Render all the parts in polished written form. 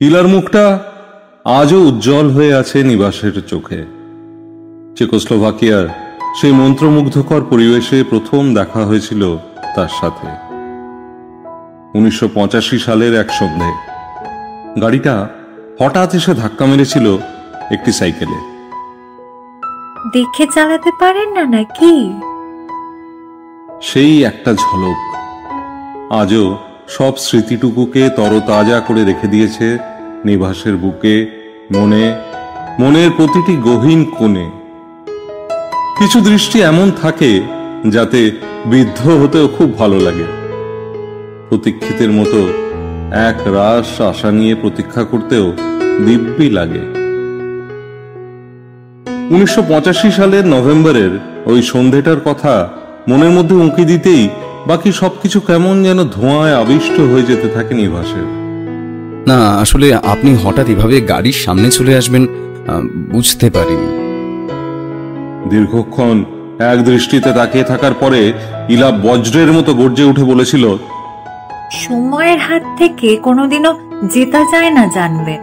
ইলার মুখটা আজও উজ্জ্বল হয়ে আছে নিবাসের চোখে। চেকোস্লোভাকিয়ার সেই মন্ত্রমুগ্ধকর পরিবেশে প্রথম দেখা হয়েছিল তার সাথে 1985 সালের এক সন্ধ্যে। গাড়িটা হঠাৎ এসে ধাক্কা মেরেছিল একটি সাইকেলে। দেখে চালাতে পারেন না নাকি? সেই একটা ঝলক আজও সব স্মৃতিটুকুকে তরতাজা করে রেখে দিয়েছে নিবাসের বুকে, মনের প্রতিটি গহীন কোণে। কিছু দৃষ্টি এমন থাকে যাতে বিদ্ধ হতেও খুব ভালো লাগে। প্রতীক্ষিতের মতো এক রাস আশা নিয়ে প্রতীক্ষা করতেও দিব্যি লাগে। 1985 সালের নভেম্বরের ওই সন্ধেটার কথা মনের মধ্যে উঁকি দিতেই বাকি সবকিছু কেমন যেন ধোঁয়ায় আবিষ্ট হয়ে যেতে থাকে নিবাসের। না, আসলে আপনি হঠাৎ এভাবে গাড়ির সামনে চলে আসবেন বুঝতে পারিনি। দীর্ঘক্ষণ এক দৃষ্টিতে তাকিয়ে থাকার পরে ইলা বজ্রের মতো গর্জে উঠে বলেছিল, সময়ের হাত থেকে কোনোদিনও জেতা যায় না জানবেন।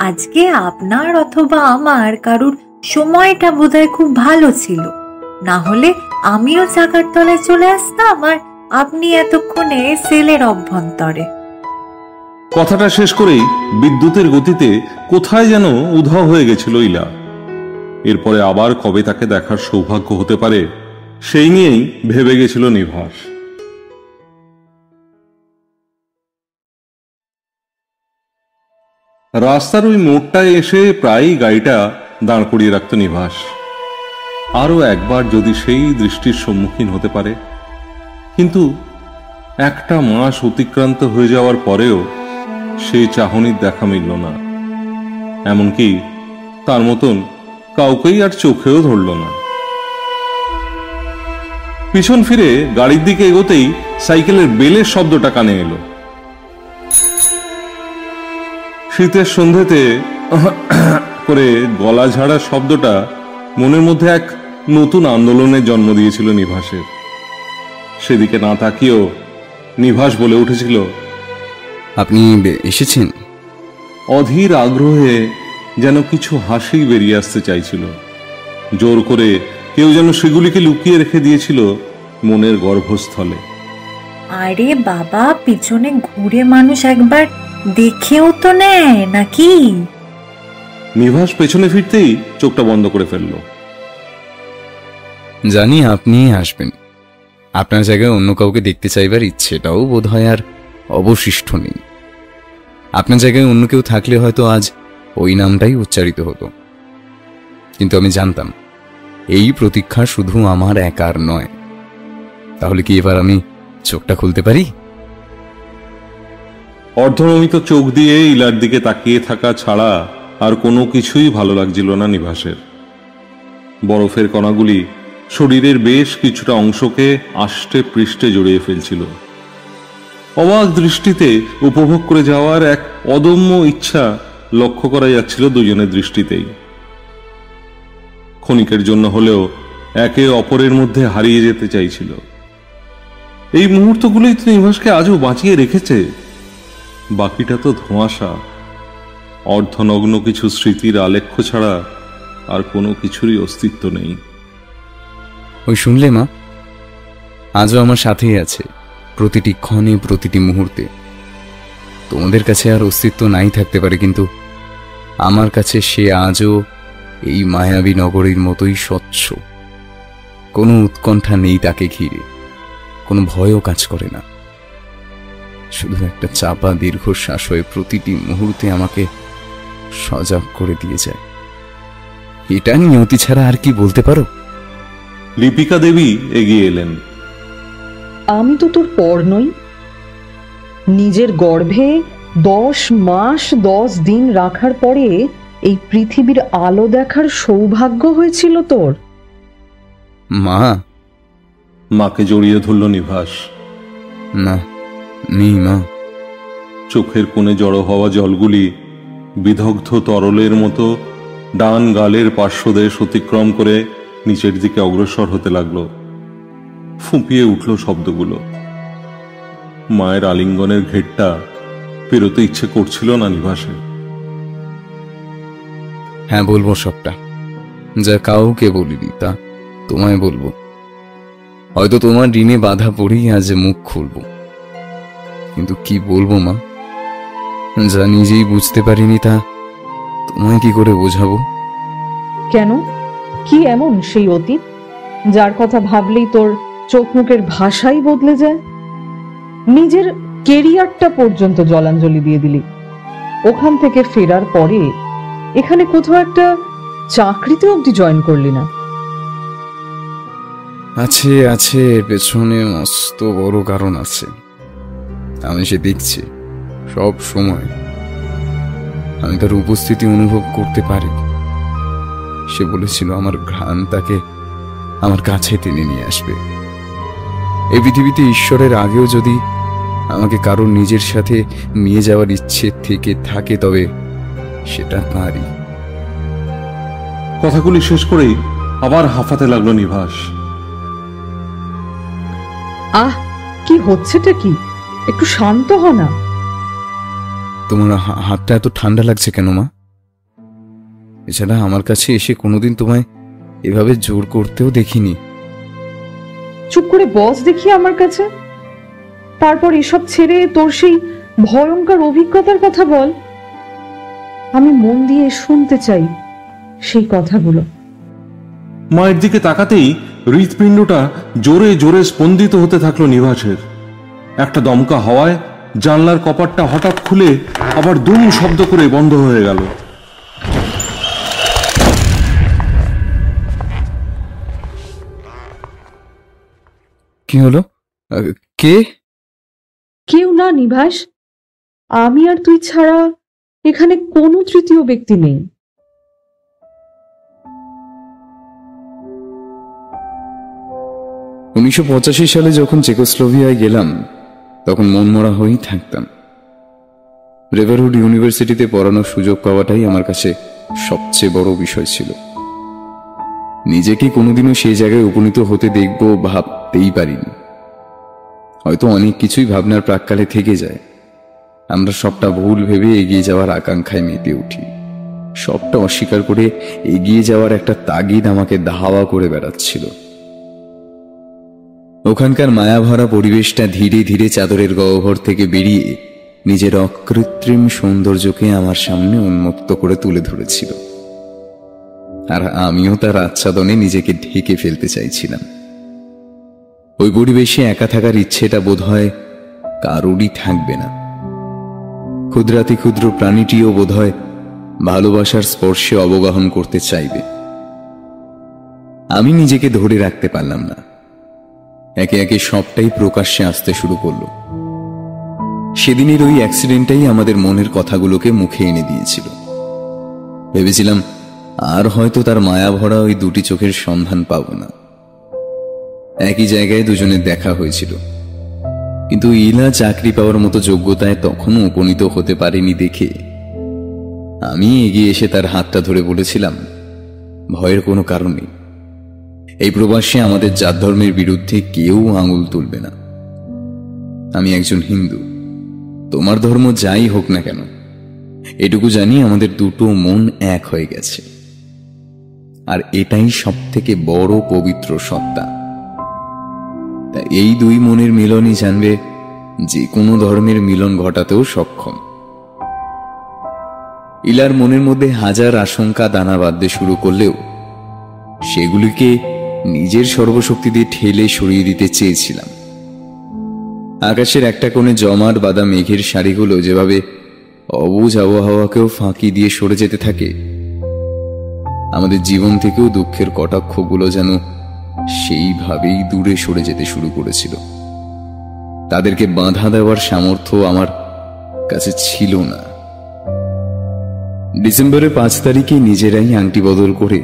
আজকে আপনার অথবা আমার কারুর সময়টা বোধহয় খুব ভালো ছিল, না হলে আমিও চাকার তলায় চলে আসতাম আর আপনি এতক্ষণে সেলের অভ্যন্তরে। কথাটা শেষ করেই বিদ্যুতের গতিতে কোথায় যেন উধাও হয়ে গেছিল ইলা। এরপরে আবার কবে তাকে দেখার সৌভাগ্য হতে পারে সেই নিয়েই ভেবে গেছিল নিভাস। রাস্তার ওই মোড়টায় এসে প্রায়ই গাড়িটা দাঁড় করিয়ে রাখত নিভাস। আরো একবার যদি সেই দৃষ্টির সম্মুখীন হতে পারে। কিন্তু একটা মাস অতিক্রান্ত হয়ে যাওয়ার পরেও সেই চাহনির দেখা মিলল না। এমনকি তার মতন কাউকেই আর চোখেও ধরল না। পিছন ফিরে গাড়ির দিকে এগোতেই সাইকেলের বেলের শব্দটা কানে এলো। শীতের সন্ধ্যেতে করে গলা ঝাড়ার শব্দটা মনের মধ্যে এক নতুন আন্দোলনের জন্ম দিয়েছিল নিভাসের। সেদিকে না তাকিয়েও নিভাস বলে উঠেছিল, আপনি এসেছেন? অধীর আগ্রহে যেন কিছু হাসি বেরিয়ে আসতে চাইছিল। জোর করে কেউ যেন সেগুলিকে লুকিয়ে রেখে দিয়েছিল মনের গর্ভস্থলে। আরে বাবা, পিছনে ঘুরে মানুষ একবার দেখেও তো নেয় নাকি? নিভাস পেছনে ফিরতেই চোখটা বন্ধ করে ফেলল। জানি আপনি আসবেন। আপনার জায়গায় অন্য কাউকে দেখতে চাইবার ইচ্ছেটাও বোধ হয় আর অবশিষ্ট নেই। আপনার জায়গায় অন্য কেউ থাকলে হয়তো আজ ওই নামটাই উচ্চারিত হতো। কিন্তু আমি জানতাম এই প্রতীক্ষা শুধু আমার একার নয়। তাহলে কি এবার আমি চোখটা খুলতে পারি? অর্ধনমিত চোখ দিয়ে ইলার দিকে তাকিয়ে থাকা ছাড়া আর কোনো কিছুই ভালো লাগছিল না নিভাসের। বরফের কণাগুলি শরীরের বেশ কিছুটা অংশকে আষ্টে পৃষ্ঠে জড়িয়ে ফেলছিল। অবাক দৃষ্টিতে উপভোগ করে যাওয়ার এক অদম্য ইচ্ছা লক্ষ্য করা যাচ্ছিল দুজনের দৃষ্টিতেই। ক্ষণিকের জন্য হলেও একে অপরের মধ্যে হারিয়ে যেতে চাইছিল। এই মুহূর্তগুলোই তো নিভাসকে আজও বাঁচিয়ে রেখেছে। বাকিটা তো ধোঁয়াশা, অর্ধনগ্ন কিছু স্মৃতির আলেখ্য ছাড়া আর কোনো কিছুরই অস্তিত্ব নেই। ওই শুনলে মা, আজও আমার সাথেই আছে প্রতিটি ক্ষণে, প্রতিটি মুহূর্তে। তোমাদের কাছে আর অস্তিত্ব নাই থাকতে পারে, কিন্তু আমার কাছে সে আজও এই মায়াবী নগরীর মতোই স্বচ্ছ। কোনো উৎকণ্ঠা নেই তাকে ঘিরে, কোনো ভয়ও কাজ করে না। শুধু একটা চাপা দীর্ঘশ্বাস হয়ে প্রতিটি মুহূর্তে আমাকে সজাগ করে দিয়ে যায়। এটা নিয়তি ছাড়া আর কি বলতে পারো? লিপিকা দেবী এগিয়ে এলেন। আমি তো তোর পর নই। নিজের গর্ভে 10 মাস 10 দিন রাখার পরে এই পৃথিবীর আলো দেখার সৌভাগ্য হয়েছিল তোর। মা। মাকে জড়িয়ে ধরল নিভাস। না, নেই মা। চোখের কোণে জড়ো হওয়া জলগুলি বিদগ্ধ তরলের মতো ডান গালের পার্শ্বদেশ অতিক্রম করে নিচের দিকে অগ্রসর হতে লাগলো। ফুঁপিয়ে উঠল শব্দগুলো। মায়ের আলিঙ্গনের ঘেরটা পেরোতে ইচ্ছে করছিল না নিভাসে। হ্যাঁ, বলবো সবটা, যা কাউকে বলিনি তা তোমায় বলবো। হয়তো তোমার ঋণে বাধা পড়েই আজ মুখ খুলব, কিন্তু কি বলবো মা, যা নিজেই বুঝতে পারিনি তা তোমায় কি করে বোঝাবো? কেন, কি এমন সেই অতীত যার কথা ভাবলেই তোর চোখ মুখের ভাষাই বদলে যায়? নিজের কেরিয়ারটা পর্যন্ত জলাঞ্জলি দিয়ে দিলি। ওখান থেকে ফেরার পরে এখানে কোথাও একটা চাকরিতে অব্দি জয়েন করলি না। আছে আছে, এর পেছনে মস্ত বড় কারণ আছে। আমি সে দেখছি সব সময়, আমি তার উপস্থিতি অনুভব করতে পারি। সে বলেছিল আমার ঘ্রাণ তাকে আমার কাছে টেনে নিয়ে আসবে। এই পৃথিবীতে ঈশ্বরের আগেও যদি আমাকে কারোর নিজের সাথে নিয়ে যাওয়ার ইচ্ছে থেকে থাকে, তবে সেটা তাঁরই। কথাগুলি শেষ করেই আবার হাঁফাতে লাগলো নিভাস। আহ, কি হচ্ছেটা কি? একটু শান্ত হ না। তোমার হাতটা এত ঠান্ডা লাগছে কেন মা? এছাড়া আমার কাছে এসে কোনোদিন তোমায় এভাবে জোর করতেও দেখিনি। চুপ করে বস দেখি আমার কাছে, তারপর এসব ছেড়ে তোর সেই ভয়ঙ্কর অভিজ্ঞতার কথা বল। আমি মন দিয়ে শুনতে চাই সেই কথাগুলো। মায়ের দিকে তাকাতেই হৃৎপিণ্ডটা জোরে জোরে স্পন্দিত হতে থাকলো নিভাসের। একটা দমকা হওয়ায় জানলার কপাটটা হঠাৎ খুলে আবার দুম শব্দ করে বন্ধ হয়ে গেল। কি হলো? কে? কেউ না নিভাস, আমি আর তুই ছাড়া এখানে কোনো তৃতীয় ব্যক্তি নেই। 1985 সালে যখন চেকোস্লোভিয়ায় গেলাম, তখন মনমরা হয়েই থাকতাম। ব্রেভারহুড ইউনিভার্সিটিতে পড়ানোর সুযোগ পাওয়াটাই আমার কাছে সবচেয়ে বড় বিষয় ছিল। নিজেকে কোনোদিনও সেই জায়গায় উপনীত হতে দেখব ভাবতেই পারিনি। হয়তো অনেক কিছুই ভাবনার প্রাক্কালে থেকে যায়। আমরা সবটা ভুল ভেবে এগিয়ে যাওয়ার আকাঙ্ক্ষায় মেতে উঠি। সবটা অস্বীকার করে এগিয়ে যাওয়ার একটা তাগিদ আমাকে ধাওয়া করে বেড়াচ্ছিল। ওখানকার মায়াভরা পরিবেশটা ধীরে ধীরে চাদরের গহ্বর থেকে বেরিয়ে নিজের অকৃত্রিম সৌন্দর্যকে আমার সামনে উন্মুক্ত করে তুলে ধরেছিল, আর আমিও তার আচ্ছাদনে নিজেকে ঢেকে ফেলতে চাইছিলাম। ওই পরিবেশে একা থাকার ইচ্ছেটা বোধহয় কারোরই থাকবে না। ক্ষুদ্রাতি ক্ষুদ্র প্রাণীটিও বোধহয় ভালোবাসার স্পর্শে অবগাহন করতে চাইবে। আমি নিজেকে ধরে রাখতে পারলাম না। একে একে সবটাই প্রকাশ্যে আসতে শুরু করলো। সেদিনের ওই অ্যাক্সিডেন্টটাই আমাদের মনের কথাগুলোকে মুখে এনে দিয়েছিল। ভেবেছিলাম আর হয়তো তার মায়া ভরা ওই দুটি চোখের সন্ধান পাব না। একই জায়গায় দুজনের দেখা হয়েছিল, কিন্তু ইলা চাকরি পাওয়ার মতো যোগ্যতায় তখনও উপনীত হতে পারেনি দেখে আমি এগিয়ে এসে তার হাতটা ধরে বলেছিলাম, ভয়ের কোনো কারণ নেই। এই প্রবাসে আমাদের জাত ধর্মের বিরুদ্ধে কেউ আঙুল তুলবে না। আমি একজন হিন্দু, তোমার ধর্ম যাই হোক না কেন, এটুকু জানি আমাদের দুটো মন এক হয়ে গেছে, আর এটাই সব থেকে বড় পবিত্র সত্তা। তা এই দুই মনের মিলনই জানবে যে কোনো ধর্মের মিলন ঘটাতেও সক্ষম। ইলার মনের মধ্যে হাজার আশঙ্কা দানা বাঁধতে শুরু করলেও সেগুলিকে নিজের সর্বশক্তি দিয়ে ঠেলে সরিয়ে দিতে চেয়েছিলাম। আকাশের একটা কোণে জমাট বাঁধা মেঘের সারিগুলো যেভাবে অবুঝ আবহাওয়াকেও ফাঁকি দিয়ে সরে যেতে থাকে, আমাদের জীবন থেকেও দুঃখের কটাক্ষগুলো যেন সেইভাবেই দূরে সরে যেতে শুরু করেছিল। তাদেরকে বাধা দেওয়ার সামর্থ্য আমার কাছে ছিল না। ডিসেম্বরের 5 তারিখে নিজেরাই আংটি বদল করে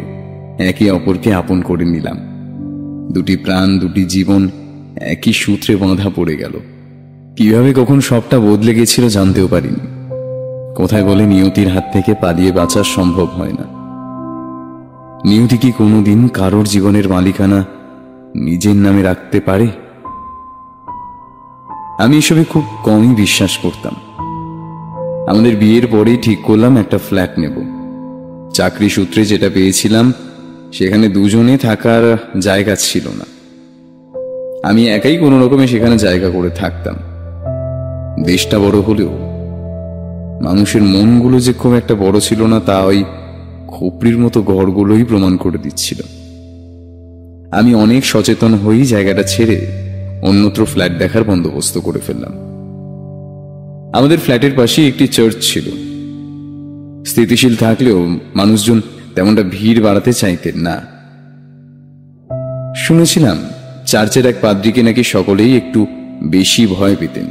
একে অপরকে আপন করে নিলাম। দুটি প্রাণ, দুটি জীবন একই সূত্রে বাঁধা পড়ে গেল। কিভাবে কখন সবটা বদলে গেছিল জানতেও পারিনি। কোথায় বলে নিয়তির হাত থেকে পালিয়ে বাঁচা সম্ভব হয় না। নিয়তি কি কোনোদিন কারোর জীবনের মালিকানা নিজের নামে রাখতে পারে? আমি এসবে খুব কমই বিশ্বাস করতাম। আমাদের বিয়ের পরেই ঠিক করলাম একটা ফ্ল্যাট নেব। চাকরি সূত্রে যেটা পেয়েছিলাম সেখানে দুজনে থাকার জায়গা ছিল না। আমি একাই কোনো রকমে সেখানে জায়গা করে থাকতাম। দেশটা বড় হলেও মানুষের মনগুলো যে খুব একটা বড় ছিল না তা ওই খোপড়ির মতো ঘরগুলোই প্রমাণ করে দিচ্ছিল। আমি অনেক সচেতন হয়েই জায়গাটা ছেড়ে অন্যত্র ফ্ল্যাট দেখার বন্দোবস্ত করে ফেললাম। আমাদের ফ্ল্যাটের পাশে একটি চার্চ ছিল। স্থিতিশীল থাকলেও মানুষজন তেমনটা ভিড় বাড়াতে চাইতেন না। শুনেছিলাম চার্চের এক পাদ্রীকে নাকি সকলেই একটু বেশি ভয় পেতেন,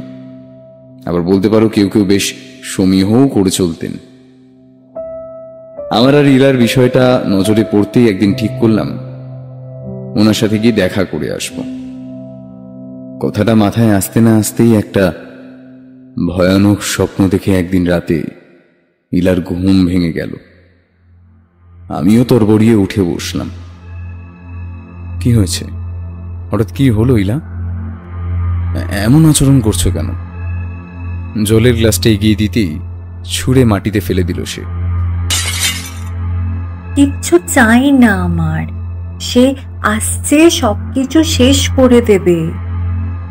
আবার বলতে পারো কেউ কেউ বেশ সমীহও করে চলতেন। আমার আর ইলার বিষয়টা নজরে পড়তেই একদিন ঠিক করলাম ওনার সাথে গিয়ে দেখা করে আসব। কথাটা মাথায় আসতে না আসতেই একটা ভয়ানক স্বপ্ন দেখে একদিন রাতে ইলার ঘুম ভেঙে গেল। আমিও তরবরিয়ে উঠে বসলাম। কি হয়েছে? হঠাৎ কি হলো ইলা? এমন আচরণ করছো কেন? জলের গ্লাসটা এগিয়ে দিতেই ছুঁড়ে মাটিতে ফেলে দিল সে। কিচ্ছু চাই না আমার, সে আসছে সবকিছু শেষ করে দেবে।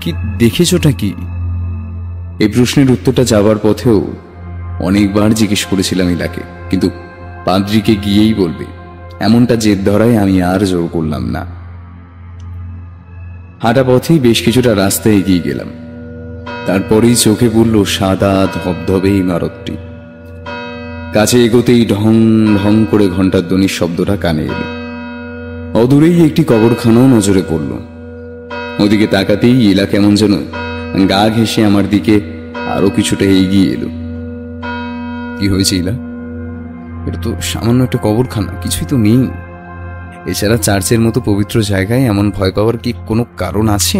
কি দেখেছোটা কি? এই প্রশ্নের উত্তরটা যাবার পথেও অনেকবার জিজ্ঞেস করেছিলাম ইলাকে, কিন্তু পাদ্রীকে গিয়েই বলবে এমনটা জেদ ধরায় আমি আর জোর করলাম না। হাঁটা পথেই বেশ কিছুটা রাস্তা এগিয়ে গেলাম। তারপরেই চোখে পড়ল সাদা ধবধবে ইমারতটি। কাছে এগোতেই ঢং ঢং করে ঘণ্টার ধ্বনির শব্দটা কানে এলো। অদূরেই একটি কবরখানাও নজরে পড়ল। ওদিকে তাকাতেই ইলা কেমন যেন গা ঘেঁষে আমার দিকে আরো কিছুটা এগিয়ে এলো। কি হয়েছে ইলা? এটা তো সামান্য একটা কবরখানা, কিছুই তো নেই। এছাড়া চার্চের মতো পবিত্র জায়গায় এমন ভয় পাওয়ার কি কোনো কারণ আছে?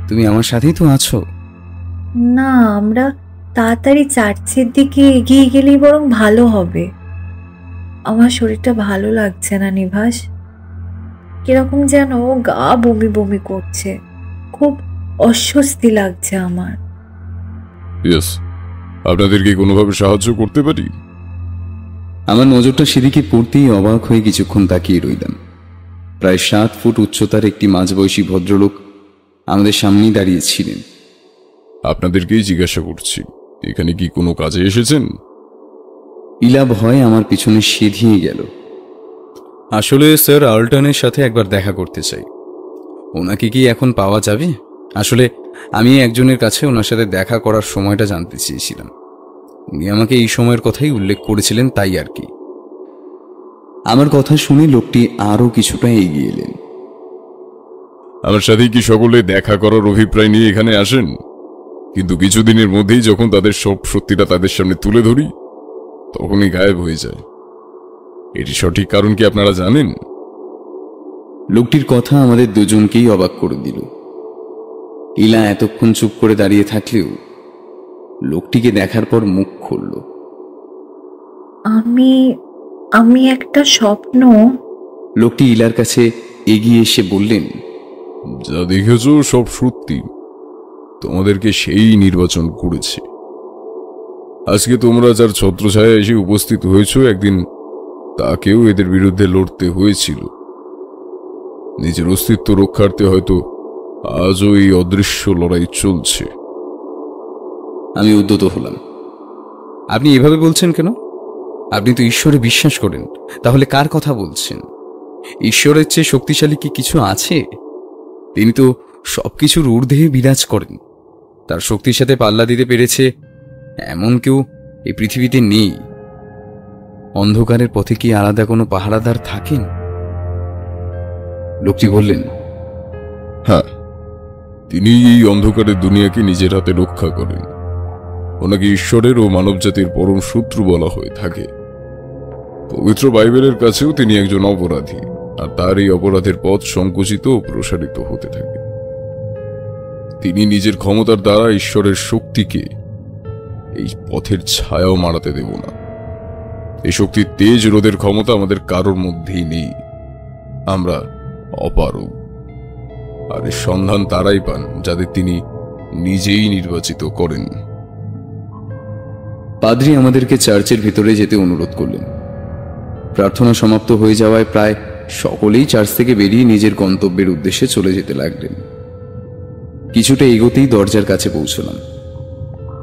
তুমি আমার সাথেই তো আছো। না, আমরা তাড়াতাড়ি চার্চের দিকে এগিয়ে গেলেই বরং ভালো হবে। আমার শরীরটা ভালো লাগছে না নিভাস, কিরকম যেন গা বমি বমি করছে, খুব অস্বস্তি লাগছে আমার। ইয়েস, আপনাদেরকে কোনোভাবে সাহায্য করতে পারি? আমার নজরটা সেদিকে পড়তেই অবাক হয়ে কিছুক্ষণ তাকিয়ে রইলাম। প্রায় 7 ফুট উচ্চতার একটি মাঝবয়সী ভদ্রলোক আমাদের সামনেই দাঁড়িয়ে ছিলেন। আপনাদেরকেই জিজ্ঞাসা করছি, এখানে কি কোনো কাজে এসেছেন? ইলা ভয় আমার পিছনে সেধিয়ে গেল। আসলে স্যার আর্লটনের সাথে একবার দেখা করতে চাই। ওনাকে কি এখন পাওয়া যাবে? আসলে আমি একজনের কাছে ওনার সাথে দেখা করার সময়টা জানতে চেয়েছিলাম। উনি আমাকে এই সময়ের কথাই উল্লেখ করেছিলেন, তাই আর কি। আমার কথা শুনে লোকটি আরো কিছুটা এগিয়ে এলেন। আমার সাথে কি সকলে দেখা করার অভিপ্রায় নিয়ে এখানে আসেন, কিন্তু কিছুদিনের মধ্যেই যখন তাদের সব সত্যিটা তাদের সামনে তুলে ধরি তখনই গায়েব হয়ে যায়? এটি সঠিক কারণ কি আপনারা জানেন? লোকটির কথা আমাদের দুজনকেই অবাক করে দিল। ইলা এতক্ষণ চুপ করে দাঁড়িয়ে থাকলেও লোকটিকে দেখার পর মুখ খুলল। আমি একটা স্বপ্ন। লোকটি ইলার কাছে এগিয়ে এসে বললেন, যা দেখেছো সব সত্যি। তোমাদেরকে সেই নির্বাচন করেছে। আজকে তোমরা যার ছত্রছায়া এসে উপস্থিত হয়েছ, একদিন তাকেও এদের বিরুদ্ধে লড়তে হয়েছিল। নিজের অস্তিত্ব রক্ষার্থে হয়তো আজও এই অদৃশ্য লড়াই চলছে। আমি উদ্যত হলাম। আপনি এভাবে বলছেন কেন? আপনি তো ঈশ্বরে বিশ্বাস করেন, তাহলে কার কথা বলছেন? ঈশ্বরের চেয়ে শক্তিশালী কি কিছু আছে? তিনি তো সবকিছুর ঊর্ধ্বে বিরাজ করেন। তার শক্তির সাথে পাল্লা দিতে পেরেছে এমন কেউ এই পৃথিবীতে নেই। অন্ধকারের পথে কি আলাদা কোনো পাহারাদার থাকেন? লোকটি বললেন, হ্যাঁ, তিনি এই অন্ধকারের দুনিয়াকে নিজের হাতে রক্ষা করেন। ওনাকে ঈশ্বরের ও মানবজাতির পরম শত্রু বলা হয়ে থাকে। পবিত্র বাইবেলের কাছেও তিনি একজন অপরাধী, আর তার এই অপরাধের পথ সংকুচিত ও প্রসারিত হতে থাকে। তিনি নিজের ক্ষমতার দ্বারা ঈশ্বরের শক্তিকে এই পথের ছায়াও মারাতে দেব না। এই শক্তির তেজ রোধের ক্ষমতা আমাদের কারোর মধ্যেই নেই। আমরা অপারগ, আর এর সন্ধান তারাই পান যাদের তিনি নিজেই নির্বাচিত করেন। পাদ্রী আমাদেরকে চার্চের ভিতরে যেতে অনুরোধ করলেন। প্রার্থনা সমাপ্ত হয়ে যাওয়ায় প্রায় সকলেই চার্চ থেকে বেরিয়ে নিজের গন্তব্যের উদ্দেশ্যে চলে যেতে লাগলেন। কিছুটা এগোতেই দরজার কাছে পৌঁছলাম।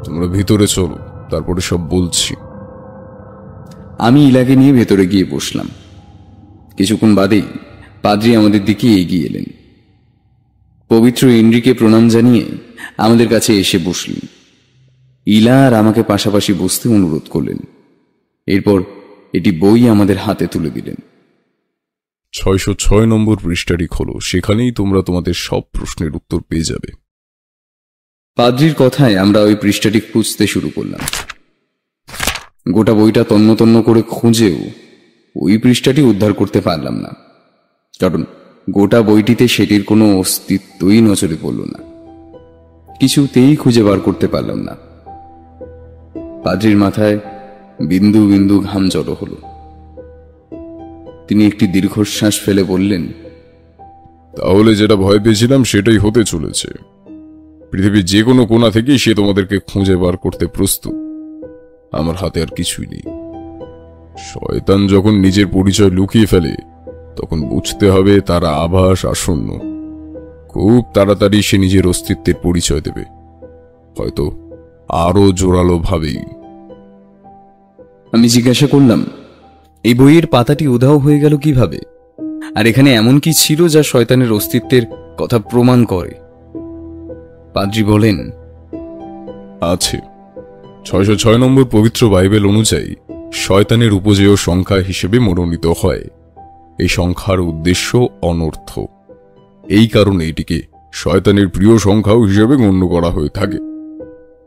তোমরা ভিতরে চলো, তারপরে সব বলছি। আমি ইলাকে নিয়ে ভেতরে গিয়ে বসলাম। কিছুক্ষণ বাদেই পাদ্রী আমাদের দিকে এগিয়ে এলেন। পবিত্র এন্ড্রিকে প্রণাম জানিয়ে আমাদের কাছে এসে বসলেন। ইলা আর আমাকে পাশাপাশি বসতে অনুরোধ করলেন। এরপর এটি বই আমাদের হাতে তুলে দিলেন। 606 নম্বর পৃষ্ঠাটি খোলো, সেখানেই তোমরা তোমাদের সব প্রশ্নের উত্তর পেয়ে যাবে। পাদ্রীর কথায় আমরা ওই পৃষ্ঠাটি খুঁজতে শুরু করলাম। গোটা বইটা তন্ন তন্ন করে খুঁজেও ওই পৃষ্ঠাটি উদ্ধার করতে পারলাম না, কারণ গোটা বইটিতে সেটির কোনো অস্তিত্বই নজরে পড়ল না। কিছুতেই খুঁজে বার করতে পারলাম না। পাদ্রীর মাথায় বিন্দু বিন্দু ঘাম জড়ো হলো। তিনি একটি দীর্ঘশ্বাস ফেলে বললেন, তাহলে যেটা ভয় পেয়েছিলাম সেটাই হতে চলেছে। পৃথিবীর যে কোনো কোণা থেকেই সে তোমাদেরকে খুঁজে বার করতে প্রস্তুত। আমার হাতে আর কিছুই নেই। শয়তান যখন নিজের পরিচয় লুকিয়ে ফেলে তখন বুঝতে হবে তার আভাস আসন্ন। খুব তাড়াতাড়ি সে নিজের অস্তিত্বের পরিচয় দেবে, হয়তো আরো জোরালো ভাবেই। আমি জিজ্ঞাসা করলাম, এই বইয়ের পাতাটি উধাও হয়ে গেল কিভাবে? আর এখানে এমন কি ছিল যা শয়তানের অস্তিত্বের কথা প্রমাণ করে? পাদ্রী বলেন, আছে। 606 নম্বর পবিত্র বাইবেল অনুযায়ী শয়তানের উপজেয় সংখ্যা হিসেবে মনোনীত হয়। এই সংখ্যার উদ্দেশ্য অনর্থ। এই কারণে এটিকে শয়তানের প্রিয় সংখ্যাও হিসেবে গণ্য করা হয়ে থাকে।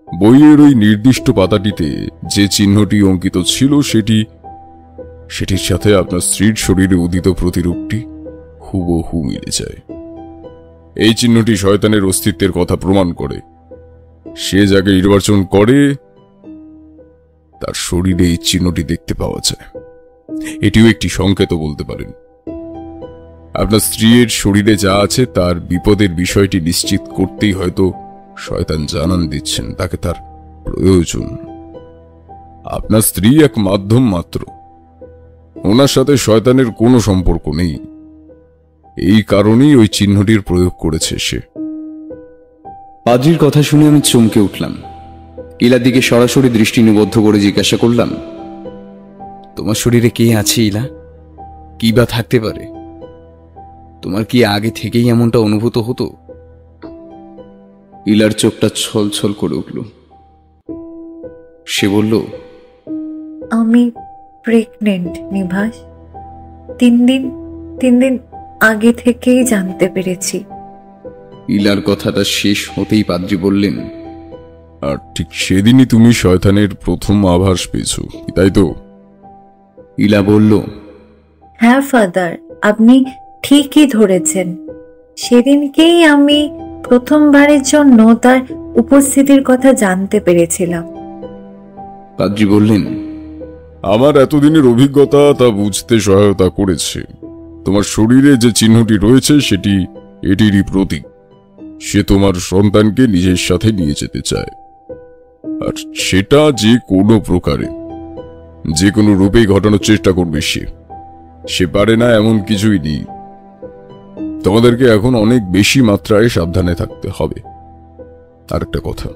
বইয়ের ওই নির্দিষ্ট পাতাটিতে যে চিহ্নটি অঙ্কিত ছিল সেটির সাথে আপনার স্ত্রীর শরীরে উদিত প্রতিরূপটি হুবহু মিলে যায়। এই চিহ্নটি শয়তানের অস্তিত্বের কথা প্রমাণ করে। সে যাকে নির্বাচন করে তার শরীরে এই চিহ্নটি দেখতে পাওয়া যায়। এটিও একটি সংকেত বলতে পারেন। আপনার স্ত্রীর শরীরে যা আছে তার বিপদের বিষয়টি নিশ্চিত করতেই হয়তো শয়তান জানান দিচ্ছেন তাকে তার প্রয়োজন। আপনার স্ত্রী এক মাধ্যম মাত্র, ওনার সাথে শয়তানের কোনো সম্পর্ক নেই। এই কারণেই ওই চিহ্নটির প্রয়োগ করেছে সে। পাদ্রীর কথা শুনে আমি চমকে উঠলাম। ইলার দিকে সরাসরি দৃষ্টি নিবদ্ধ করে জিজ্ঞাসা করলাম, তোমার শরীরে কে আছে ইলা? কি বা থাকতে পারে? তোমার কি আগে থেকেই এমনটা অনুভূত হতো? ইলার চোখটা ছলছল করে উঠল। সে বলল, আমি প্রেগনেন্ট নিভাস। 3 দিন আগে থেকেই জানতে পেরেছি। ইলার কথাটা শেষ হতেই পাদ্রী বললেন, আর ঠিক সেদিনই তুমি শয়তানের প্রথম আভাস পেয়েছো, তাই তো? ইলা বলল, হ্যাঁ ফাদার, আপনি ঠিকই ধরেছেন। সেদিনকেই আমি প্রথমবারের জন্য তার উপস্থিতির কথা জানতে পেরেছিলাম। পাদ্রী বললেন, আমার এতদিনের অভিজ্ঞতা তা বুঝতে সহায়তা করেছে। তোমার শরীরে যে চিহ্নটি রয়েছে সেটি এটিরই প্রতীক। সে তোমার সন্তানকে নিজের সাথে নিয়ে যেতে চায়, আর সেটা যে কোনো প্রকারে, যে কোনো রূপেই ঘটানোর চেষ্টা করবে সে পারে না এমন কিছুই নেই। তোমাদেরকে এখন অনেক বেশি মাত্রায় সাবধানে থাকতে হবে। আর একটা কথা,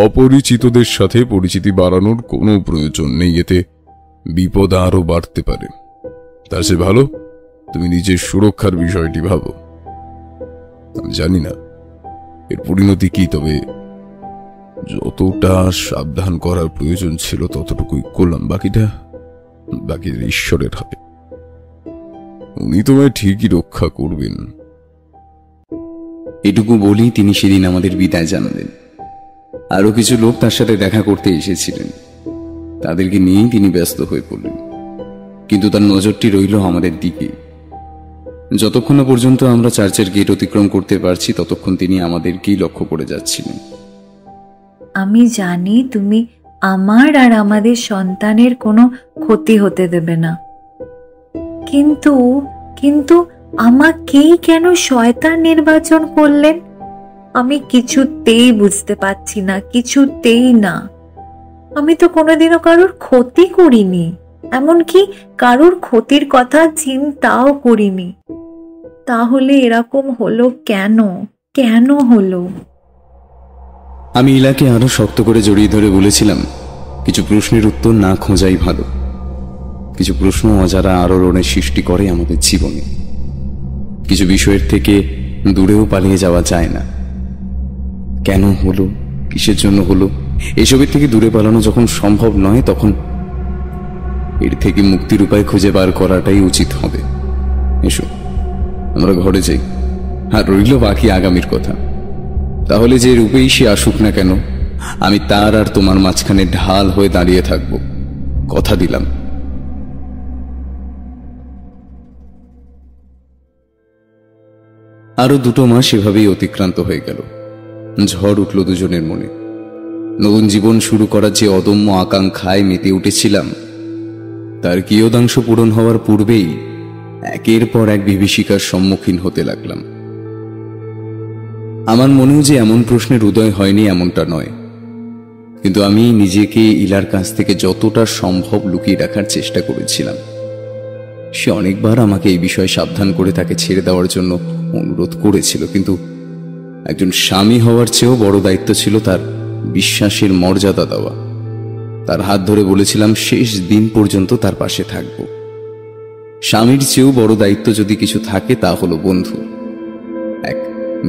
অপরিচিতদের সাথে পরিচিতি বাড়ানোর কোনো প্রয়োজন নেই, এতে বিপদ আরো বাড়তে পারে। তার চেয়ে ভালো তুমি নিজের সুরক্ষার বিষয়টি ভাবো। আমি জানি না এর পরিণতি কি, তবে যতটা সাবধান করার প্রয়োজন ছিল ততটুকুই করলাম। বাকিটা ঈশ্বরের হাতে। উনি তোমায় ঠিকই রক্ষা করবেন। এটুকু বলেই তিনি সেদিন আমাদের বিদায় জানালেন। আরো কিছু লোক তার সাথে দেখা করতে এসেছিলেন, তাদেরকে নিয়েই তিনি ব্যস্ত হয়ে পড়লেন। কিন্তু তার নজরটি রইল আমাদের দিকে। যতক্ষণ না পর্যন্ত আমরা চার্চের গেট অতিক্রম করতে পারছি ততক্ষণ তিনি আমাদেরকেই লক্ষ্য করে যাচ্ছিলেন। আমি জানি তুমি আমার আর আমাদের সন্তানের কোনো ক্ষতি হতে দেবে না, কিন্তু আমাকেই কেন শয়তান নির্বাচন করলেন? আমি কিছুতেই বুঝতে পারছি না, কিছুতেই না। আমি তো কোনোদিনও কারোর ক্ষতি করিনি। এমনকি কারোর ক্ষতির কথা চিন্তাও করিনি। তাহলে এরকম হলো কেন? কেন হলো? আমি ইলাকে আরো শক্ত করে জড়িয়ে ধরে বলেছিলাম, কিছু প্রশ্নের উত্তর না খোঁজাই ভালো। কিছু প্রশ্ন অজানা আলোড়নের সৃষ্টি করে আমাদের জীবনে। কিছু বিষয়ের থেকে দূরেও পালিয়ে যাওয়া যায় না। কেন হলো, কিসের জন্য হলো, এসবের থেকে দূরে পালানো যখন সম্ভব নয়, তখন এর থেকে মুক্তির উপায় খুঁজে বার করাটাই উচিত হবে। এসো আমরা ঘরে যাই, আর রইল বাকি আগামীর কথা। তাহলে যে রূপেই সে আসুক না কেন, আমি তার আর তোমার মাঝখানে ঢাল হয়ে দাঁড়িয়ে থাকব, কথা দিলাম। আরো 2 মাস এভাবেই অতিক্রান্ত হয়ে গেল। ঝড় উঠল দুজনের মনে। নতুন জীবন শুরু করার যে অদম্য আকাঙ্ক্ষায় মেতে উঠেছিলাম, তার কিয়দাংশ পূরণ হওয়ার পূর্বেই একের পর এক বিভীষিকার সম্মুখীন হতে লাগলাম। আমার মনেও যে এমন প্রশ্নের উদয় হয়নি এমনটা নয়, কিন্তু আমি নিজেকে ইলার কাছ থেকে যতটা সম্ভব লুকিয়ে রাখার চেষ্টা করেছিলাম। সে অনেকবার আমাকে এই বিষয়ে সাবধান করে তাকে ছেড়ে দেওয়ার জন্য অনুরোধ করেছিল, কিন্তু একজন স্বামী হওয়ার চেয়েও বড় দায়িত্ব ছিল তার বিশ্বাসের মর্যাদা দেওয়া। তার হাত ধরে বলেছিলাম শেষ দিন পর্যন্ত তার পাশে থাকব। স্বামীর চেয়েও বড় দায়িত্ব যদি কিছু থাকে তা হলো বন্ধু, এক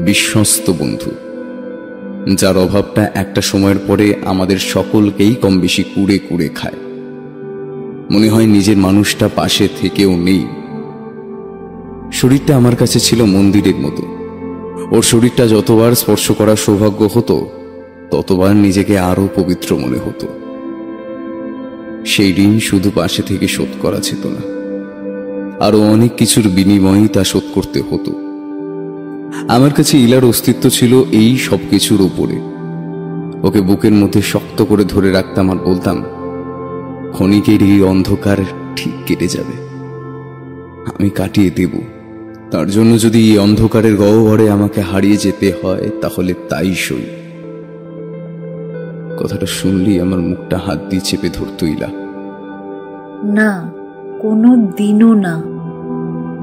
বিশ্বস্ত বন্ধু, যার অভাবটা একটা সময়ের পরে আমাদের সকলকেই কম বেশি কুড়ে কুড়ে খায়। মনে হয় নিজের মানুষটা পাশে থেকেও নেই। শরীরটা আমার কাছে ছিল মন্দিরের মতো। ওর শরীরটা যতবার স্পর্শ করার সৌভাগ্য হতো, ততবার নিজেকে আরো পবিত্র মনে হতো। সেই ঋণ শুধু পাশে থেকে শোধ করা যেত না, আরো অনেক কিছুর বিনিময়ে তা শোধ করতে হতো। আমার কাছে ইলার অস্তিত্ব ছিল এই সব কিছুর উপরে। ওকে বুকের মধ্যে শক্ত করে ধরে রাখতাম আর বলতাম, ক্ষণিকের এই অন্ধকার ঠিক কেটে যাবে, আমি কাটিয়ে দেব। তার জন্য যদি এই অন্ধকারের গহ্বরে আমাকে হারিয়ে যেতে হয়, তাহলে তাই সই। কথাটা শুনলেই আমার মুখটা হাত দিয়ে চেপে ধরত ইলা। না, কোনো দিনও না।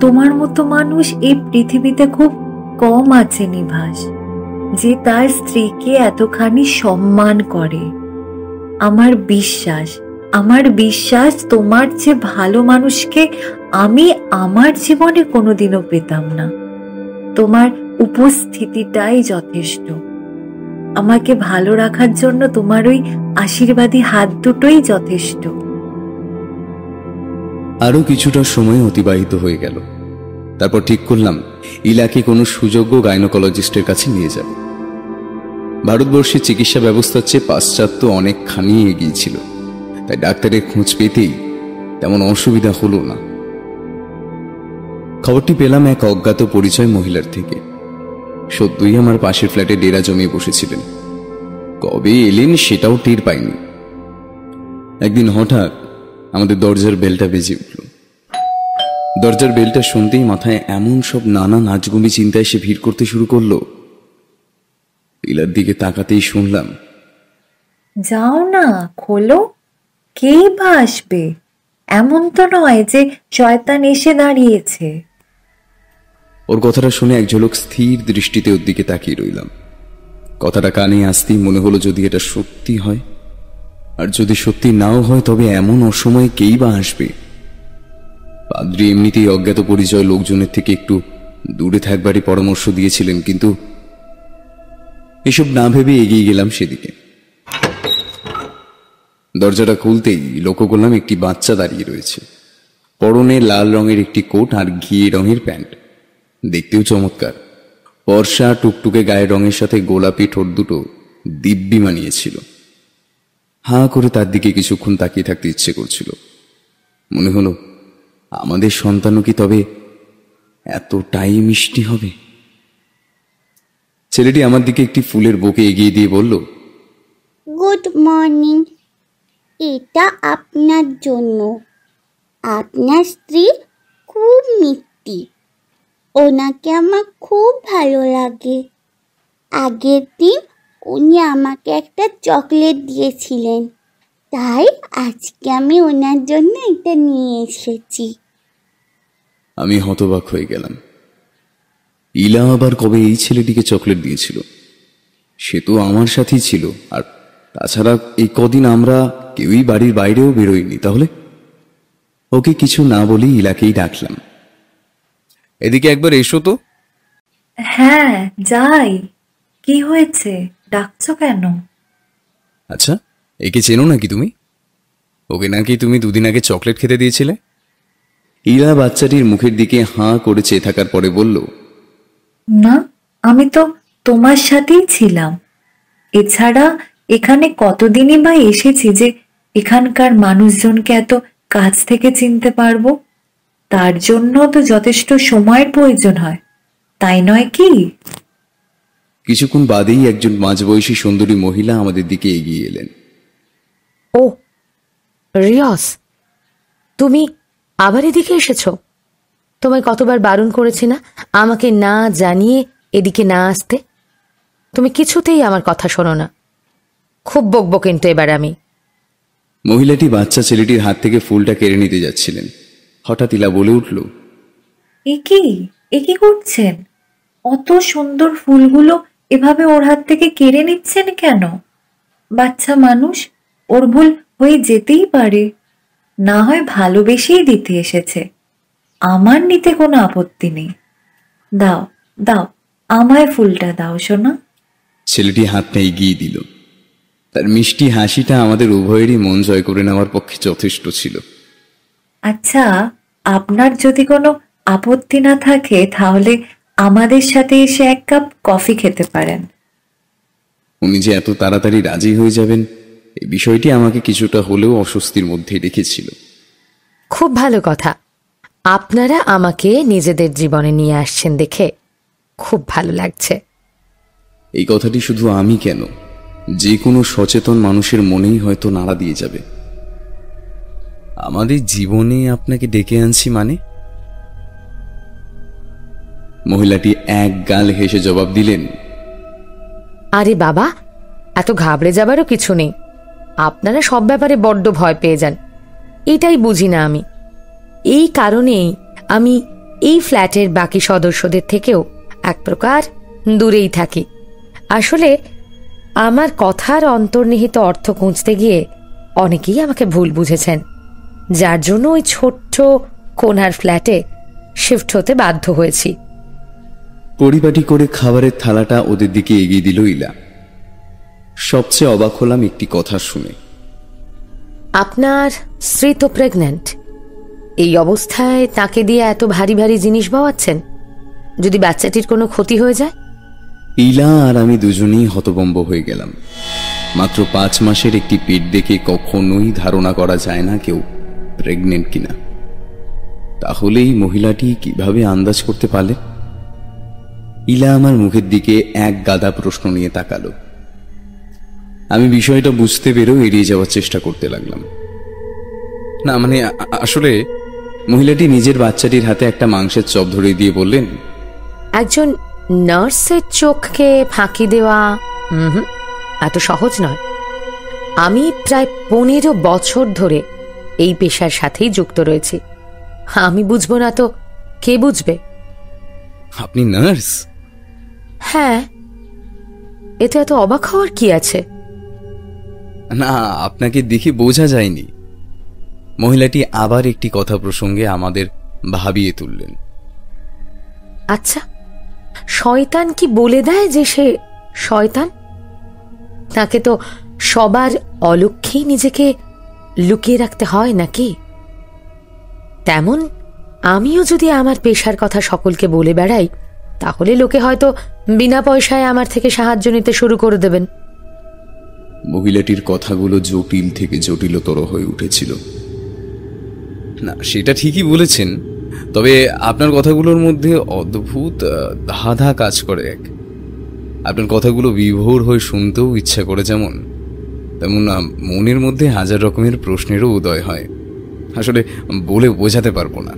তোমার মতো মানুষ এই পৃথিবীতে খুব কম আছে নিভাস, যে তার স্ত্রীকে এতখানি সম্মান করে। আমার বিশ্বাস তোমার চেয়ে ভালো মানুষকে আমি আমার জীবনে কোনোদিনও পেতাম না। তোমার উপস্থিতিটাই যথেষ্ট। আমাকে ভালো রাখার জন্য তোমার ওই আশীর্বাদী হাত দুটোই যথেষ্ট। আরো কিছুটা সময় অতিবাহিত হয়ে গেল। তারপর ঠিক করলাম ইলাকে কোনো সুযোগ্য গাইনোকোলজিস্টের কাছে নিয়ে যাব। ভারতবর্ষের চিকিৎসা ব্যবস্থার চেয়ে পাশ্চাত্য অনেকখানি এগিয়ে ছিল, তাই ডাক্তারের খোঁজ পেতেই তেমন অসুবিধা হলো না। খবরটি পেলাম এক অজ্ঞাত পরিচয় মহিলার থেকে। সত্যই আমার পাশের ফ্ল্যাটে ডেরা জমিয়ে বসেছিলেন। কবে এলেন সেটাও টের পাইনি। একদিন হঠাৎ আমাদের দরজার বেলটা বেজে উঠল। দরজার বেলটা শুনতেই মাথায় এমন সব নানা নাচগুমি চিন্তায় সে ভিড় করতে শুরু করলো। ইলার দিকে তাকাতেই শুনলাম, যাও না, খোলো, কেই বা আসবে? এমন তো নয় যে শয়তান এসে দাঁড়িয়েছে। ওর কথাটা শুনে এক ঝলক স্থির দৃষ্টিতে ওর দিকে তাকিয়ে রইলাম। কথাটা কানে আসতেই মনে হলো যদি এটা সত্যি হয়, আর যদি সত্যি নাও হয়, তবে এমন অসময়ে কেই বা আসবে? পাদ্রী এমনিতেই অজ্ঞাত পরিচয় লোকজনের থেকে একটু দূরে থাকবারই পরামর্শ দিয়েছিলেন, কিন্তু এসব না ভেবে এগিয়ে গেলাম সেদিকে। দরজাটা খুলতেই লক্ষ্য করলাম একটি বাচ্চা দাঁড়িয়ে রয়েছে। পরনে লাল রঙের একটি কোট আর ঘিয়ে রঙের প্যান্ট, দেখতেও চমৎকার। ফর্সা টুকটুকে গায়ের রঙের সাথে গোলাপি ঠোঁট দুটো দিব্যি মানিয়েছিল। হাঁ করে তার দিকে কিছুক্ষণ তাকিয়ে থাকতে ইচ্ছে করছিল। মনে হলো আমাদের সন্তানও কি তবে এতটাই মিষ্টি হবে? ছেলেটি আমার দিকে একটি ফুলের বুকে এগিয়ে দিয়ে বলল, গুড মর্নিং, এটা আপনার জন্য। আপনার স্ত্রী খুব মিষ্টি, ওনাকে আমার খুব ভালো লাগে। আগের দিন উনি আমাকে একটা চকলেট দিয়েছিলেন, তাই আজকে আমি ওনার জন্য এটা নিয়ে এসেছি। আমি হতবাক হয়ে গেলাম। ইলা আবার কবে এই ছেলেটিকে চকলেট দিয়েছিল? সে তো আমার সাথেই ছিল, আর তাছাড়া এই কদিন আমরা কেউই বাড়ির বাইরেও বেরোইনি। তাহলে ওকে কিছু না বলে ইলাকেই ডাকলাম। এদিকে একবার এসো তো। হ্যাঁ যাই। কি হয়েছে, ডাকছো কেন? আচ্ছা, একে চেনো নাকি তুমি? ওকে নাকি তুমি দুদিন আগে চকলেট খেতে দিয়েছিলে? ইলা বাচ্চাটির মুখের দিকে হাঁ করে চেয়ে থাকার পরে বলল, না, আমি তো তোমার সাথেই ছিলাম। এছাড়া এখানে কতদিনই বা এসেছি যে এখানকার মানুষজনকে এত কাছ থেকে চিনতে পারবো। তার জন্য তো যথেষ্ট সময়ের প্রয়োজন হয়, তাই নয় কি? কিছুক্ষণ বাদেই একজন মাঝবয়সী সুন্দরী মহিলা আমাদের দিকে এগিয়ে এলেন। ও রিয়স, তুমি আবার এদিকে এসেছো? তোমায় কতবার বারণ করেছি না আমাকে না জানিয়ে এদিকে না আসতে? তুমি কিছুতেই আমার কথা শোনো না। খুব বকবো কিন্তু এবার আমি। মহিলাটি বাচ্চা ছেলেটির হাত থেকে ফুলটা কেড়ে নিতে যাচ্ছিলেন। হঠাৎ ইলা বলে উঠল, এ কি করছেন? অত সুন্দর ফুলগুলো এভাবে ওর হাত থেকে কেড়ে নিচ্ছেন কেন? বাচ্চা মানুষ, ওর ভুল হয়ে যেতেই পারে। না হয় ভালোবেসেই দিতে এসেছে। আমার নিতে কোনো আপত্তি নেই। দাও দাও, আমায় ফুলটা দাও সোনা। ছেলেটি হাতটা এগিয়ে দিল। তার মিষ্টি হাসিটা আমাদের উভয়েরই মন জয় করে নেওয়ার পক্ষে যথেষ্ট ছিল। আচ্ছা, আপনার যদি কোনো আপত্তি না থাকে তাহলে আমাদের সাথে এসে এক কাপ কফি খেতে পারেন। উনি যে এত তাড়াতাড়ি রাজি হয়ে যাবেন, এই বিষয়টি আমাকে কিছুটা হলেও অস্বস্তির মধ্যে রেখেছিল। খুব ভালো কথা, আপনারা আমাকে নিজেদের জীবনে নিয়ে আসছেন দেখে খুব ভালো লাগছে। এই কথাটি শুধু আমি কেন, যে কোনো সচেতন মানুষের মনেই হয়তো নাড়া দিয়ে যাবে। আমাদের জীবনে আপনাকে ডেকে আনছি মানে? মহিলাটি এক গাল হেসে জবাব দিলেন, আরে বাবা, এত ঘাবড়ে যাবারও কিছু নেই। আপনারা সব ব্যাপারে বড্ড ভয় পেয়ে যান, এটাই বুঝি না আমি। এই কারণেই আমি এই ফ্ল্যাটের বাকি সদস্যদের থেকেও এক প্রকার দূরেই থাকি। আসলে আমার কথার অন্তর্নিহিত অর্থ খুঁজতে গিয়ে অনেকেই আমাকে ভুল বুঝেছেন, যার জন্য ওই ছোট্ট কোণার ফ্ল্যাটে শিফট হতে বাধ্য হয়েছি। পরিপাটি করে খাবারের থালাটা ওদের দিকে এগিয়ে দিল ইলা। সবচেয়ে অবাক হলাম একটি কথা শুনে। আপনার স্ত্রী তো প্রেগন্যান্ট, এই অবস্থায় তাকে দিয়ে এত ভারী ভারী জিনিস বাওয়াচ্ছেন? যদি বাচ্চাটির কোনো ক্ষতি হয়ে যায়? ইলা আর আমি দুজনেই হতভম্ব হয়ে গেলাম। মাত্র 5 মাসের একটি পেট দেখে কখনোই ধারণা করা যায় না কেউ প্রেগনেন্ট কিনা। তাহলে এই মহিলাটি কিভাবে আন্দাজ করতে পারলেন? ইলা আমার মুখের দিকে এক গাদা প্রশ্ন নিয়ে তাকালো। আমি বিষয়টা বুঝতে পেরেও এড়িয়ে যাওয়ার চেষ্টা করতে লাগলাম। না মানে আসলে মহিলাটি নিজের বাচ্চাটির হাতে একটা মাংসের চপ ধরে দিয়ে বললেন, একজন নার্সের চোখকে ফাঁকি দেওয়া এত সহজ নয়। আমি প্রায় 15 বছর ধরে এই পেশার সাথেই যুক্ত রয়েছি। আমি বুঝবো না তো কে বুঝবে? আপনি নার্স? হ্যাঁ, এতে এত অবাক হওয়ার কি আছে? না, আপনাকে দেখে বোঝা যায়নি। মহিলাটি আবার একটি কথা প্রসঙ্গে আমাদের ভাবিয়ে তুললেন। আচ্ছা, শয়তান কি বলে দেয় যে সে শয়তান? তাকে তো সবার অলক্ষ্যেই নিজেকে লুকিয়ে রাখতে হয় নাকি? তেমন আমিও যদি আমার পেশার কথা সকলকে বলে বেড়াই, তাহলে লোকে হয়তো বিনা পয়সায় আমার থেকে সাহায্য নিতে শুরু করে দেবেন। মহিলাটির কথাগুলো জটিল থেকে জটিলতর হয়ে উঠেছিল। না, সেটা ঠিকই বলেছেন, তবে আপনার কথাগুলোর মধ্যে অদ্ভুত ধাঁধা কাজ করে। আপনার কথাগুলো বিভোর হয়ে শুনতেও ইচ্ছা করে, যেমন তেমন মনের মধ্যে হাজার রকমের প্রশ্নেরও উদয় হয়। আসলে বলে বোঝাতে পারবো না।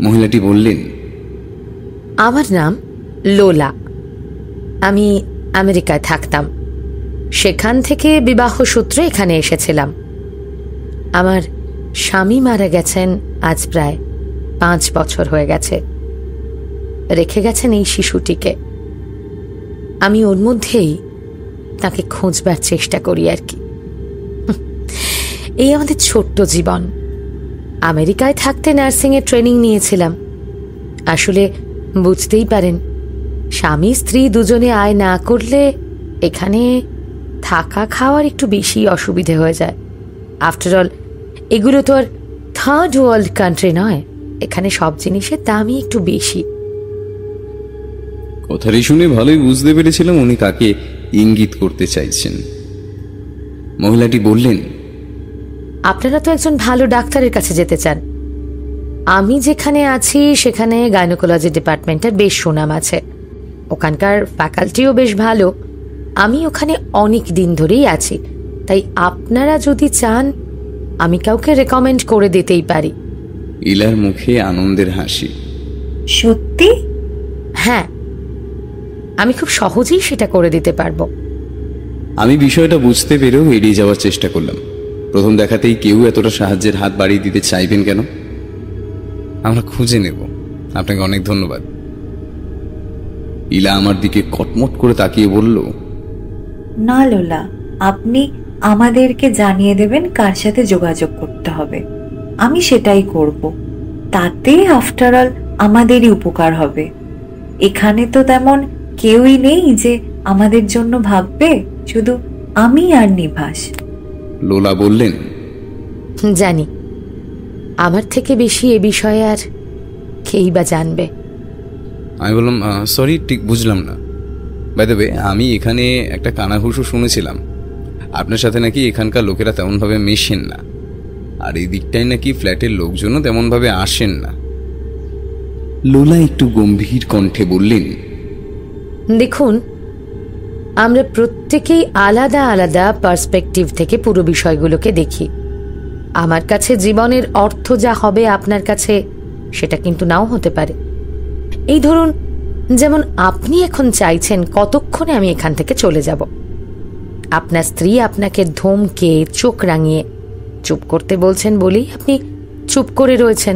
মহিলাটি বললেন, আমার নাম লোলা। আমি আমেরিকায় থাকতাম। সেখান থেকে বিবাহ সূত্রে এখানে এসেছিলাম। আমার স্বামী মারা গেছেন আজ প্রায় 5 বছর হয়ে গেছে। রেখে গেছেন এই শিশুটিকে। আমি ওর মধ্যেই তাকে খোঁজবার চেষ্টা করি আর কি। এই আমাদের ছোট্ট জীবন। আমেরিকায় থাকতে নার্সিংয়ে ট্রেনিং নিয়েছিলাম। আসলে বুঝতেই পারেন, স্বামী স্ত্রী দুজনে আয় না করলে এখানে থাকা খাওয়ার একটু বেশি অসুবিধে হয়ে যায়। আফটার অল এগুলো তো আর থার্ড ওয়ার্ল্ড কান্ট্রি নয়, এখানে সব জিনিসের দামই একটু বেশি। কথাটি শুনে ভালোই বুঝতে পেরেছিলাম উনি কাকে ইঙ্গিত করতে চাইছেন। মহিলাটি বললেন, আপনারা তো একজন ভালো ডাক্তারের কাছে যেতে চান। আমি যেখানে আছি সেখানে গাইনোকোলজি ডিপার্টমেন্টের বেশ সুনাম আছে, ওখানকার ফ্যাকাল্টিও বেশ ভালো। আমি ওখানে অনেক দিন ধরেই আছি, তাই আপনারা যদি চান আমি কাউকে রেকমেন্ড করে দিতেই পারি। ইলার মুখে আনন্দের হাসি। সত্যি? হ্যাঁ, আমি খুব সহজেই সেটা করে দিতে পারবো। আমি বিষয়টা বুঝতে পেরেও এড়িয়ে যাওয়ার চেষ্টা করলাম। প্রথম দেখাতেই কেউ এতটা সাহায্যের হাত বাড়িয়ে দিতে চাইবেন কেন? আমরা খুঁজে নেব, আপনাকে অনেক ধন্যবাদ। ইলা আমার দিকে কটমট করে তাকিয়ে বলল, না লোলা, আপনি আমাদেরকে জানিয়ে দেবেন কার সাথে যোগাযোগ করতে হবে, আমি সেটাই করব। তাতে আফটার অল আমাদেরই উপকার হবে। এখানে তো তেমন কেউই নেই যে আমাদের জন্য ভাববে, শুধু আমি আর নিভাস। লোলা বললেন, জানি, আমার থেকে বেশি এ বিষয়ে আর কেই বা জানবে। আমি বললাম, সরি, ঠিক বুঝলাম না। বাই দ্য ওয়ে, আমি এখানে একটা কানাঘুষো শুনেছিলাম আপনার সাথে নাকি এখানকার লোকেরা তেমনভাবে মেশেন না, আর এই দিকটাই নাকি ফ্ল্যাটের লোকজনও তেমনভাবে আসেন না। লোলা একটু গম্ভীর কণ্ঠে বললেন, দেখুন, আমরা প্রত্যেকেই আলাদা আলাদা পার্সপেক্টিভ থেকে পুরো বিষয়গুলোকে দেখি। আমার কাছে জীবনের অর্থ যা হবে আপনার কাছে সেটা কিন্তু নাও হতে পারে। এই ধরুন, যেমন আপনি এখন চাইছেন কতক্ষণে আমি এখান থেকে চলে যাব। আপনার স্ত্রী আপনাকে ধমকে চোখ রাঙিয়ে চুপ করতে বলছেন বলেই আপনি চুপ করে রয়েছেন।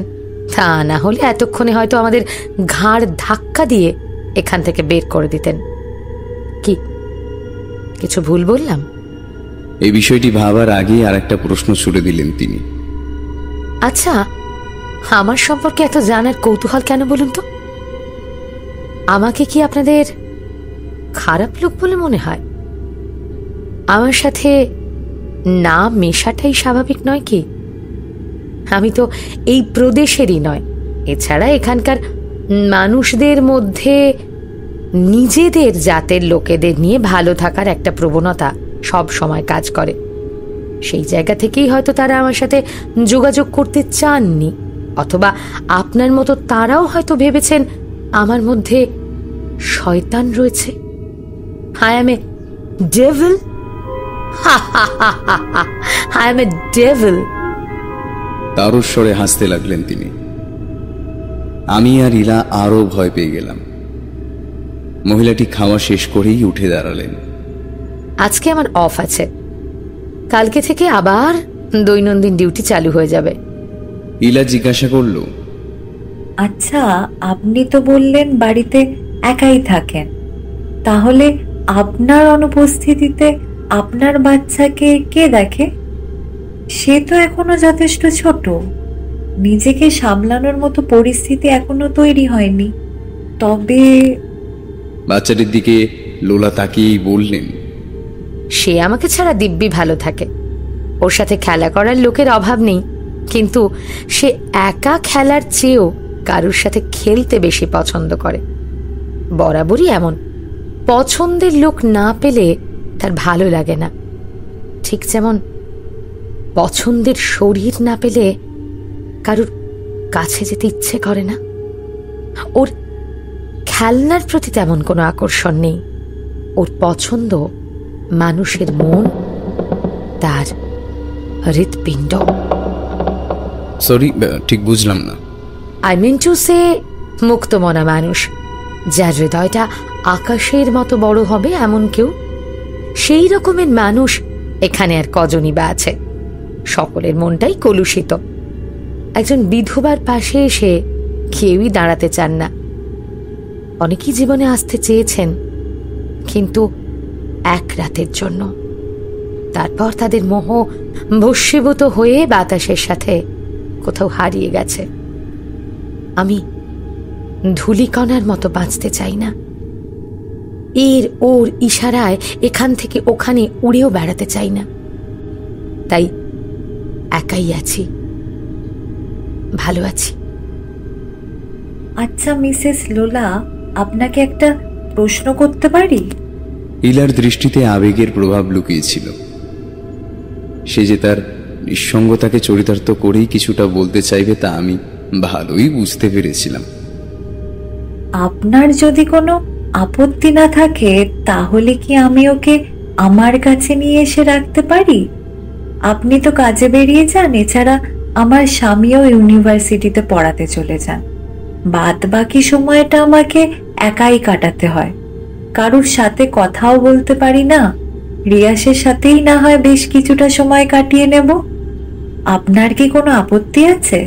তা না হলে এতক্ষণে হয়তো আমাদের ঘাড় ধাক্কা দিয়ে এখান থেকে বের করে দিতেন। কি কিছু ভুল বললাম? এই বিষয়টি ভাবার আগে আর একটা প্রশ্ন ছুড়ে দিলেন তিনি। আচ্ছা, আমার সম্পর্কে এত জানার কৌতূহল কেন বলুন তো? আমাকে কি আপনাদের খারাপ লোক বলে মনে হয়? আমার সাথে না মেশাটাই স্বাভাবিক নয় কি? আমি তো এই প্রদেশেরই নয়, এছাড়া এখানকার মানুষদের মধ্যে নিজেদের জাতের লোকেদের নিয়ে ভালো থাকার একটা প্রবণতা সব সময় কাজ করে। সেই জায়গা থেকেই হয়তো তারা আমার সাথে যোগাযোগ করতে চাননি, অথবা আপনার মতো তারাও হয়তো ভেবেছেন আমার মধ্যে শয়তান রয়েছে। I am a devil. I am a devil. তারস্বরে হাসতে লাগলেন তিনি। আমি আর ইলা আরো ভয় পেয়ে গেলাম। মহিলাটি খাওয়া শেষ করেই উঠে দাঁড়ালেন। আজকে আমার অফ আছে, কালকে থেকে আবার দৈনন্দিন ডিউটি চালু হয়ে যাবে। ইলা জিজ্ঞাসা করল, আচ্ছা, আপনি তো বললেন বাড়িতে একাই থাকেন, তাহলে আপনার অনুপস্থিতিতে আপনার বাচ্চাকে কে দেখে? সে তো এখনো যথেষ্ট ছোট, নিজেকে সামলানোর মতো পরিস্থিতি এখনো তৈরি হয়নি। তবে বাচ্চাটির দিকে লোলা তাকিয়েই বললেন, সে আমাকে ছাড়া দিব্যি ভালো থাকে, ওর সাথে খেলা করার লোকের অভাব নেই, কিন্তু সে একা খেলার চেয়েও কারুর সাথে খেলতে বেশি পছন্দ করে। বরাবরই এমন, পছন্দের লোক না পেলে তার ভালো লাগে না, ঠিক যেমন পছন্দের শরীর না পেলে কারুর কাছে যেতে ইচ্ছে করে না। ওর খেলনার প্রতি তেমন কোনো আকর্ষণ নেই, ওর পছন্দ মানুষের মন, তার হৃৎপিণ্ড। সরি, ঠিক বুঝলাম না। আই মিন টু সে মুক্তমনা মানুষ, যার হৃদয়টা আকাশের মতো বড় হবে এমন কেউ। সেই রকমের মানুষ এখানে আর কজনই বা আছে। সকলের মনটাই কলুষিত। একজন বিধবার পাশে এসে কেউই দাঁড়াতে চান না। অনেকেই জীবনে আসতে চেয়েছেন, কিন্তু এক রাতের জন্য। তারপর তাদের মোহ ভস্মীভূত হয়ে বাতাসের সাথে কোথাও হারিয়ে গেছে। আমি ধূলিকণার মতো বাঁচতে চাই না। এর ওর ইশারায় এখান থেকে ওখানে উড়েও বেড়াতে চাই না। তাই একাই আছি, ভালো আছি। আচ্ছা মিসেস লোলা, আপনাকে একটা প্রশ্ন করতে পারি? ইলার দৃষ্টিতে আবেগের প্রভাব লুকিয়েছিল। সে যে তার নিঃসঙ্গতাকে চরিতার্থ করেই কিছুটা বলতে চাইবে তা আমি ভালোই বুঝতে পেরেছিলাম। আপনার যদি কোনো আপত্তি না থাকে তাহলে কি আমি ওকে আমার কাছে নিয়ে এসে রাখতে পারি? আপনি তো কাজে বেরিয়ে যান, এছাড়া আমার স্বামীও ইউনিভার্সিটিতে পড়াতে চলে যান। বাদ বাকি সময়টা আমাকে একাই কাটাতে হয়, কারুর সাথে কথাও বলতে পারি না। রিয়াসের সাথেই না হয় বেশ কিছুটা সময় কাটিয়ে নেব। আপনার কি কোনো আপত্তি আছে?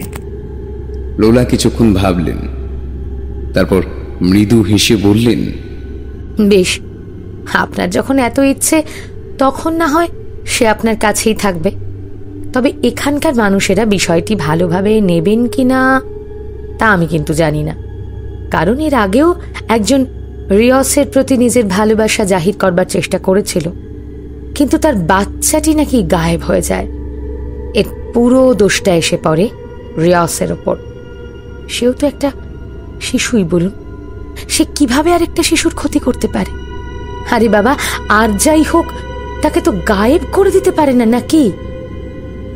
লোলা কিছুক্ষণ ভাবলেন, তারপর মৃদু হেসে বললেন, বেশ, আপনার যখন এত ইচ্ছে তখন না হয় সে আপনার কাছেই থাকবে। তবে এখানকার মানুষেরা বিষয়টি ভালোভাবে নেবেন কিনা তা আমি কিন্তু জানি না। কারণ এর আগেও একজন রিয়সের প্রতি নিজের ভালোবাসা জাহির করবার চেষ্টা করেছিল, কিন্তু তার বাচ্চাটি নাকি গায়েব হয়ে যায়। এর পুরো দোষটা এসে পড়ে রিয়সের ওপর। সেও তো একটা শিশুই, বলুন, সে কিভাবে আর একটা শিশুর ক্ষতি করতে পারে? আরে বাবা, আর যাই হোক, তাকে তো গায়েব করে দিতে পারে না নাকি?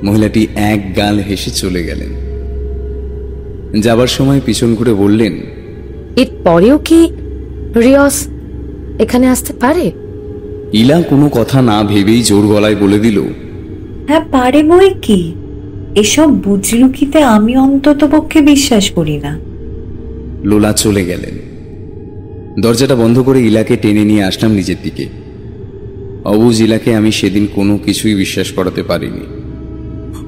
মহিলাটি এক গাল হেসে চলে গেলেন। যাবার সময় পিছন ঘুরে বললেন, এর পরেও কি রিয়স এখানে আসতে পারে? ইলা কোনো কথা না ভেবেই জোর গলায় বলে দিল, হ্যাঁ পারে বই কি। এসব বুজরুকিতে আমি অন্তত পক্ষে বিশ্বাস করি না। লোলা চলে গেলেন। দরজাটা বন্ধ করে ইলাকে টেনে নিয়ে আসলাম নিজের দিকে। অবুজ ইলাকে আমি সেদিন কোনো কিছুই বিশ্বাস করাতে পারিনি।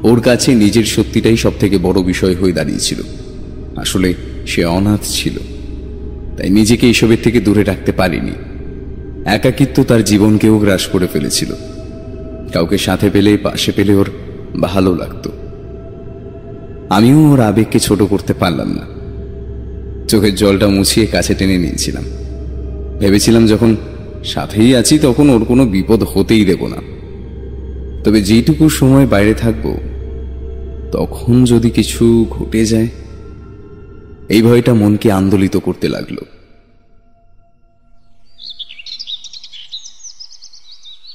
ওর কাছে নিজের সত্যিটাই সব থেকে বড় বিষয় হয়ে দাঁড়িয়েছিল। আসলে সে অনাথ ছিল, তাই নিজেকে এসবের থেকে দূরে রাখতে পারিনি। একাকিত্ব তার জীবনকেও গ্রাস করে ফেলেছিল। কাউকে সাথে পেলে, পাশে পেলে ওর ভালো লাগতো। আমিও ওর আবেগকে ছোট করতে পারলাম না। চোখের জলটা মুছিয়ে কাছে টেনে নিয়েছিলাম। ভেবেছিলাম যখন সাথেই আছি তখন ওর কোনো বিপদ হতেই দেব না। তবে যেটুকু সময় বাইরে থাকবো, তখন যদি কিছু ঘটে যায়, এই ভয়টা মনকে আন্দোলিত করতে লাগলো।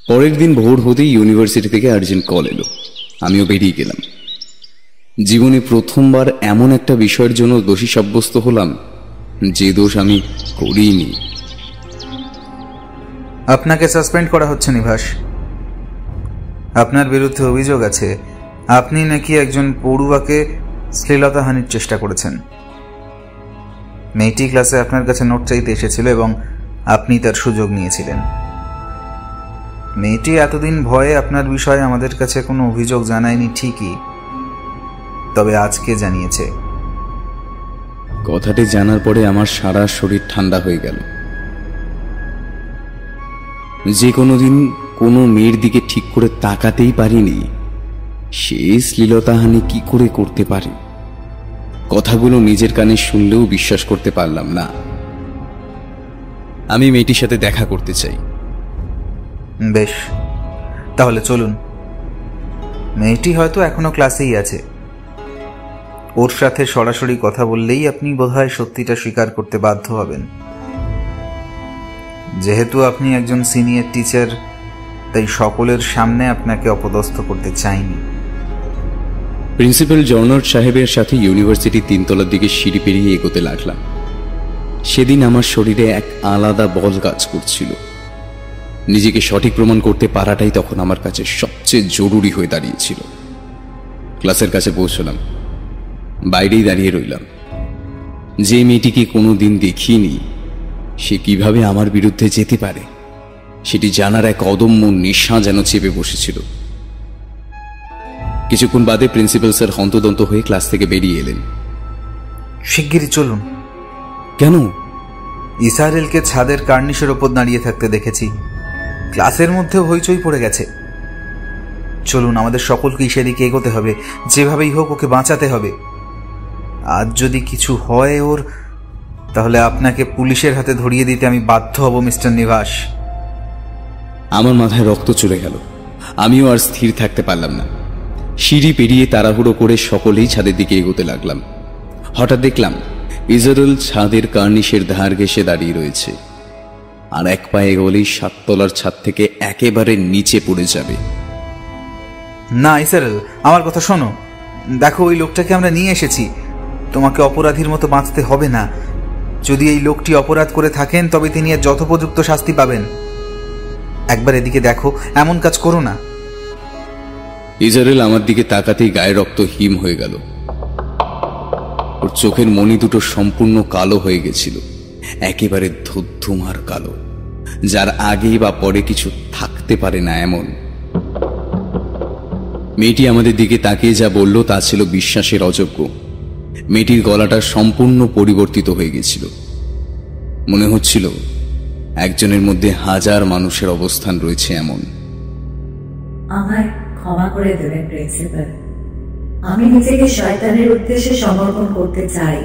পরের দিন ভোর হতেই ইউনিভার্সিটি থেকে আর্জেন্ট কল এলো। আমিও বেরিয়ে গেলাম। জীবনে প্রথমবার এমন একটা বিষয়ের জন্য দোষী সাব্যস্ত হলাম যে দোষ আমি করিনি। আপনাকে সাসপেন্ড করা হচ্ছে নিভাস। আপনার বিরুদ্ধে অভিযোগ আছে আপনি নাকি একজন পড়ুয়াকে শ্লীলতাহানির চেষ্টা করেছেন। মেয়েটি ক্লাসে আপনার কাছে নোট চাইতে এসেছিল এবং আপনি তার সুযোগ নিয়েছিলেন। মেয়েটি এতদিন ভয়ে আপনার বিষয়ে আমাদের কাছে কোনো অভিযোগ জানায়নি ঠিকই, তবে আজকে জানিয়েছে। কথাটি জানার পরে আমার সারা শরীর ঠান্ডা হয়ে গেল। যে কোনোদিন কোনো মেয়ের দিকে ঠিক করে তাকাতেই পারিনি, সে শ্লীলতাহানি কি করে করতে পারে? কথাগুলো নিজের কানে শুনলেও বিশ্বাস করতে পারলাম না। আমি মেয়েটির সাথে দেখা করতে চাই। বেশ, তাহলে চলুন। মেয়েটি হয়তো এখনো ক্লাসেই আছে। ওর সাথে সরাসরি কথা বললেই আপনি বোধহয় সত্যিটা স্বীকার করতে বাধ্য হবেন। যেহেতু আপনি একজন সিনিয়র টিচার, তাই সকলের সামনে আপনাকে অপদস্থ করতে চাইনি। প্রিন্সিপাল জর্নার্ড সাহেবের সাথে ইউনিভার্সিটির 3 তলার দিকে সিঁড়ি পেরিয়ে এগোতে লাগলাম। সেদিন আমার শরীরে এক আলাদা বল কাজ করছিল। নিজেকে সঠিক প্রমাণ করতে পারাটাই তখন আমার কাছে সবচেয়ে জরুরি হয়ে দাঁড়িয়েছিল। ক্লাসের কাছে পৌঁছলাম। বাইরেই দাঁড়িয়ে রইলাম। যে মেয়েটিকে কোনো দিন দেখিনি, সে কিভাবে আমার বিরুদ্ধে যেতে পারে? সেটি জানার এক অদম্য নেশা যেন চেপে বসেছিল। কিছুক্ষণ বাদে প্রিন্সিপাল স্যার হন্তদন্ত হয়ে ক্লাস থেকে বেরিয়ে এলেন। শিগগিরই চলুন। কেন? ইসরায়েলকে ছাদের কার্নিশের ওপর দাঁড়িয়ে থাকতে দেখেছি। ক্লাসের মধ্যে হইচই পড়ে গেছে। চলুন, আমাদের সকলকে সেদিকে এগোতে হবে। যেভাবেই হোক ওকে বাঁচাতে হবে। আজ যদি কিছু হয় ওর, তাহলে আপনাকে পুলিশের হাতে ধরিয়ে দিতে আমি বাধ্য হব মিস্টার নিভাস। আমার মাথায় রক্ত চলে গেল। আমিও আর স্থির থাকতে পারলাম না। সিঁড়ি পেরিয়ে তাড়াহুড়ো করে সকলেই ছাদের দিকে এগোতে লাগলাম। হঠাৎ দেখলাম ইজারুল ছাদের কার্নিশের ধার ঘেঁষে দাঁড়িয়ে রয়েছে, আর এক পায়ে এগোলেই 7 তলার ছাদ থেকে একেবারে নিচে পড়ে যাবে। না ইসরায়েল, আমার কথা শোনো। দেখো, ওই লোকটাকে আমরা নিয়ে এসেছি। তোমাকে অপরাধীর মতো বাঁচতে হবে না। যদি এই লোকটি অপরাধ করে থাকেন, তবে তিনি এর যথোপযুক্ত শাস্তি পাবেন। একবার এদিকে দেখো, এমন কাজ করো না। ইজারেল আমার দিকে তাকাতেই গায়ে রক্ত হিম হয়ে গেল। ওর চোখের মণি দুটো সম্পূর্ণ কালো হয়ে গেছিল, একেবারে ধুধুমার কালো, যার আগে বা পরে কিছু থাকতে পারে না এমন। মেয়েটি আমাদের দিকে তাকিয়ে যা বলল তা ছিল বিশ্বাসের অযোগ্য। মেয়েটির গলাটা সম্পূর্ণ পরিবর্তিত হয়ে গেছিল। মনে হচ্ছিল একজনের মধ্যে হাজার মানুষের অবস্থান রয়েছে এমন। আমায় ক্ষমা করে দেবেন প্রিন্সিপাল। আমি নিজেকে শয়তানের উদ্দেশ্যে সমর্পণ করতে চাই।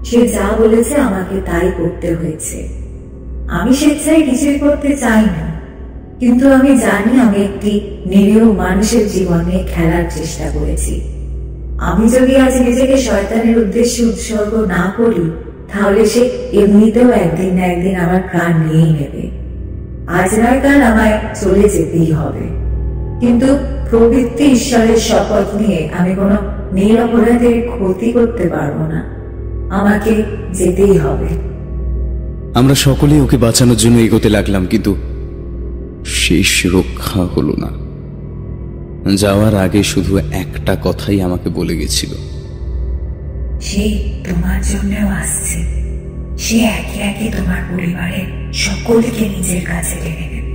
সে যা বলেছে আমাকে তাই করতে হয়েছে। আমি স্বেচ্ছায় কিছুই করতে চাই না, কিন্তু আমি জানি আমি একটি নিরীহ মানুষের জীবনে খেলার চেষ্টা করেছি। আমি যদি আজ নিজেকে শয়তানের উদ্দেশ্যে উৎসর্গ না করি, তাহলে সে এমনিতেও একদিন না একদিন আমার প্রাণ নিয়েই নেবে। আজ নয় কাল আমায় চলে যেতেই হবে, কিন্তু প্রবৃত্তি ঈশ্বরের শপথ নিয়ে আমি কোনো নিরপরাধের ক্ষতি করতে পারবো না। আমাকে যেতেই হবে। আমরা সকলেই ওকে বাঁচানোর জন্য এগোতে লাগলাম, কিন্তু শেষ রক্ষা হলো না। যাওয়ার আগে শুধু একটা কথাই আমাকে বলে গেছিল, সে তোমার জন্যও আসছে। সে একে একে তোমার পরিবারের সকলকে নিজের কাছে টেনে নেবে।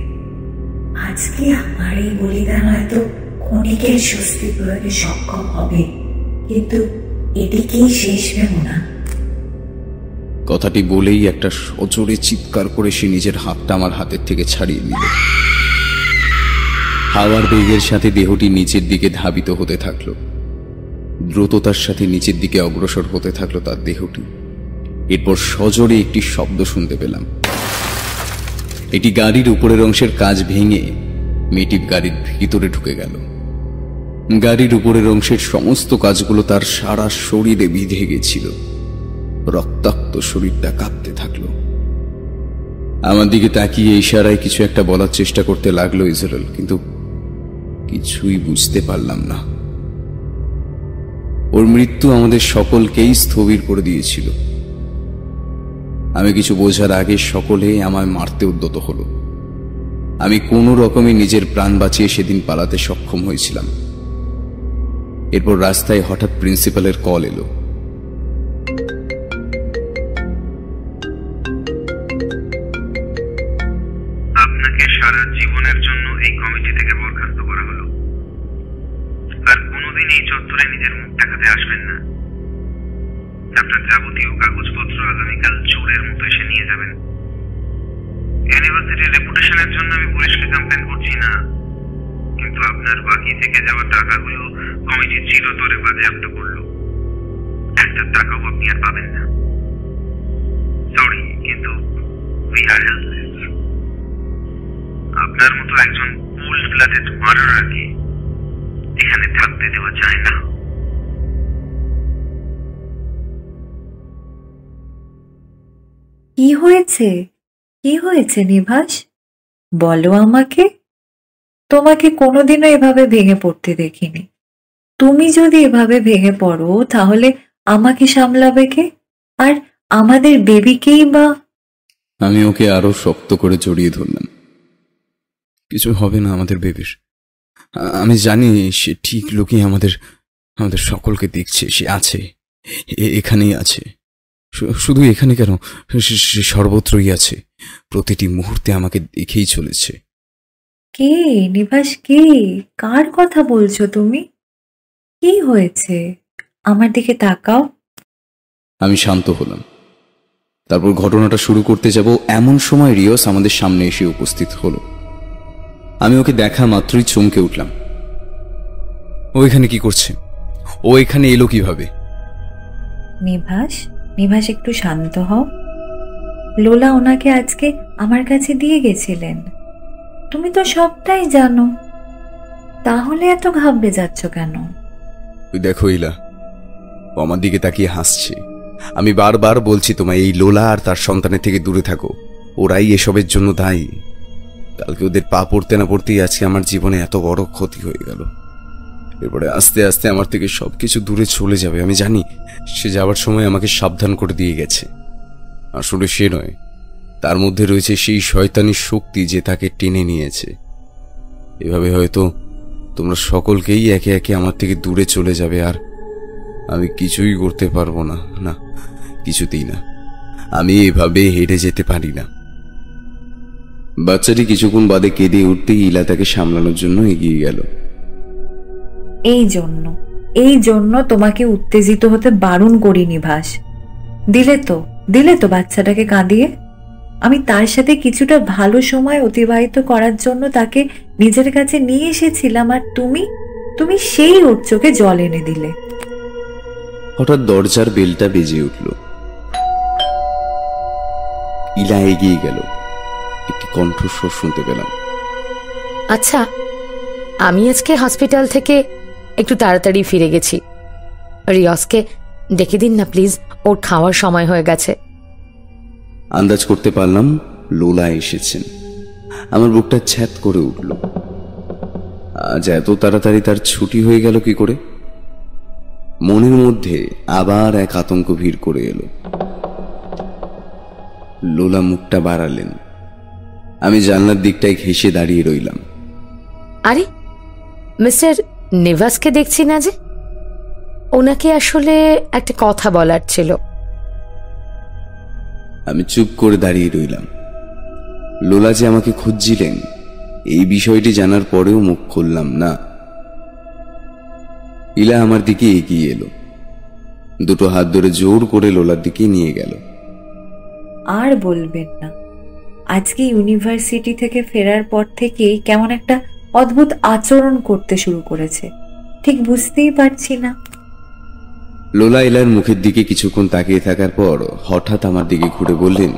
আজকে আমার এই বলিদান হয়তো ক্ষণিকের স্বস্তি প্রয়োগে সক্ষম হবে, কিন্তু এটিকেই শেষ ভেবো না। কথাটি বলেই একটা সজোরে চিৎকার করে সে নিজের হাতটা আমার হাতের থেকে ছাড়িয়ে নিল। হাওয়ার বেগের সাথে দেহটি নিচের দিকে ধাবিত হতে থাকলো। দ্রুততার সাথে নিচের দিকে অগ্রসর হতে থাকলো তার দেহটি। এরপর সজোরে একটি শব্দ শুনতে পেলাম। এটি গাড়ির উপরের অংশের কাজ ভেঙে মেয়েটি গাড়ির ভিতরে ঢুকে গেল। গাড়ির উপরের অংশের সমস্ত কাজগুলো তার সারা শরীরে বিঁধে গেছিল। রক্তাক্ত শরীরটা কাঁপতে থাকলো। আমার দিকে তাকিয়ে ইশারায় কিছু একটা বলার চেষ্টা করতে লাগলো ইসরায়েল, কিন্তু কিছুই বুঝতে পারলাম না। ওর মৃত্যু আমাদের সকলকেই স্থবির করে দিয়েছিল। আমি কিছু বোঝার আগে সকলে আমায় মারতে উদ্যত হলো। আমি কোনো রকমে নিজের প্রাণ বাঁচিয়ে সেদিন পালাতে সক্ষম হয়েছিলাম। এরপর রাস্তায় হঠাৎ প্রিন্সিপালের কল এলো। আপনাকে সারা জীবনের জন্য এই কমিটি থেকে বরখাস্ত করা হলো। আর কোনোদিন এই চত্বরে নিজের মুখ দেখাতে আসবেন না। আপনার যাবতীয় কাগজপত্র আগামীকাল চোরের মতো এসে নিয়ে যাবেন। ইউনিভার্সিটির রেপুটেশনের জন্য আমি পুলিশকে কমপ্লেন করছি না, কিন্তু আপনার বাকি থেকে যাওয়া টাকাগুলো কমিটি চিরতরে বাজেয়াপ্ত করলো। একটা টাকাও আপনি আর পাবেন না। সরি, কিন্তু উই আর হেল্পলেস। আপনার মতো একজন কোল্ড ব্লাডেড মার্ডারারকে এখানে থাকতে দেওয়া যায় না। কি হয়েছে? কি হয়েছে নিভাস? বলো আমাকে। তোমাকে কোনোদিনও এভাবে ভেঙে পড়তে দেখিনি। তুমি যদি এভাবে ভেঙে পড়ো, তাহলে আমাকে সামলাবে কে? আর আমাদের বেবিকেই বা? আমি ওকে আরো শক্ত করে জড়িয়ে ধরলাম। কিছু হবে না আমাদের বেবির। আমি জানি সে ঠিক লোকই আমাদের সকলকে দেখছে। সে আছে, এখানেই আছে। শুধু এখানে কেন, সে সর্বত্রই আছে, প্রতিটি মুহূর্তে আমাকে দেখেই চলেছে। কে নিবাস, কে? কার কথা বলছো তুমি? কি হয়েছে? আমার দিকে তাকাও। আমি শান্ত হলাম। তারপর ঘটনাটা শুরু করতে যাব এমন সময় রিয়স আমাদের সামনে এসে উপস্থিত হলো। আমি ওকে দেখা মাত্রই চমকে উঠলাম। ও এখানে কি করছে? ও এখানে এলো কিভাবে? নিবাস, নিবাস একটু শান্ত হও। লোলা ওনাকে আজকে আমার কাছে দিয়ে গেছিলেন। তুমি তো সবটাই জানো, তাহলে এত ঘাবড়ে যাচ্ছ কেন? তুই দেখো ইলা, ও আমার দিকে তাকিয়ে হাসছে। আমি বারবার বলছি তোমায়, এই লোলা আর তার সন্তানের থেকে দূরে থাকো, ওরাই এসবের জন্য দায়ী। কালকে ওদের পা পড়তে না পড়তেই আজকে আমার জীবনে এত বড় ক্ষতি হয়ে গেল। এরপরে আস্তে আস্তে আমার থেকে সবকিছু দূরে চলে যাবে। আমি জানি সে যাবার সময় আমাকে সাবধান করে দিয়ে গেছে। আসলে সে নয়, তার মধ্যে রয়েছে সেই শয়তানি শক্তি যে তাকে টেনে নিয়েছে। এভাবে হয়তো তোমরা সকলকেই একে একে আমার থেকে দূরে চলে যাবে, আর আমি কিছুই করতে পারবো না। না, কিছুতেই না। আমি এভাবে হেরে যেতে পারি না। বাচ্চাটি কিছুক্ষণ বাদে কেঁদে উঠতেই ইলা তাকে সামলানোর জন্য এগিয়ে গেল। এই জন্য তোমাকে উত্তেজিত হতে বারণ করি নিবাস। দিলে তো বাচ্চাটাকে কাঁদিয়ে। আমি তার সাথে কিছুটা ভালো সময় অতিবাহিত করার জন্য তাকে নিজের কাছে নিয়ে এসেছিলাম, আর তুমি সেই ওর চোখে জল এনে দিলে। হঠাৎ দরজার বেলটা বেজে উঠল। ইলা এগিয়ে গেল। একটি কণ্ঠস্বর শুনতে পেলাম। আচ্ছা, আমি আজকে হসপিটাল থেকে একটু তাড়াতাড়ি ফিরে গেছি। রিয়সকে ডেকে দিন না প্লিজ, ওর খাওয়ার সময় হয়ে গেছে। আন্দাজ করতে পারলাম লোলা এসেছেন। আমার বুকটা ছ্যাত করে উঠল। আজ এত তাড়াতাড়ি তার ছুটি হয়ে গেল কি করে? মনের মধ্যে আবার এক আতঙ্ক ভিড় করে এলো। লোলা মুখটা বাড়ালেন। আমি জানলার দিকটায় ঘেঁষে দাঁড়িয়ে রইলাম। আরে, মিস্টার নিবাসকে দেখছি না যে? ওনাকে আসলে একটা কথা বলার ছিল। আমি চুপ করে দাঁড়িয়ে রইলাম। লোলা যে আমাকে খুঁজছিলেন এই বিষয়টি জানার পরেও মুখ খুললাম না। ইলা আমার দিকে এগিয়ে এলো, দুটো হাত ধরে জোর করে লোলার দিকে নিয়ে গেল। আর বলবেন না, আজকে ইউনিভার্সিটি থেকে ফেরার পর থেকেই কেমন একটা অদ্ভুত আচরণ করতে শুরু করেছে, ঠিক বুঝতেই পারছি না। লোলা ইলার মুখের দিকে কিছুক্ষণ তাকিয়ে থাকার পর হঠাৎ আমার দিকে ঘুরে বললেন,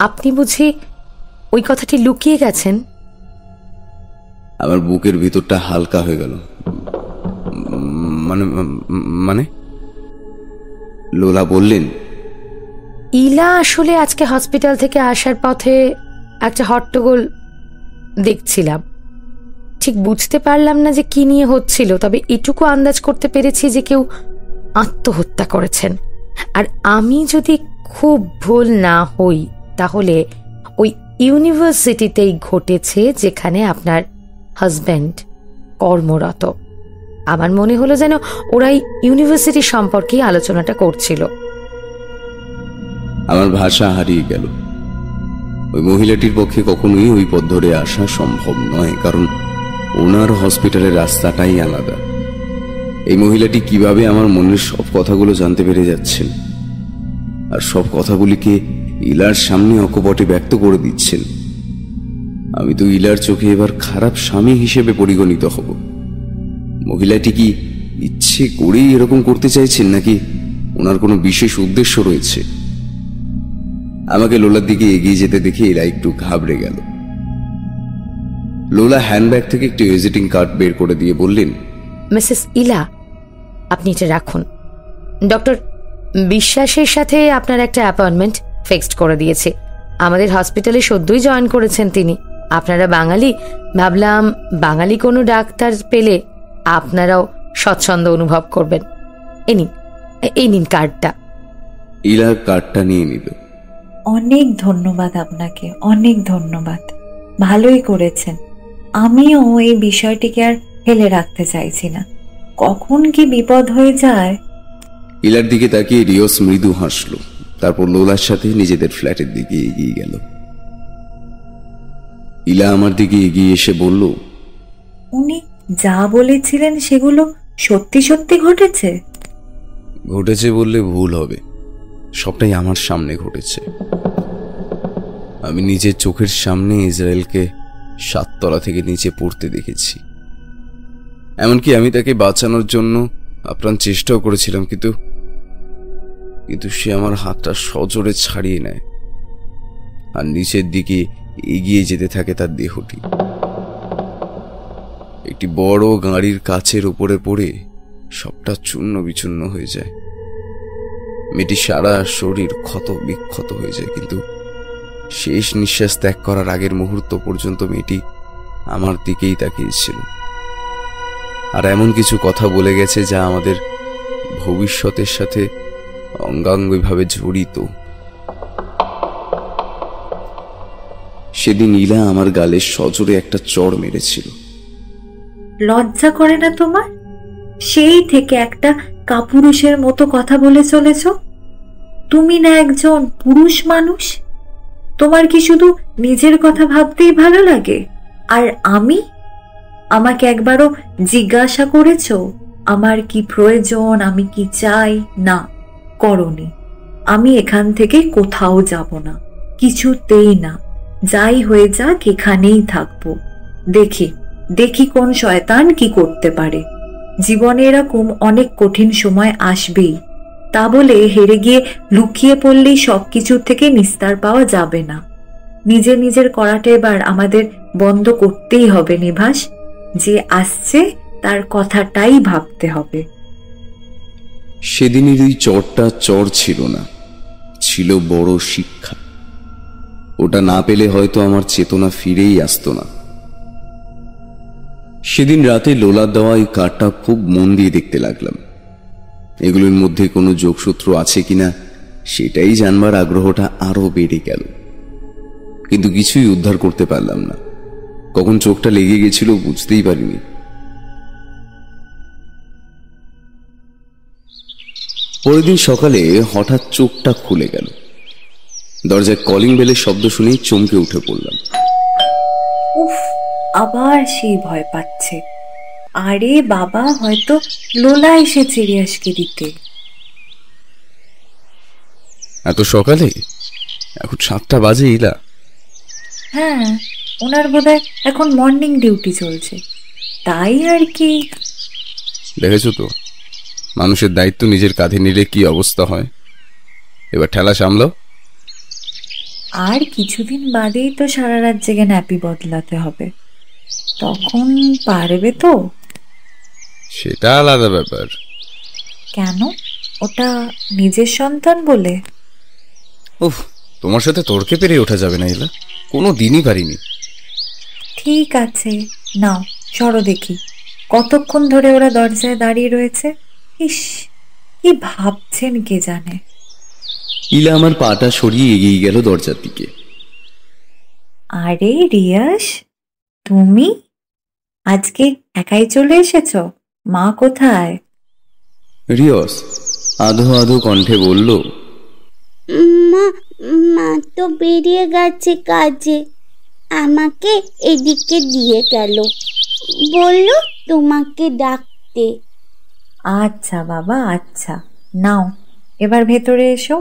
আপনি বুঝি ওই কথাটি লুকিয়ে গেছেন? আমার বুকের ভিতরটা হালকা হয়ে গেল। মানে লোলা বললেন, ইলা আসলে আজকে হসপিটাল থেকে আসার পথে একটা হট্টগোল দেখছিলাম। ঠিক বুঝতে পারলাম না যে কি নিয়ে হচ্ছিল, তবে এটুকু আন্দাজ করতে পেরেছি যে কেউ আত্মহত্যা করেছেন। আর আমি যদি খুব ভুল না হই তাহলে ওই ইউনিভার্সিটিতেই ঘটেছে যেখানে আপনার হাজব্যান্ড কর্মরত। আমার মনে হলো যেন ওরাই ইউনিভার্সিটি সম্পর্কে আলোচনাটা করছিল। আমার ভাষা হারিয়ে গেল। ওই মহিলাটির পক্ষে কখনোই ওই পথ ধরে আসা সম্ভব নয়, কারণ ওনার হসপিটালের রাস্তাটাই আলাদা। এই মহিলাটি কিভাবে আমার মনের সব কথাগুলো জানতে পেরে যাচ্ছেন, আর সব কথাগুলিকে ইলার সামনে অকপটে ব্যক্ত করে দিচ্ছেন। আমি তো ইলার চোখে এবার খারাপ স্বামী হিসেবে পরিগণিত হব। মহিলাটি কি ইচ্ছে করেই এরকম করতে চাইছেন, নাকি ওনার কোনো বিশেষ উদ্দেশ্য রয়েছে? আমাকে লোলার দিকে এগিয়ে যেতে দেখে এরা একটু ঘাবড়ে গেল। লোলা হ্যান্ডব্যাগ থেকে একটি ভিজিটিং কার্ড বের করে দিয়ে বললেন, মিসেস ইলা, আপনি এটা রাখুন। ডক্টর বিশ্বাসের সাথে আপনার একটা অ্যাপয়েন্টমেন্ট ফিক্সড করে দিয়েছে। আমাদের হসপিটালে সদ্যই জয়েন করেছেন তিনি। আপনারা বাঙালি, ভাবলাম বাঙালি কোনো ডাক্তার পেলে আপনারাও স্বচ্ছন্দ অনুভব করবেন। এই নিন কার্ডটা। ইলা কার্ডটা নিয়ে নিল। অনেক ধন্যবাদ আপনাকে, অনেক ধন্যবাদ। ভালোই করেছেন। আমিও এই বিষয়টিকে আর ফেলে রাখতে চাইছি না। কখন কি বিপদ হয়ে যায়। ইলার দিকে তাকিয়ে রিয়স মৃদু হাসল, তারপর লোলার সাথে নিজেদের ফ্ল্যাটের দিকে এগিয়ে গেল। ইলা আমার দিকে এগিয়ে এসে বলল, উনি যা বলেছিলেন সেগুলো সত্যি সত্যি ঘটেছে? ঘটেছে বললে ভুল হবে, সবটাই আমার সামনে ঘটেছে। আমি নিজের চোখের সামনে ইসরায়েলকে 7 তলা থেকে নিচে পড়তে দেখেছি। এমনকি আমি তাকে বাঁচানোর জন্য আপ্রাণ চেষ্টাও করেছিলাম, কিন্তু সে আমার হাতটা সজোরে ছাড়িয়ে নেয় আর নিচের দিকে এগিয়ে যেতে থাকে তার দেহটি। একটি বড় গাড়ির কাচের উপরে পড়ে সবটা চূর্ণ বিচূর্ণ হয়ে যায়। মেয়েটি সারা শরীর ক্ষত বিক্ষত হয়ে যায়, কিন্তু শেষ নিঃশ্বাস ত্যাগ করার আগের মুহূর্ত পর্যন্ত মেয়েটি আমার দিকেই তাকিয়েছিল আর এমন কিছু কথা বলে গেছে যা আমাদের ভবিষ্যতের সাথে অঙ্গাঙ্গিভাবে জড়িত। সেদিন ইলা আমার গালে সজোরে একটা চড় মেরেছিল। লজ্জা করে না তোমার? সেই থেকে একটা কাপুরুষের মতো কথা বলে চলেছ। তুমি না একজন পুরুষ মানুষ? তোমার কি শুধু নিজের কথা ভাবতেই ভালো লাগে? আর আমাকে একবারও জিজ্ঞাসা করেছ আমার কি প্রয়োজন, আমি কি চাই? না, করনি। আমি এখান থেকে কোথাও যাব না, কিছুতেই না। যাই হয়ে যাক, এখানেই থাকবো। দেখি কোন শয়তান কি করতে পারে। জীবনে এরকম অনেক কঠিন সময় আসবেই, তা বলে হেরে গিয়ে লুকিয়ে পড়লেই সবকিছুর থেকে নিস্তার পাওয়া যাবে না। নিজের করাটা এবার আমাদের বন্ধ করতেই হবে নিভাস। যে আসছে তার কথাটাই ভাবতে হবে। সেদিনের ওই চরটা চর ছিল না, ছিল বড় শিক্ষা। ওটা না পেলে হয়তো আমার চেতনা ফিরেই আসতো না। সেদিন রাতে লোলার দেওয়া এই কার্ডটা খুব মন দিয়ে দেখতে লাগলাম। এগুলোর মধ্যে কোনো যোগসূত্র আছে কিনা সেটাই জানবার আগ্রহটা আরো বেড়ে গেল, কিন্তু কিছুই উদ্ধার করতে পারলাম না। কখন চোখটা লেগে গেছিল বুঝতেই পারিনি। পরের দিন সকালে হঠাৎ চোখটা খুলে গেল। দরজায় কলিং বেলের শব্দ শুনেই চমকে উঠে পড়লাম। উফ, আবার সেই ভয় পাচ্ছে। আরে বাবা, হয়তো লোলা এসেছে রিয়াজকে দিতে। এত সকালে? এখন 7টা বাজে ইলা। হ্যাঁ, ওনার বোধহয় এখন মর্নিং ডিউটি চলছে, তাই আর কি। দেখেছো তো, মানুষের দায়িত্ব নিজের কাঁধে নিলে কি অবস্থা হয়। এবার ঠেলা সামলাও। আর কিছুদিন বাদেই তো সারা রাত জেগে ন্যাপি বদলাতে হবে, তখন পারবে তো? সেটা আলাদা ব্যাপার। কেন? ওটা নিজের সন্তান বলে? উফ, তোমার সাথে তর্কে পেরে ওঠা যাবে না ইলা, কোনো দিনই পারিনি। ঠিক আছে, নাও সরো দেখি। কতক্ষণ ধরে ওরা দরজায় দাঁড়িয়ে রয়েছে। ইস, কি ভাবছেন কে জানে। ইলা আমার পাটা সরিয়ে এগিয়ে গেল দরজার দিকে। আরে রিয়াস, তুমি আজকে একাই চলে এসেছো? মা কোথায়? রিয়স আধো আধো কণ্ঠে বলল, মা তো বেরিয়ে গেছে কাজে, আমাকে এদিকে দিয়ে গেল, বলল তোমাকে ডাকতে। আচ্ছা বাবা, আচ্ছা, নাও এবার ভেতরে এসো।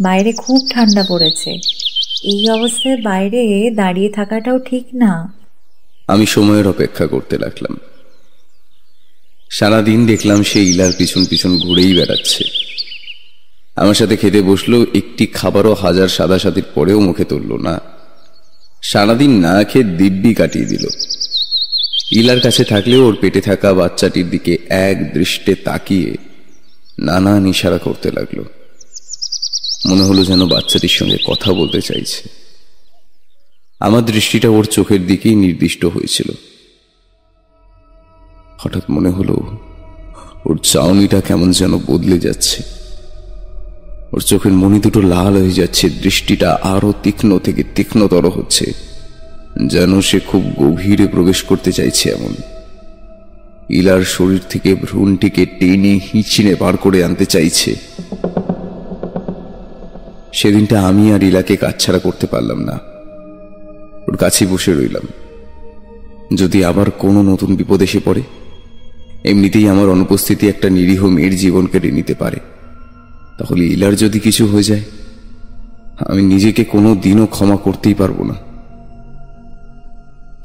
বাইরে খুব ঠান্ডা পড়েছে, এই অবস্থায় বাইরে দাঁড়িয়ে থাকাটাও ঠিক না। আমি সময়ের অপেক্ষা করতে লাগলাম। সারাদিন দেখলাম সে ইলার পিছন পিছন ঘুরেই বেড়াচ্ছে। আমার সাথে খেতে বসলো, একটি খাবারও হাজার সাদাসাদির পরেও মুখে তুলল না। সারাদিন না খেয়ে দিব্যি কাটিয়ে দিল। ইলার কাছে থাকলেও ওর পেটে থাকা বাচ্চাটির দিকে এক দৃষ্টে তাকিয়ে নানান ইশারা করতে লাগলো। মনে হলো যেন বাচ্চাটির সঙ্গে কথা বলতে চাইছে। আমার দৃষ্টিটা ওর চোখের দিকেই নির্দিষ্ট হয়েছিল। হঠাৎ মনে হলো ওর চাউনিটা কেমন যেন বদলে যাচ্ছে। ওর চোখের মণি দুটো লাল হয়ে যাচ্ছে, দৃষ্টিটা আরো তীক্ষ্ণ থেকে তীক্ষ্ণতর হচ্ছে, যেন সে খুব গভীরে প্রবেশ করতে চাইছে এমন। ইলার শরীর থেকে ভ্রূণটিকে টেনে হিঁচিনে বার করে আনতে চাইছে। সেদিনটা আমি আর ইলাকে কাছছাড়া করতে পারলাম না। ওর কাছে বসে রইলাম। যদি আবার কোনো নতুন বিপদ এসে পড়ে, এমনিতেই আমার অনুপস্থিতি একটা নিরীহ মেয়ের জীবন কেড়ে নিতে পারে, তাহলে ইলার যদি কিছু হয়ে যায়, আমি নিজেকে কোনো দিনও ক্ষমা করতেই পারবো না।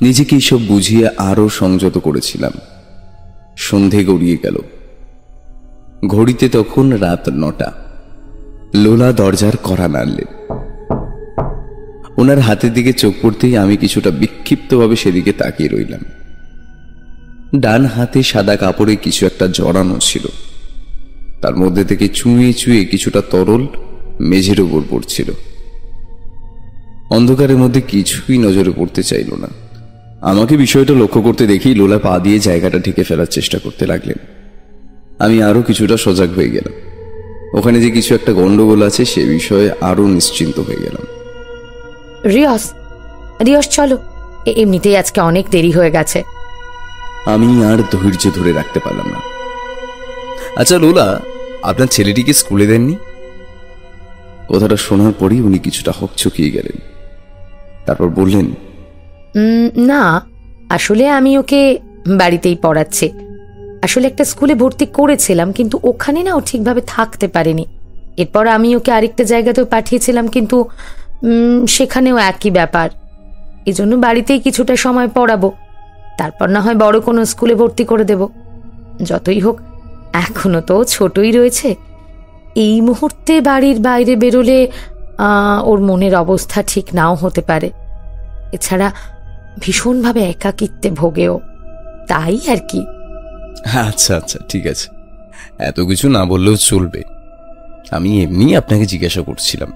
নিজেকে এইসব বুঝিয়ে আরো সংযত করেছিলাম। সন্ধে গড়িয়ে গেল। ঘড়িতে তখন রাত 9টা। লোলা দরজার কড়া নাড়লেন। ওনার হাতের দিকে চোখ পড়তেই আমি কিছুটা বিক্ষিপ্তভাবে সেদিকে তাকিয়ে রইলাম। ডান হাতে সাদা কাপড়ে কিছু একটা জড়ানো ছিল। তার মধ্যে থেকে চুঁয়ে চুঁয়ে কিছুটা তরল মেঝের উপর পড়ছিল। অন্ধকারের মধ্যে কিছুই নজরে পড়তে চাইল না। আমাকে বিষয়টা লক্ষ্য করতে দেখি লোলা পা দিয়ে জায়গাটা ঢেকে ফেলার চেষ্টা করতে লাগলেন। আমি আরো কিছুটা সজাগ হয়ে গেলাম। ওখানে যে কিছু একটা গন্ডগোল আছে সে বিষয়ে আরো নিশ্চিন্ত হয়ে গেলাম। রিয়স চলো, এমনিতেই আজকে অনেক দেরি হয়ে গেছে। আমি আর ধৈর্য ধরে রাখতে পারলাম না। আচ্ছা লোলা, আপনার ছেলেটিকে স্কুলে দেননি? কথাটা শোনার পরই উনি কিছুটা হকচকিয়ে গেলেন। তারপর বললেন, না, আসলে আমি ওকে বাড়িতেই পড়াচ্ছি। আসলে একটা স্কুলে ভর্তি করেছিলাম, কিন্তু ওখানে না ও ঠিকভাবে থাকতে পারেনি। এরপর আমি ওকে আরেকটা জায়গাতেও পাঠিয়েছিলাম, কিন্তু সেখানেও একই ব্যাপার। এজন্য বাড়িতেই কিছুটা সময় পড়াবো, তারপর না হয় বড় কোনো স্কুলে ভর্তি করে দেব। যতই হোক এখনো তো ছোটই রয়েছে। এই মুহূর্তে বাড়ির বাইরে বেরোলে ওর মনের অবস্থা ঠিক নাও হতে পারে। এছাড়া ভীষণভাবে একাকিত্বে ভোগেও, তাই আর কি। আচ্ছা আচ্ছা, ঠিক আছে, এত কিছু না বললেও চলবে। আমি এমনি আপনাকে জিজ্ঞাসা করছিলাম।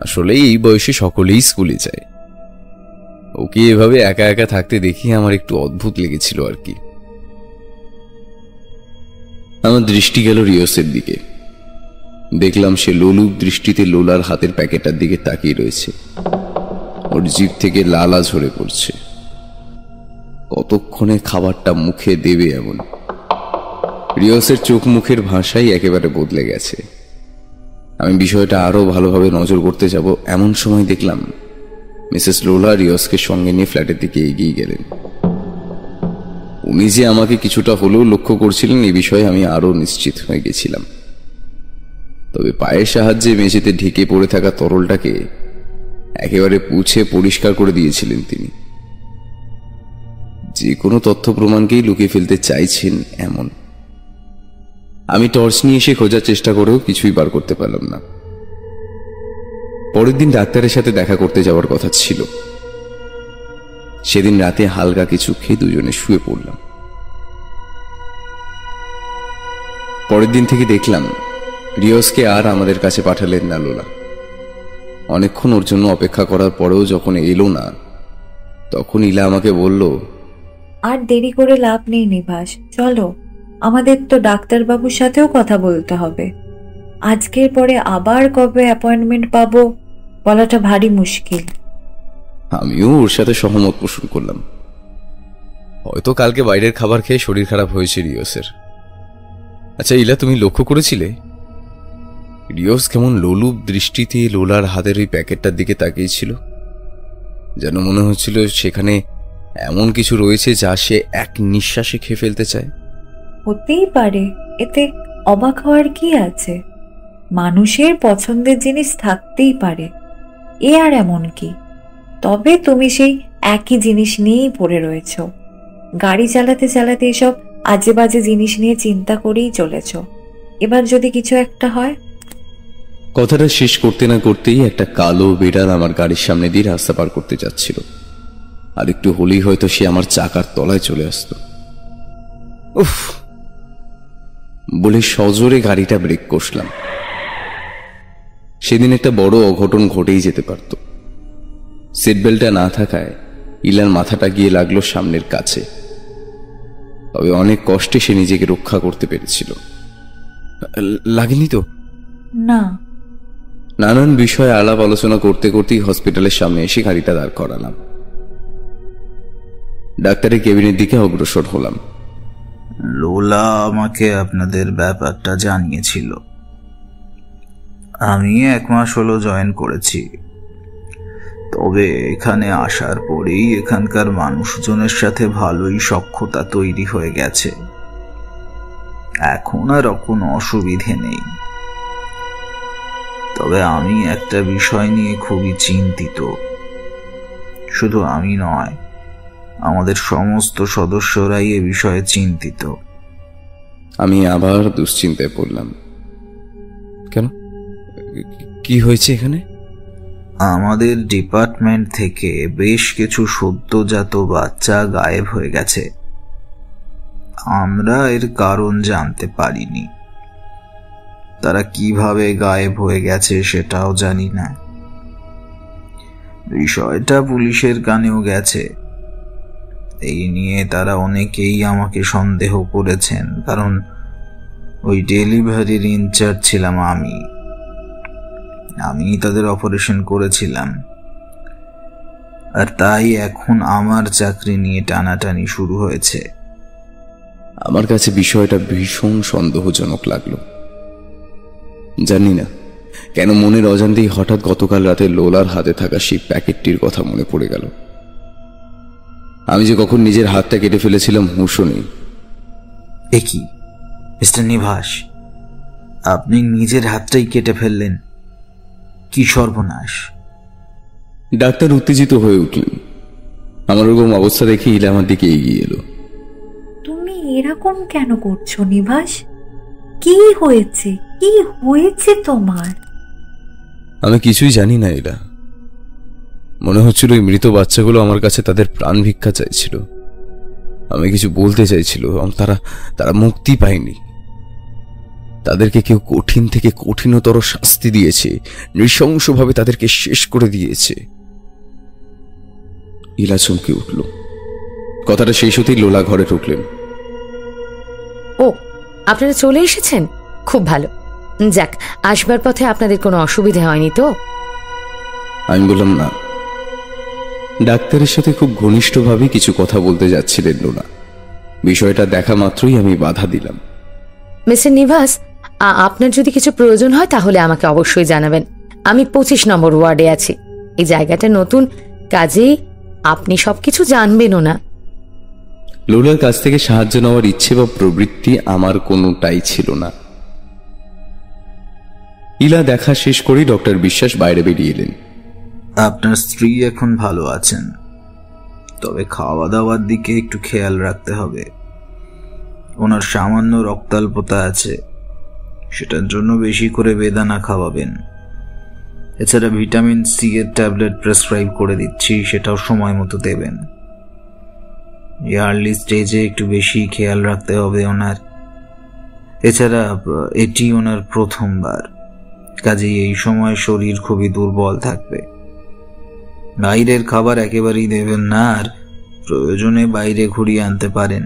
আসলে এই বয়সে সকলেই স্কুলে যায়। ওকে এভাবে একা একা থাকতে দেখি আমার একটু অদ্ভুত লেগেছিল আর কি। আমার দৃষ্টি গেল রিয়সের দিকে। দেখলাম সে লোলুপ দৃষ্টিতে লোলার হাতের প্যাকেটটার দিকে তাকিয়ে রয়েছে। ওর জিভ থেকে লালা ঝরে পড়ছে। কতক্ষণে খাবারটা মুখে দেবে এমন। রিয়সের চোখ মুখের ভাষাই একেবারে বদলে গেছে। আমি বিষয়টা আরো ভালোভাবে নজর করতে যাব এমন সময় দেখলাম মিসেস লোলা রিয়সকে সঙ্গে নিয়ে ফ্ল্যাটের দিকে এগিয়ে গেলেন। উনি যে আমাকে কিছুটা হলেও লক্ষ্য করছিলেন এ বিষয়ে আমি আরো নিশ্চিত হয়ে গেছিলাম। তবে পায়ের সাহায্যে মেঝেতে ঢেকে পড়ে থাকা তরলটাকে একেবারে পুছে পরিষ্কার করে দিয়েছিলেন তিনি। যে কোনো তথ্য প্রমাণকেই লুকিয়ে ফেলতে চাইছেন এমন। আমি টর্চ নিয়ে এসে খোঁজার চেষ্টা করেও কিছুই বার করতে পারলাম না। পরের দিন ডাক্তারের সাথে দেখা করতে যাওয়ার কথা ছিল। সেদিন রাতে হালকা কিছু খেয়ে দুজনে শুয়ে পড়লাম। পরের দিন থেকে দেখলাম রিয়সকে আর আমাদের কাছে পাঠালেন না লোলা। অনেকক্ষণ ওর জন্য অপেক্ষা করার পরেও যখন এলো না, তখন ইলা আমাকে বলল, আর দেরি করে লাভ নেই নিভাস, চলো, আমাদের তো ডাক্তারবাবুর সাথেও কথা বলতে হবে। আজকের পরে আবার কবে অ্যাপয়েন্টমেন্ট পাবো বলাটা ভারী মুশকিল। আমিও ওর সাথে সহমত পোষণ করলাম। হয়তো কালকে বাইরের খাবার খেয়ে শরীর খারাপ হয়েছে রিয়সের। আচ্ছা ইলা, তুমি লক্ষ্য করেছিলে রিয়স কেমন লোলুপ দৃষ্টিতে লোলার হাতের ওই প্যাকেটটার দিকে তাকিয়েছিল? যেন মনে হচ্ছিল সেখানে এমন কিছু রয়েছে যা সে এক নিঃশ্বাসে খেয়ে ফেলতে চায়। হতেই পারে, এতে অবাক হওয়ার কি আছে? মানুষের পছন্দের জিনিস থাকতেই পারে, এ আর এমন কি? তবে তুমি সেই একই জিনিস নিয়েই পড়ে রয়েছ। গাড়ি চালাতে চালাতে এসব আজে বাজে জিনিস নিয়ে চিন্তা করেই চলেছ। এবার যদি কিছু একটা হয়। কথাটা শেষ করতে না করতেই একটা কালো বিড়াল আমার গাড়ির সামনে দিয়ে রাস্তা পার করতে যাচ্ছিল। আর একটু হলেই হয়তো সে আমার চাকার তলায় চলে আসতো। উফ বলে সজোরে গাড়িটা ব্রেক কষলাম। সেদিন একটা বড় অঘটন ঘটেই যেতে পারত। সিট বেল্টটা না থাকায় ইলার মাথাটা গিয়ে লাগলো সামনের কাছে। তবে অনেক কষ্টে সে নিজেকে রক্ষা করতে পেরেছিল। লাগেনি তো? না। নানান বিষয়ে আলাপ আলোচনা করতে করতেই হসপিটালের সামনে এসে গাড়িটা দাঁড় করালাম। ডাক্তারের কেবিনের দিকে অগ্রসর হলাম। লোলা আমাকে আপনাদের ব্যাপারটা জানিয়েছিল। আমি 1 মাস হলো জয়েন করেছি, তবে এখানে আসার পরেই এখানকার মানুষজনের সাথে ভালোই সখ্যতা তৈরি হয়ে গেছে। এখন আর কোনো অসুবিধে নেই। তবে আমি একটা বিষয় নিয়ে খুবই চিন্তিত। শুধু আমি নয়, আমাদের সমস্ত সদস্যরাই এ বিষয়ে চিন্তিত। আমি আবার দুশ্চিন্তায় পড়লাম। কেন, কি হয়েছে এখানে? আমাদের ডিপার্টমেন্ট থেকে বেশ কিছু সদ্যজাত বাচ্চা গায়েব হয়ে গেছে। আমরা এর কারণ জানতে পারিনি। তারা কিভাবে গায়েব হয়ে গেছে সেটাও জানি না। বিষয়টা পুলিশের কানেও গেছে। এই নিয়ে তারা অনেকেই আমাকে সন্দেহ করেছেন, কারণ ওই ডেলিভারির ইনচার্জ ছিলাম আমি তাদের অপারেশন করেছিলাম। আর তাই এখন আমার চাকরি নিয়ে টানাটানি শুরু হয়েছে। আমার কাছে বিষয়টা ভীষণ সন্দেহজনক লাগলো। জানি না কেন মনের অজান্তেই হঠাৎ গতকাল রাতে লোলার হাতে থাকা সেই প্যাকেটটির কথা মনে পড়ে গেল। আমি যে কখন নিজের হাতটা কেটে ফেলেছিলাম হুঁশও নেই। এ কি মিস্টার নিভাস, আপনি নিজের হাতটাই কেটে ফেললেন? কি সর্বনাশ! ডাক্তার উত্তেজিত হয়ে উঠলেন। আমার ওরকম অবস্থা দেখে ইলা আমার দিকে এগিয়ে এলো। তুমি এরকম কেন করছো নিভাস? কি হয়েছে? কি হয়েছে তোমার? আমি কিছুই জানি না ইলা। মনে হচ্ছিল ওই মৃত বাচ্চাগুলো আমার কাছে তাদের প্রাণ ভিক্ষা চাইছিল। আমি কিছু বলতে চাইছিল, তারা মুক্তি পায়নি। তাদেরকে কেউ কঠিন থেকে কঠিনতর শাস্তি দিয়েছে, নৃশংসভাবে তাদেরকে শেষ করে দিয়েছে। ইলা চমকে উঠল। কথাটা শেষ হতেই লোলা ঘরে ঢুকলেন। ও, আপনারা চলে এসেছেন? খুব ভালো। যাক, আসবার পথে আপনাদের কোনো অসুবিধা হয়নি তো? আমি বললাম না। ডাক্তারের সাথে খুব ঘনিষ্ঠভাবে কিছু কথা বলতে যাচ্ছিলেন লোলা। বিষয়টা দেখা মাত্রই আমি বাধা দিলাম। মিস্টার নিভাস, আপনার যদি কিছু প্রয়োজন হয় তাহলে আমাকে অবশ্যই জানাবেন। আমি 25 নম্বর ওয়ার্ডে আছি। এই জায়গাটা নতুন, কাজেই আপনি সবকিছু জানবেনও না। লোলার কাছ থেকে সাহায্য নেওয়ার ইচ্ছে বা প্রবৃত্তি আমার কোনোটাই ছিল না। ইলা দেখা শেষ করেই ডক্টর বিশ্বাস বাইরে বেরিয়ে এলেন। আপনার স্ত্রী এখন ভালো আছেন, তবে খাওয়া দাওয়ার দিকে একটু খেয়াল রাখতে হবে। ওনার সামান্য রক্তাল্পতা আছে, সেটার জন্য বেশি করে বেদানা খাওয়াবেন। এছাড়া ভিটামিন সি এর ট্যাবলেট প্রেসক্রাইব করে দিচ্ছি, সেটাও সময় মতো দেবেন। আর্লি স্টেজে একটু বেশি খেয়াল রাখতে হবে ওনার। এছাড়া এটি ওনার প্রথমবার, কাজেই এই সময় শরীর খুবই দুর্বল থাকবে। বাইরের খাবার একেবারেই দেবেন না, আর প্রয়োজনে বাইরে ঘুরিয়ে আনতে পারেন।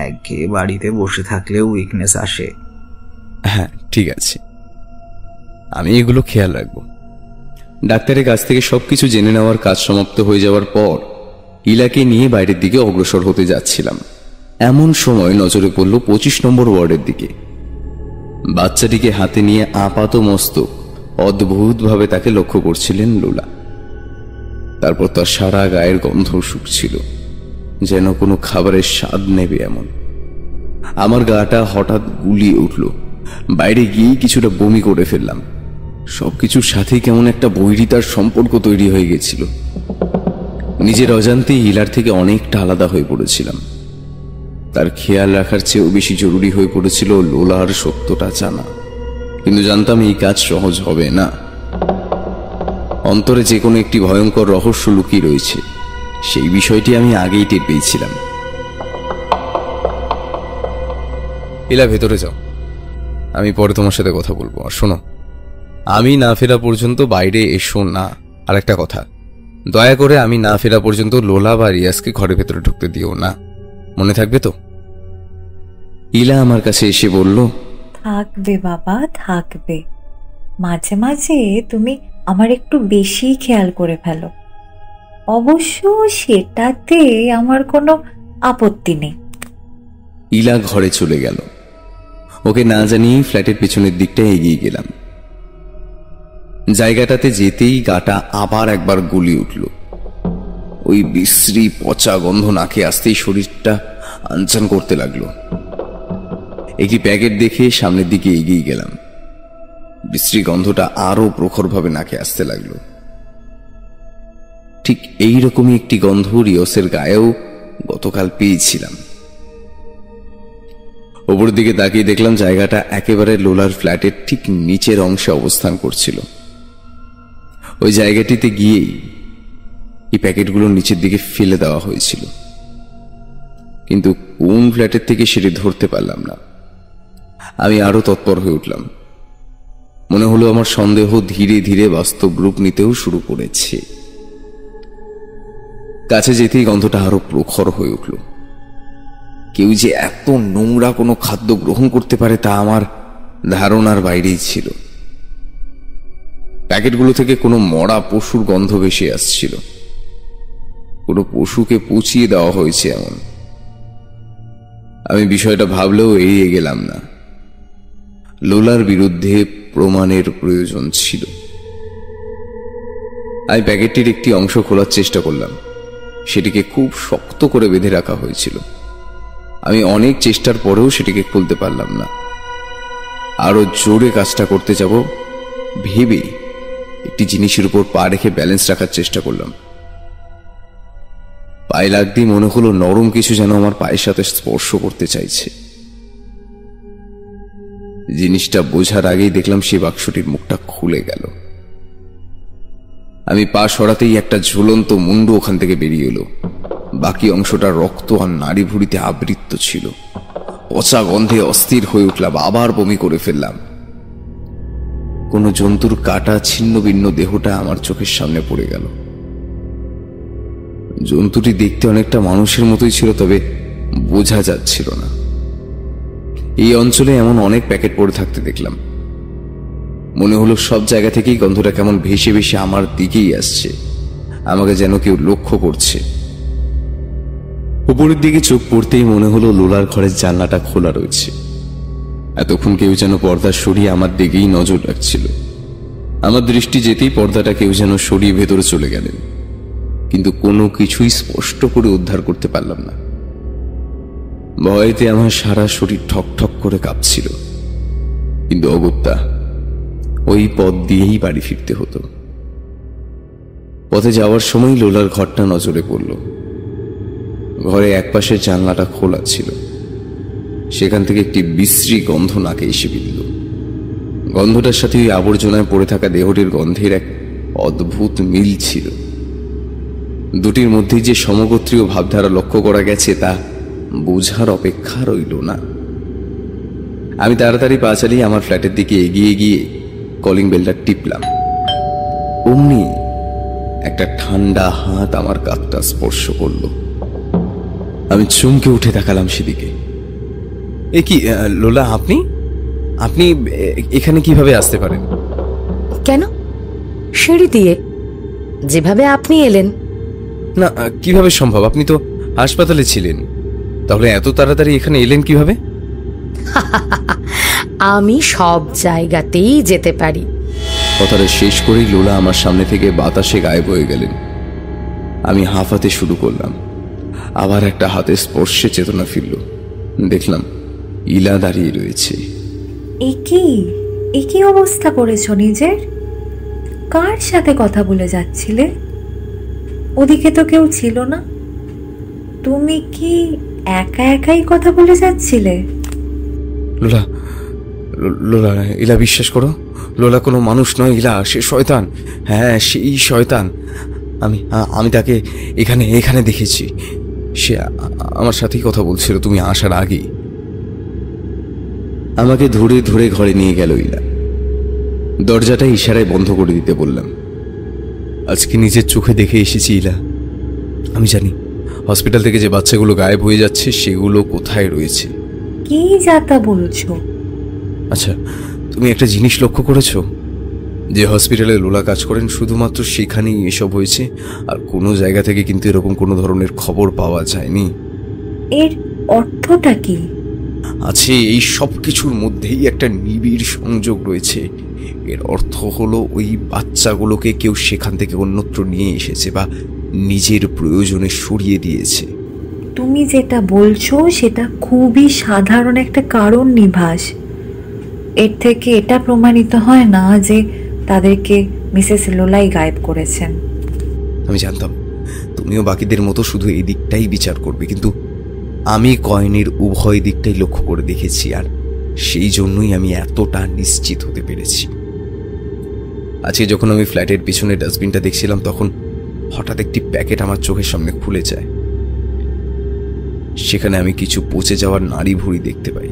একঘেয়ে বাড়িতে বসে থাকলেও উইকনেস আসে। হ্যাঁ, ঠিক আছে, আমি এগুলো খেয়াল রাখবো। ডাক্তারের কাছ থেকে সবকিছু জেনে নেওয়ার কাজ সমাপ্ত হয়ে যাওয়ার পর ইলাকে নিয়ে বাইরের দিকে অগ্রসর হতে যাচ্ছিলাম। এমন সময় নজরে পড়ল 25 নম্বর ওয়ার্ডের দিকে। বাচ্চাটিকে হাতে নিয়ে আপাত মস্তক অদ্ভুতভাবে তাকে লক্ষ্য করছিলেন লোলা। তারপর তার সারা গায়ের গন্ধ শুকছিল, যেন কোনো খাবারের স্বাদ নেবে এমন। আমার গাটা হঠাৎ গুলিয়ে উঠল। বাইরে গিয়েই কিছুটা বমি করে ফেললাম। সবকিছুর সাথেই কেমন একটা বৈরিতার সম্পর্ক তৈরি হয়ে গেছিল। নিজের অজান্তেই ইলার থেকে অনেকটা আলাদা হয়ে পড়েছিলাম। তার খেয়াল রাখার চেয়েও বেশি জরুরি হয়ে পড়েছিল লোলার সত্যটা জানা। কিন্তু জানতাম এই কাজ সহজ হবে না। অন্তরে যে কোনো একটি ভয়ঙ্কর রহস্য লুকিয়ে রয়েছে, সেই বিষয়টি আমি আগেই টের পেয়েছিলাম। ইলা, ভেতরে যাও, আমি পরে তোমার সাথে কথা বলবো। আর শোনো, আমি না ফেরা পর্যন্ত বাইরে এসো না। আর একটা কথা, দয়া করে আমি না ফেরা পর্যন্ত লোলা বা রিয়াজকে ঘরের ভেতরে ঢুকতে দিও না, মনে থাকবে তো? ইলা আমার কাছে এসে বলল, থাকবে বাবা, থাকবে। মাঝে মাঝে তুমি আমার একটু বেশি খেয়াল করে ফেলো। অবশ্য সেটাতে আমার কোনো আপত্তি নেই। ইলা ঘরে চলে গেল। ওকে না জানিয়ে ফ্ল্যাটের পেছনের দিকটা এগিয়ে গেলাম। জায়গাটাতে যেতেই গাটা আবার একবার গুলি উঠল। ওই বিশ্রী পচা গন্ধ নাকে আসতেই শরীরটা আনচান করতে লাগলো। একটি প্যাকেট দেখে সামনের দিকে এগিয়ে গেলাম। বিশ্রী গন্ধটা আরো প্রখরভাবে নাকে আসতে লাগলো। ঠিক এইরকমই একটি গন্ধ রিয়সের গায়েও গতকাল পেয়েছিলাম। ওপর দিকে তাকিয়ে দেখলাম জায়গাটা একেবারে লোলার ফ্ল্যাটের ঠিক নিচের অংশে অবস্থান করছিল। ওই জায়গাটিতে গিয়েই এই প্যাকেটগুলো নিচের দিকে ফেলে দেওয়া হয়েছিল, কিন্তু কোন ফ্ল্যাটের থেকে সেটি ধরতে পারলাম না। আমি আরো তৎপর হয়ে উঠলাম। মনে হলো আমার সন্দেহ ধীরে ধীরে বাস্তব রূপ নিতেও শুরু করেছে। কাছে যেতেই গন্ধটা আরো প্রখর হয়ে উঠল। কেউ যে এত নোংরা কোনো খাদ্য গ্রহণ করতে পারে তা আমার ধারণার বাইরেই ছিল। প্যাকেটগুলো থেকে কোনো মরা পশুর গন্ধ ভেসে আসছিল। কোনো পশুকে পচিয়ে দেওয়া হয়েছে এমন। আমি বিষয়টা ভাবলেও এড়িয়ে গেলাম না। লোলার বিরুদ্ধে প্রমাণের প্রয়োজন ছিল। আমি প্যাকেটটির একটি অংশ খোলার চেষ্টা করলাম। সেটিকে খুব শক্ত করে বেঁধে রাখা হয়েছিল। আমি অনেক চেষ্টার পরেও সেটিকে খুলতে পারলাম না। আরো জোরে কাজটা করতে যাব ভেবে একটি জিনিসের উপর পা রেখে ব্যালেন্স রাখার চেষ্টা করলাম। পায়ে লাগতেই মনে হলো নরম কিছু যেন আমার পায়ের সাথে স্পর্শ করতে চাইছে। জিনিসটা বোঝার আগেই দেখলাম সেই বাক্সটির মুখটা খুলে গেল। আমি পা সরাতেই একটা ঝুলন্ত মুন্ডু ওখান থেকে বেরিয়ে এলো। বাকি অংশটা রক্ত আর নাড়ি ভুড়িতে আবৃত ছিল। পচা গন্ধে অস্থির হয়ে উঠলাম, আবার বমি করে ফেললাম। কোন জন্তুর কাটা ছিন্ন ভিন্ন দেহটা আমার চোখের সামনে পড়ে গেল। জন্তুটি দেখতে অনেকটা মানুষের মতোই ছিল, তবে বোঝা যাচ্ছিল না। এই অঞ্চলে এমন অনেক প্যাকেট পড়ে থাকতে দেখলাম। মনে হলো সব জায়গা থেকেই গন্ধটা কেমন ভেসে ভেসে আমার দিকেই আসছে, আমাকে যেন কেউ লক্ষ্য করছে। উপরের দিকে চোখ পড়তেই মনে হলো লোলার ঘরের জানলাটা খোলা রয়েছে। এতক্ষণ কেউ যেন পর্দা সরিয়ে আমার দিকেই নজর রাখছিল। আমার দৃষ্টি যেতেই পর্দাটা কেউ যেন সরিয়ে ভেতরে চলে গেলেন, কিন্তু কোনো কিছুই স্পষ্ট করে উদ্ধার করতে পারলাম না। ভয়েতে আমার সারা শরীর ঠক ঠক করে কাঁপছিল। কিন্তু অগত্যা ওই পথ দিয়েই বাড়ি ফিরতে হতো। পথে যাওয়ার সময় লোলার ঘরটা নজরে পড়ল। ঘরে একপাশের জানলাটা খোলা ছিল। সেখান থেকে একটি বিশ্রী গন্ধ নাকে এসে বিঁধল। গন্ধটার সাথে ওই আবর্জনায় পড়ে থাকা দেহটির গন্ধের এক অদ্ভুত মিল ছিল। দুটির মধ্যে যে সমগোত্রীয় ভাবধারা লক্ষ্য করা গেছে তা বোঝার অপেক্ষা রইল না। আমি তাড়াতাড়ি পা চালিয়ে আমার ফ্ল্যাটের দিকে এগিয়ে গিয়ে কলিং বেলটা টিপলাম। অমনি একটা ঠান্ডা হাত আমার কাঁধটা স্পর্শ করল। আমি চমকে উঠে তাকালাম সেদিকে। এ কি লোলা, আপনি আপনি এখানে কিভাবে আসতে পারেন? কেন? সিঁড়ি দিয়ে, যেভাবে আপনি এলেন। না, কিভাবে সম্ভব? আপনি তো হাসপাতালে ছিলেন। তাহলে এত তাড়াতাড়ি এখানে এলেন কিভাবে? আমি সব জায়গাতেই যেতে পারি। কথাটা শেষ করেই লোলা আমার সামনে থেকে বাতাসে গায়েব হয়ে গেলেন। আমি হাঁফাতে শুরু করলাম। আবার একটা হাতের স্পর্শে চেতনা ফিরল। দেখলাম ইলা দাঁড়িয়ে রয়েছে। একই অবস্থা করেছো নিজের? কার সাথে কথা বলে যাচ্ছিলে? ওদিকে তো কেউ ছিল না। তুমি কি একা একাই কথা বলে যাচ্ছিলে? লোলা, লোলা, ইলা বিশ্বাস করো, লোলা কোনো মানুষ নয়। ইলা সে শয়তান। হ্যাঁ, সেই শয়তান। আমি তাকে এখানে দেখেছি। সে আমার সাথেই কথা বলছিল তুমি আসার আগেই। আমাকে ধরে ধরে ঘরে নিয়ে গেল ইলা। দরজাটা ইশারায় বন্ধ করে দিতে বললাম। আজকে নিজের চোখে দেখে এসেছি ইলা। আমি জানি হসপিটাল থেকে যে বাচ্চাগুলো গায়েব হয়ে যাচ্ছে সেগুলো কোথায় রয়েছে। কি যাতা বলছো? আচ্ছা, তুমি একটা জিনিস লক্ষ্য করেছো? যে হসপিটালে লোলা কাজ করেন শুধুমাত্র সেখানেই এসব হয়েছে, আর কোনো জায়গা থেকে কিন্তু এরকম কোনো ধরনের খবর পাওয়া যায়নি। এর অর্থটা কি? আছে এই সব কিছুর মধ্যেই একটা নিবিড় সংযোগ রয়েছে। এর অর্থ হলো ওই বাচ্চাগুলোকে কেউ সেখান থেকে অন্যত্র নিয়ে এসেছে বা নিজের প্রয়োজনে সরিয়ে দিয়েছে। তুমি যেটা বলছো সেটা খুবই সাধারণ একটা কারণ নিভাস। এর থেকে এটা প্রমাণিত হয় না যে তাদেরকে মিসেস লোলাই গায়েব করেছেন। আমি জানতাম তুমিও বাকিদের মতো শুধু এই দিকটাই বিচার করবে, কিন্তু আমি কয়েনের উভয় দিকটাই লক্ষ্য করে দেখেছি, আর সেই জন্যই আমি এতটা নিশ্চিত হতে পেরেছি। আজকে যখন আমি ফ্ল্যাটের পিছনে ডাস্টবিনটা দেখছিলাম, তখন হঠাৎ একটি প্যাকেট আমার চোখের সামনে খুলে যায়। সেখানে আমি কিছু পচে যাওয়ার নাড়ি ভুঁড়ি দেখতে পাই।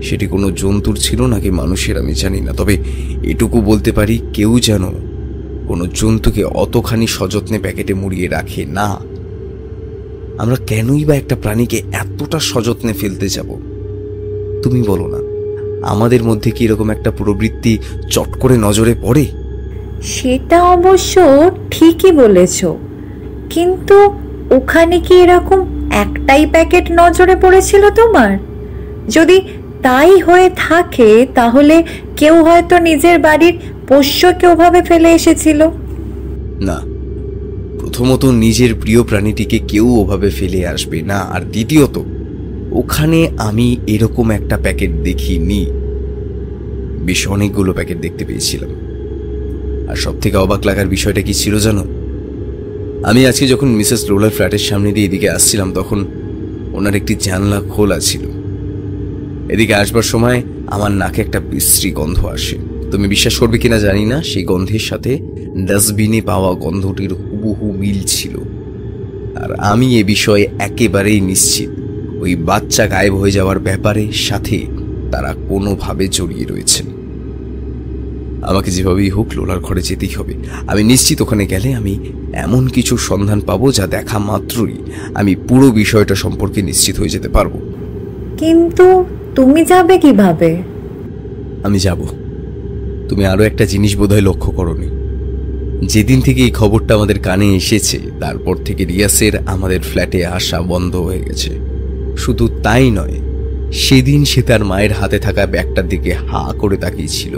সেটি কোনো জন্তুর ছিল নাকি মানুষের আমি জানি না, তবে এটুকু বলতে পারি কেউ যেন কোনো জন্তুকে অতখানি সযত্নে প্যাকেটে মুড়িয়ে রাখে না। আমরা কেনই বা একটা প্রাণীকে এতটা সযত্নে ফেলতে যাব? তুমি বলো না, আমাদের মধ্যে কি এরকম একটা প্রবৃত্তি চট করে নজরে পড়ে? সেটা অবশ্য ঠিকই বলেছ, কিন্তু ওখানে কি এরকম একটাই প্যাকেট নজরে পড়েছিল তোমার? যদি তাই হয়ে থাকে তাহলে কেউ হয়তো নিজের বাড়ির পোষ্যকে ওভাবে ফেলে এসেছিল। না, প্রথমত নিজের প্রিয় প্রাণীটিকে কেউ ওভাবে ফেলে আসবে না, আর দ্বিতীয়ত ওখানে আমি এরকম একটা প্যাকেট দেখিনি, বেশ অনেকগুলো প্যাকেট দেখতে পেয়েছিলাম। আর সব থেকে অবাক লাগার বিষয়টা কি ছিল জানো? আমি আজকে যখন মিসেস লোলার ফ্ল্যাটের সামনে দিয়ে এদিকে আসছিলাম, তখন ওনার একটি জানলা খোলা ছিল। এদিকে আসবার সময় আমার নাকে একটা বিশ্রী গন্ধ আসে। তুমি বিশ্বাস করবে কিনা জানি না, সেই গন্ধের সাথে ডাস্টবিনে পাওয়া গন্ধটির হুবহু মিল ছিল। আর আমি এ বিষয়ে একেবারেই নিশ্চিত, ওই বাচ্চা গায়েব হয়ে যাওয়ার ব্যাপারে সাথে তারা কোনোভাবে জড়িয়ে রয়েছেন। আমাকে যেভাবেই হোক লোলার ঘরে যেতেই হবে। আমি নিশ্চিত ওখানে গেলে আমি এমন কিছু সন্ধান পাবো যা দেখা মাত্রই আমি পুরো বিষয়টা সম্পর্কে নিশ্চিত হয়ে যেতে পারবো। কিন্তু তুমি যাবে কিভাবে? আমি যাব। তুমি আরো একটা জিনিস বোধহয় লক্ষ্য করোনি। যেদিন থেকে এই খবরটা আমাদের কানে এসেছে, তারপর থেকে রিয়াসের আমাদের ফ্ল্যাটে আসা বন্ধ হয়ে গেছে। শুধু তাই নয়, সেদিন সে তার মায়ের হাতে থাকা ব্যাগটার দিকে হা করে তাকিয়েছিল।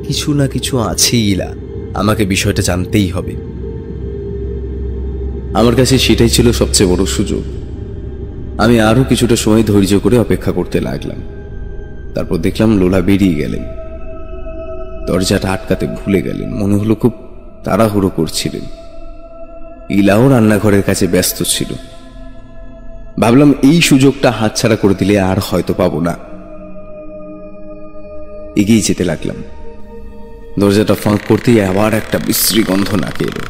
কিছু না কিছু আছেই ইলা, আমাকে বিষয়টা জানতেই হবে। আমার কাছে সেটাই ছিল সবচেয়ে বড় সুযোগ। আমি আরো কিছুটা সময় ধৈর্য করে অপেক্ষা করতে লাগলাম। তারপর দেখলাম লোলা বেরিয়ে গেলেন। দরজাটা আটকাতে ভুলে গেলেন, মনে হলো খুব তাড়াহুড়ো করছিলেন। ইলাও রান্নাঘরের কাছে ব্যস্ত ছিল। ভাবলাম এই সুযোগটা হাতছাড়া করে দিলে আর হয়তো পাবো না। এগিয়ে যেতে লাগলাম। দরজাটা ফাঁক করতেই আবার একটা বিশ্রী গন্ধ নাকে এলো।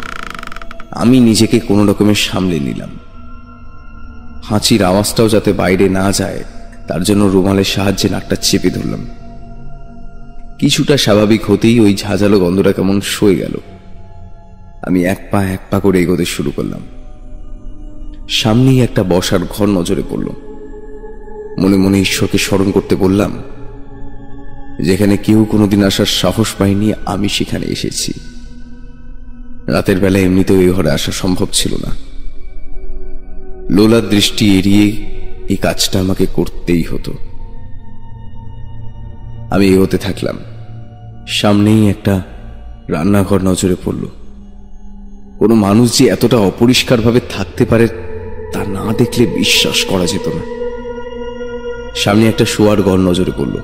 আমি নিজেকে কোনো রকমের সামলে নিলাম। হাঁচির আওয়াজটাও যাতে বাইরে না যায় তার জন্য রুমালের সাহায্যে নাকটা চেপে ধরলাম। কিছুটা স্বাভাবিক হতেই ওই ঝাঁঝালো গন্ধটা কেমন সয়ে গেল। আমি এক পা করে এগোতে শুরু করলাম। সামনেই একটা বসার ঘর নজরে পড়ল। মনে মনে ঈশ্বরকে স্মরণ করতে বললাম, যেখানে কেউ কোনোদিন আসার সাহস পায়নি আমি সেখানে এসেছি। রাতের বেলা এমনিতেও এই ঘরে আসা সম্ভব ছিল না। লোলার দৃষ্টি এড়িয়ে এই কাজটা আমাকে করতেই হতো। আমি এগোতে থাকলাম। সামনেই একটা রান্নাঘর নজরে পড়ল। কোনো মানুষ যে এতটা অপরিষ্কারভাবে থাকতে পারে তা না দেখলে বিশ্বাস করা যেত না। সামনে একটা শোয়ার ঘর নজরে পড়ল।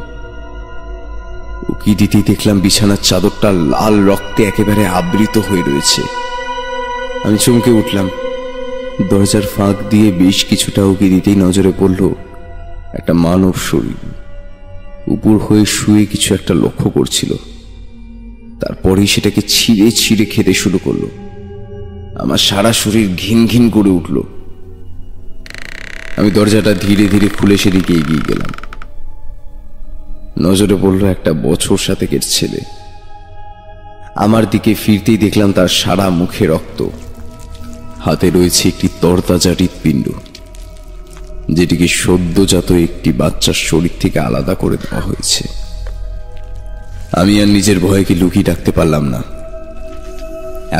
উকি দিতেই দেখলাম বিছানার চাদরটা লাল রক্তে একেবারে আবৃত হয়ে রয়েছে। আমি চমকে উঠলাম। দরজার ফাঁক দিয়ে বেশ কিছুটা উকি দিতেই নজরে পড়ল একটা মানব শরীর উপর হয়ে শুয়ে কিছু একটা লক্ষ্য করছিল। তারপরেই সেটাকে ছিঁড়ে ছিঁড়ে খেতে শুরু করলো। আমার সারা শরীর ঘিন ঘিন করে উঠল। আমি দরজাটা ধীরে ধীরে খুলে সেদিকে এগিয়ে গেলাম। নজরে পড়ল একটা বছর শতকের ছেলে। আমার দিকে ফিরতেই দেখলাম তার সারা মুখে রক্ত। হাতে রয়েছে একটি তরতাজা হৃৎপিণ্ড, যেটিকে সদ্যজাত একটি বাচ্চার শরীর থেকে আলাদা করে দেওয়া হয়েছে। আমি আর নিজের ভয়কে লুকিয়ে রাখতে পারলাম না।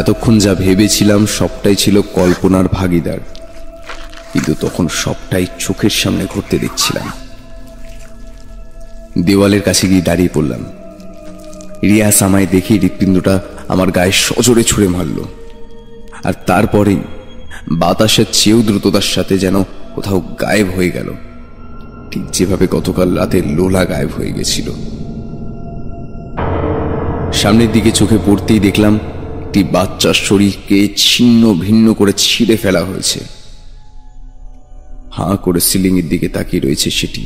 এতক্ষণ যা ভেবেছিলাম সবটাই ছিল কল্পনার ভাগিদার, কিন্তু তখন সবটাই চোখের সামনে ঘটতে দেখছিলাম। দেওয়ালের কাছে গিয়ে দাঁড়িয়ে পড়লাম। রিয়াস আমায় দেখে হৃৎপিণ্ডটা আমার গায়ে সজোরে ছুঁড়ে মারল, আর তারপরেই বাতাসের চেয়েও দ্রুততার সাথে যেন কোথাও গায়েব হয়ে গেল, ঠিক যেভাবে গতকাল রাতে লোলা গায়েব হয়ে গেছিল। সামনের দিকে চোখে পড়তেই দেখলাম একটি বাচ্চার শরীরকে ছিন্ন ভিন্ন করে ছিঁড়ে ফেলা হয়েছে। হাঁ করে সিলিং এর দিকে তাকিয়ে রয়েছে সেটি।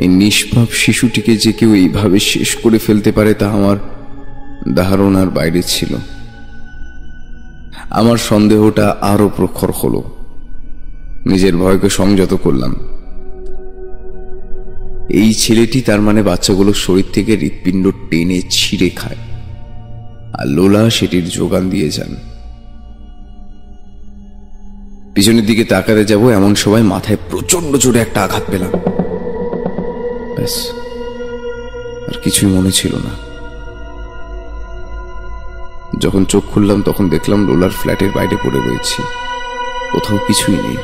এই নিষ্পাপ শিশুটিকে যে কেউ এইভাবে শেষ করে ফেলতে পারে তা আমার ধারণার বাইরে ছিল। আমার সন্দেহটা আরো প্রখর হলো। নিজের ভয়কে সংযত করলাম। এই ছেলেটি তার মানে বাচ্চাগুলোর শরীর থেকে হৃৎপিণ্ড টেনে ছিঁড়ে খায়, আর লোলা সেটির যোগান দিয়ে যান। পিছনের দিকে তাকাতে যাব এমন সময় মাথায় প্রচন্ড জোরে একটা আঘাত পেলাম। ব্যাস, আর কিছুই মনে ছিল না। যখন চোখ খুললাম তখন দেখলাম লোলার ফ্ল্যাটের বাইরে পড়ে রয়েছি, কোথাও কিছুই নেই।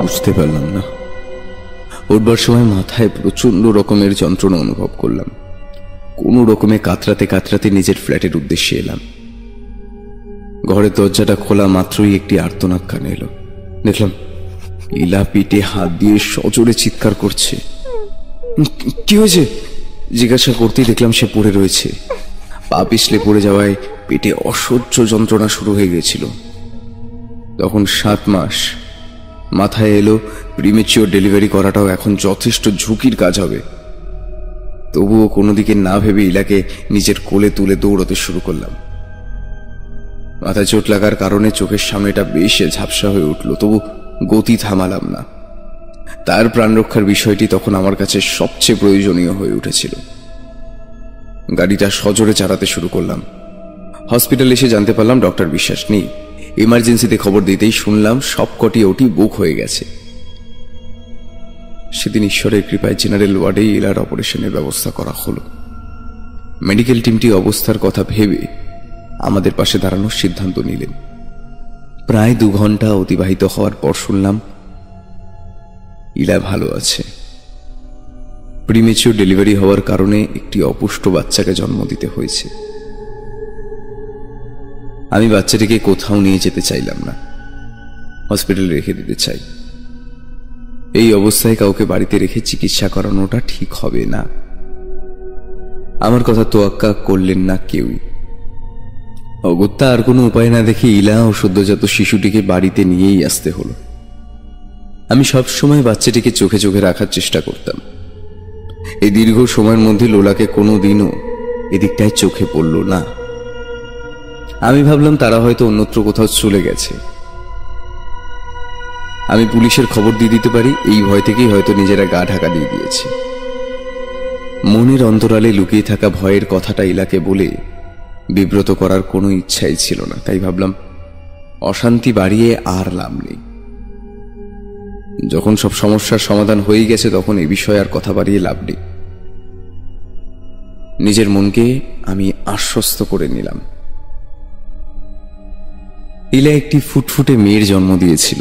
বুঝতে পারলাম না। উঠবার সময় মাথায় প্রচন্ড রকমের যন্ত্রণা অনুভব করলাম। কোনো রকমে কাতরাতে কাতরাতে নিজের ফ্ল্যাটের উদ্দেশ্যে এলাম। ঘরের দরজাটা খোলা মাত্রই একটি আর্তনাদ কানে এলো। দেখলাম ইলা পিঠে হাত দিয়ে সজোরে চিৎকার করছে। কি হয়েছে জিজ্ঞাসা করতেই দেখলাম সে পড়ে রয়েছে। পা পিছলে পড়ে যাওয়ায় পেটে অসহ্য যন্ত্রণা শুরু হয়ে গেছিল। তখন 7 মাস। মাথায় এলো প্রিমেচিওর ডেলিভারি করাটাও এখন যথেষ্ট ঝুঁকির কাজ হবে। তবুও কোনো দিকে না ভেবে ইলাকে নিজের কোলে তুলে দৌড়তে শুরু করলাম। মাথায় চোট লাগার কারণে চোখের সামনেটা বেশ ঝাপসা হয়ে উঠল, তবু গতি থামালাম না। তার প্রাণ রক্ষার বিষয়টি তখন আমার কাছে সবচেয়ে প্রয়োজনীয় হয়ে উঠেছিল। গাড়িটা সজোরে চালাতে শুরু করলাম। হসপিটাল এসে জানতে পারলাম ডক্টর বিশ্বাস নেই। ইমার্জেন্সিতে খবর দিতেই শুনলাম সবকটি ওটি বুক হয়ে গেছে। সেদিন ঈশ্বরের কৃপায় জেনারেল ওয়ার্ডেই ইলার অপারেশনের ব্যবস্থা করা হলো। মেডিকেল টিমটি অবস্থার কথা ভেবে আমাদের পাশে দাঁড়ানোর সিদ্ধান্ত নিলেন। প্রায় 2 ঘন্টা অতিবাহিত হওয়ার পর শুনলাম ইলা ভালো আছে। প্রিমেচিওর ডেলিভারি হওয়ার কারণে একটি অপুষ্ট বাচ্চাকে জন্ম দিতে হয়েছে। আমি বাচ্চাটিকে কোথাও নিয়ে যেতে চাইলাম না, হসপিটালে রেখে দিতে চাই। এই অবস্থায় কাউকে বাড়িতে রেখে চিকিৎসা করানোটা ঠিক হবে না। আমার কথা তোয়াক্কা করলেন না কেউই। অগত্যা আর কোনো উপায় না দেখে ইলা ও সদ্যজাত শিশুটিকে বাড়িতে নিয়েই আসতে হলো। আমি সবসময় বাচ্চাটিকে চোখে চোখে রাখার চেষ্টা করতাম। এই দীর্ঘ সময়ের মধ্যে লোলাকে কোনোদিনও এদিকটায় চোখে পড়ল না। আমি ভাবলাম তারা হয়তো অন্যত্র কোথাও চলে গেছে। আমি পুলিশের খবর দিয়ে দিতে পারি, এই ভয় থেকেই হয়তো নিজেরা গা ঢাকা দিয়ে দিয়েছে। মনের অন্তরালে লুকিয়ে থাকা ভয়ের কথাটা ইলাকে বলে বিব্রত করার কোনো ইচ্ছাই ছিল না। তাই ভাবলাম অশান্তি বাড়িয়ে আর লাভ নেই। যখন সব সমস্যার সমাধান হয়ে গেছে তখন এই বিষয়ে আর কথা বাড়িয়ে লাভ নেই। নিজের মনকে আমি আশ্বস্ত করে নিলাম। ইলা একটি ফুটফুটে মেয়ের জন্ম দিয়েছিল।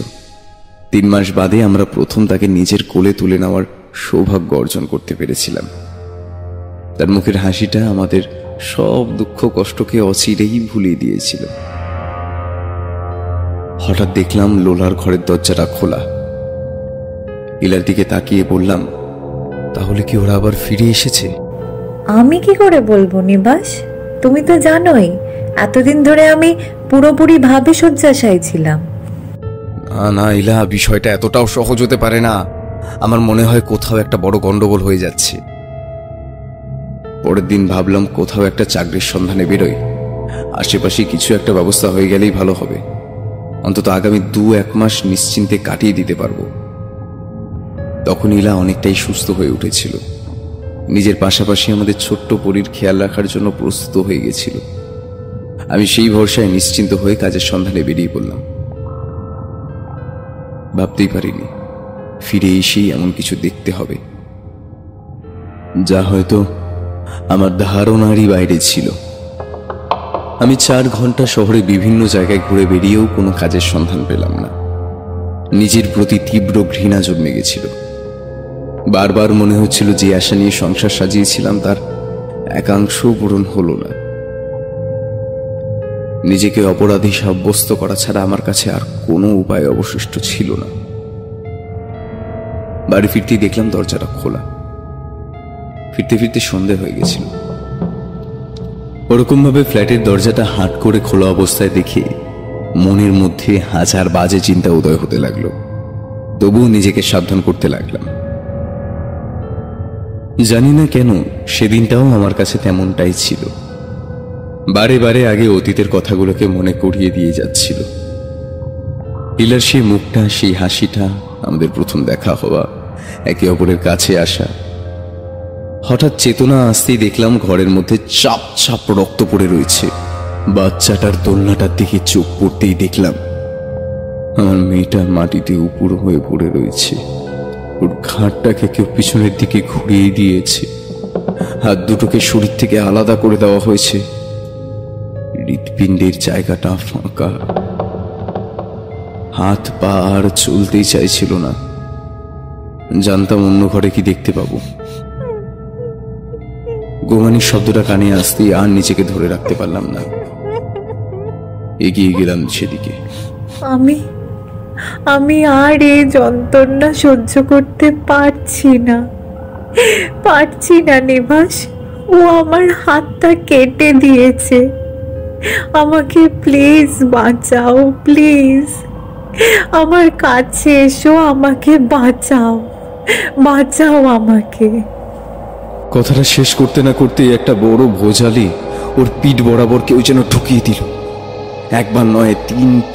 3 মাস বাদে আমরা প্রথম তাকে নিজের কোলে তুলে নেওয়ার সৌভাগ্য অর্জন করতে পেরেছিলাম। তার মুখের হাসিটা আমাদের সব দুঃখ কষ্টকে অচিরেই ভুলিয়ে দিয়েছিল। হঠাৎ দেখলাম লোলার ঘরের দরজাটা খোলা। ইলার দিকে তাকিয়ে বললাম, তাহলে কি ওরা আবার ফিরে এসেছে? আমি কি করে বলবো নিবাস, তুমি তো জানোই এতদিন ধরে আমি পুরোপুরি ভাবে শয্যাশায়ী ছিলাম। না না ইলা, বিষয়টা এতটাও সহজ হতে পারে না। আমার মনে হয় কোথাও একটা বড় গন্ডগোল হয়ে যাচ্ছে। পরের দিন ভাবলাম কোথাও একটা চাকরির সন্ধানে বেরোই। আশেপাশে কিছু একটা ব্যবস্থা হয়ে গেলেই ভালো হবে। অন্তত আগামী 2-1 মাস নিশ্চিন্তে কাটিয়ে দিতে পারবো। তখন ইলা অনেকটাই সুস্থ হয়ে উঠেছিল। নিজের পাশাপাশি আমাদের ছোট্ট পরীর খেয়াল রাখার জন্য প্রস্তুত হয়ে গেছিল। আমি সেই ভরসায় নিশ্চিন্ত হয়ে কাজের সন্ধানে বেরিয়ে পড়লাম। ভাবতেই পারিনি ফিরে এসেই এমন কিছু দেখতে হবে, যা হয়তো আমার ধারণারই বাইরে ছিল। আমি 4 ঘন্টা শহরে বিভিন্ন জায়গায় ঘুরে বেরিয়েও কোনো কাজের সন্ধান পেলাম না। নিজের প্রতি তীব্র ঘৃণা জন্মে গেছিল। বারবার মনে হচ্ছিল যে আশা নিয়ে সংসার সাজিয়েছিলাম তার একাংশ পূরণ হলো না। নিজেকে অপরাধী সাব্যস্ত করা ছাড়া আমার কাছে আর কোনো উপায় অবশিষ্ট ছিল না। বাড়ি ফিরতেই দেখলাম দরজাটা খোলা। ফিরতে ফিরতে সন্ধে হয়ে গেছিল। ওরকম ভাবে ফ্ল্যাটের দরজাটা হাট করে খোলা অবস্থায় দেখে মনের মধ্যে হাজার বাজে চিন্তা উদয় হতে লাগলো। তবুও নিজেকে সাবধান করতে লাগলাম। জানি না কেন সেদিনটাও আমার কাছে তেমনটাই ছিল। বারে বারে আগে অতীতের কথাগুলোকে মনে করিয়ে দিয়ে যাচ্ছিল। ইলার সেই মুখটা, সেই হাসিটা, আমাদের প্রথম দেখা হওয়া, একে অপরের কাছে আসা। হঠাৎ চেতনা আসতেই দেখলাম ঘরের মধ্যে চাপ চাপ রক্ত পড়ে রয়েছে। বাচ্চাটার দোলনাটার দিকে চোখ পড়তেই দেখলাম আমার মেয়েটা মাটিতে উপুড় হয়ে পড়ে রয়েছে। ওর ঘাড়টাকে কেউ পিছনের দিকে ঘুরিয়ে দিয়েছে। হাত দুটোকে শরীর থেকে আলাদা করে দেওয়া হয়েছে। হৃৎপিণ্ডের জায়গাটা ফাঁকা। হাত পা আর চলতেই চাইছিল না। জানতাম অন্য ঘরে কি দেখতে পাবো। গোমানির শব্দটা কানে আসতেই আর নিজেকে ধরে রাখতে পারলাম না। এগিয়ে গেলাম সেদিকে। আমি আর এই যন্ত্রণা সহ্য করতে পারছি না নিবাস। ও আমার হাতটা কেটে দিয়েছে। আমাকে প্লিজ বাঁচাও, প্লিজ আমার কাছে এসো, আমাকে বাঁচাও আমাকে। কথাটা শেষ করতে না করতেই একটা বড় ভোজালি ওর পিঠ বরাবর কেউ যেন ঢুকিয়ে দিল। একবার নয়,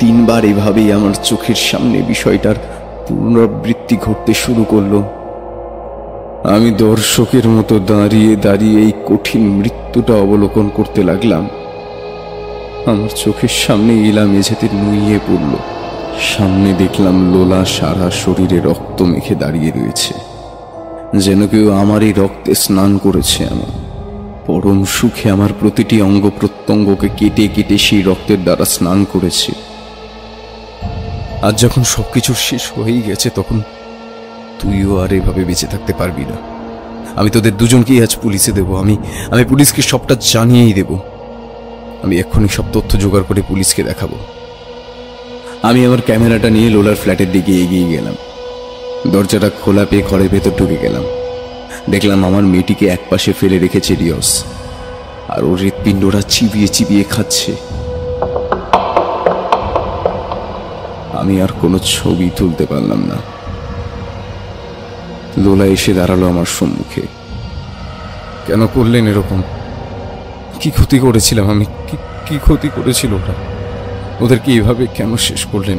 তিনবার এভাবেই আমার চোখের সামনে বিষয়টার পুনরাবৃত্তি ঘটতে শুরু করলো। আমি দর্শকের মতো দাঁড়িয়ে দাঁড়িয়ে এই কঠিন মৃত্যুটা অবলোকন করতে লাগলাম। আমার চোখের সামনে ইলা মেঝেতে নুইয়ে পড়ল। সামনে দেখলাম লোলা সারা শরীরে রক্ত মেখে দাঁড়িয়ে রয়েছে, যেন কেউ আমারই রক্তে স্নান করেছে। আমার পরম সুখে আমার প্রতিটি অঙ্গ প্রত্যঙ্গকে কেটে কেটে সেই রক্তের দ্বারা স্নান করেছে। আজ যখন সবকিছু শেষ হয়েই গেছে, তখন তুইও আর এভাবে বেঁচে থাকতে পারবি না। আমি তোদের দুজনকেই আজ পুলিশে দেব। আমি পুলিশকে সবটা জানিয়েই দেব। আমি এক্ষুনি সব তথ্য জোগাড় করে পুলিশকে দেখাবো। আমি আমার ক্যামেরাটা নিয়ে লোলার ফ্ল্যাটের দিকে এগিয়ে গেলাম। দরজাটা খোলা পেয়ে ঘরের ভেতর ঢুকে গেলাম। দেখলাম আমার মেয়েটিকে একপাশে ফেলে রেখেছে রিয়স, আর ওর হৃৎপিণ্ডরা চিবিয়ে চিবিয়ে খাচ্ছে। আমি আর কোনো ছবি তুলতে পারলাম না। লোলা এসে দাঁড়ালো আমার সম্মুখে। কেন করলেন এরকম? কি ক্ষতি করেছিলাম আমি? কি ক্ষতি করেছিল ওরা? ওদেরকে এভাবে কেন শেষ করলেন?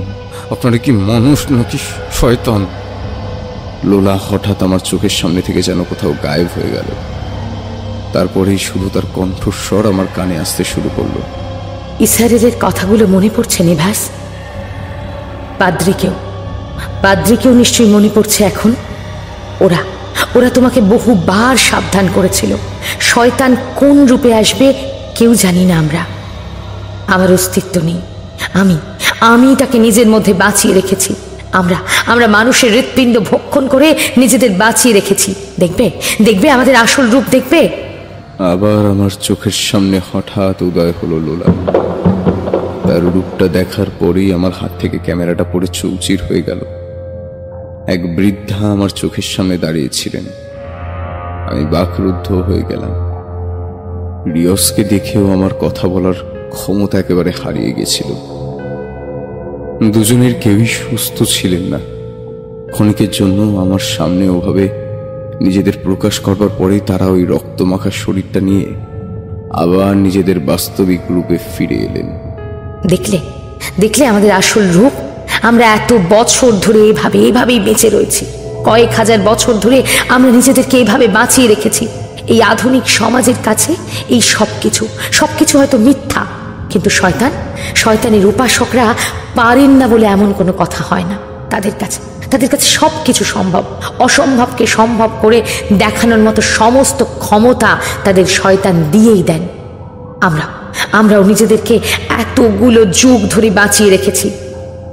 আপনারা কি মানুষ নাকি শয়তান? লোলা হঠাৎ আমার চোখের সামনে থেকে যেন কোথাও গায়েব হয়ে গেল। তারপরেই শুধু তার কণ্ঠস্বর আমার কানে আসতে শুরু করলো। ইসরায়েলের কথাগুলো মনে পড়ছে নিভাস? পাদ্রিকেও নিশ্চয়ই মনে পড়ছে এখন। ওরা তোমাকে বহুবার সাবধান করেছিল, শয়তান কোন রূপে আসবে কেউ জানি না আমরা। আমার অস্তিত্ব নেই। আমি তাকে নিজের মধ্যে বাঁচিয়ে রেখেছি। আমরা মানুষের হৃৎপিণ্ড ভক্ষণ করে নিজেদের বাঁচিয়ে রেখেছি। দেখবে আমাদের আসল রূপ দেখবে। আবার আমার চোখের সামনে হঠাৎ উদয় হলো লোলা। তার রূপটা দেখার পরেই আমার হাত থেকে ক্যামেরাটা পড়ে চৌচির হয়ে গেল। এক বৃদ্ধা আমার চোখের সামনে দাঁড়িয়েছিলেন। আমি বাকরুদ্ধ হয়ে গেলাম। রিয়সকে দেখেও আমার কথা বলার ক্ষমতা একেবারে হারিয়ে গেছিল। দুজনের কেউই সুস্থ ছিলেন না। ক্ষণিকের জন্য আমার সামনে ওভাবে নিজেদের প্রকাশ করবার পরেই তারা ওই রক্তমাখা শরীরটা নিয়ে আবার নিজেদের বাস্তবিক রূপে ফিরে এলেন। দেখলে আমাদের আসল রূপ। আমরা এত বছর ধরে এভাবেই বেঁচে রয়েছি। কয়েক হাজার বছর ধরে আমরা নিজেদেরকে এভাবে বাঁচিয়ে রেখেছি। এই আধুনিক সমাজের কাছে এই সবকিছু হয়তো মিথ্যা, কিন্তু শয়তানের উপাসকরা পারেন না বলে এমন কোনো কথা হয় না। তাদের কাছে সবকিছু সম্ভব। অসম্ভবকে সম্ভব করে দেখানোর মতো সমস্ত ক্ষমতা তাদের শয়তান দিয়েই দেন। আমরাও নিজেদেরকে এতগুলো যুগ ধরে বাঁচিয়ে রেখেছি।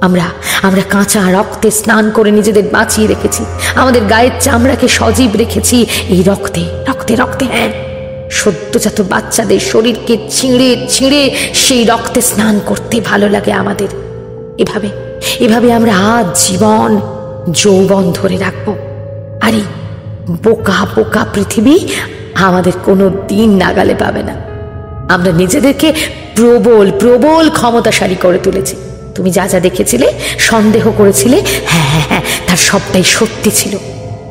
আমরা আমরা কাঁচা রক্তে স্নান করে নিজেদের বাঁচিয়ে রেখেছি, আমাদের গায়ের চামড়াকে সজীব রেখেছি এই রক্তে রক্তে রক্তে। হ্যাঁ, সদ্যজাত বাচ্চাদের শরীরকে ছিঁড়ে ছিঁড়ে সেই রক্তে স্নান করতে ভালো লাগে আমাদের। এভাবে এভাবে আমরা আজ জীবন যৌবন ধরে রাখবো। আরে বোকা বোকা পৃথিবী আমাদের কোনো দিন নাগালে পাবে না। আমরা নিজেদেরকে প্রবল প্রবল ক্ষমতাশালী করে তুলেছি। তুমি যা যা দেখেছিলে, সন্দেহ করেছিলে, হ্যাঁ হ্যাঁ হ্যাঁ, তার সবটাই সত্যি ছিল।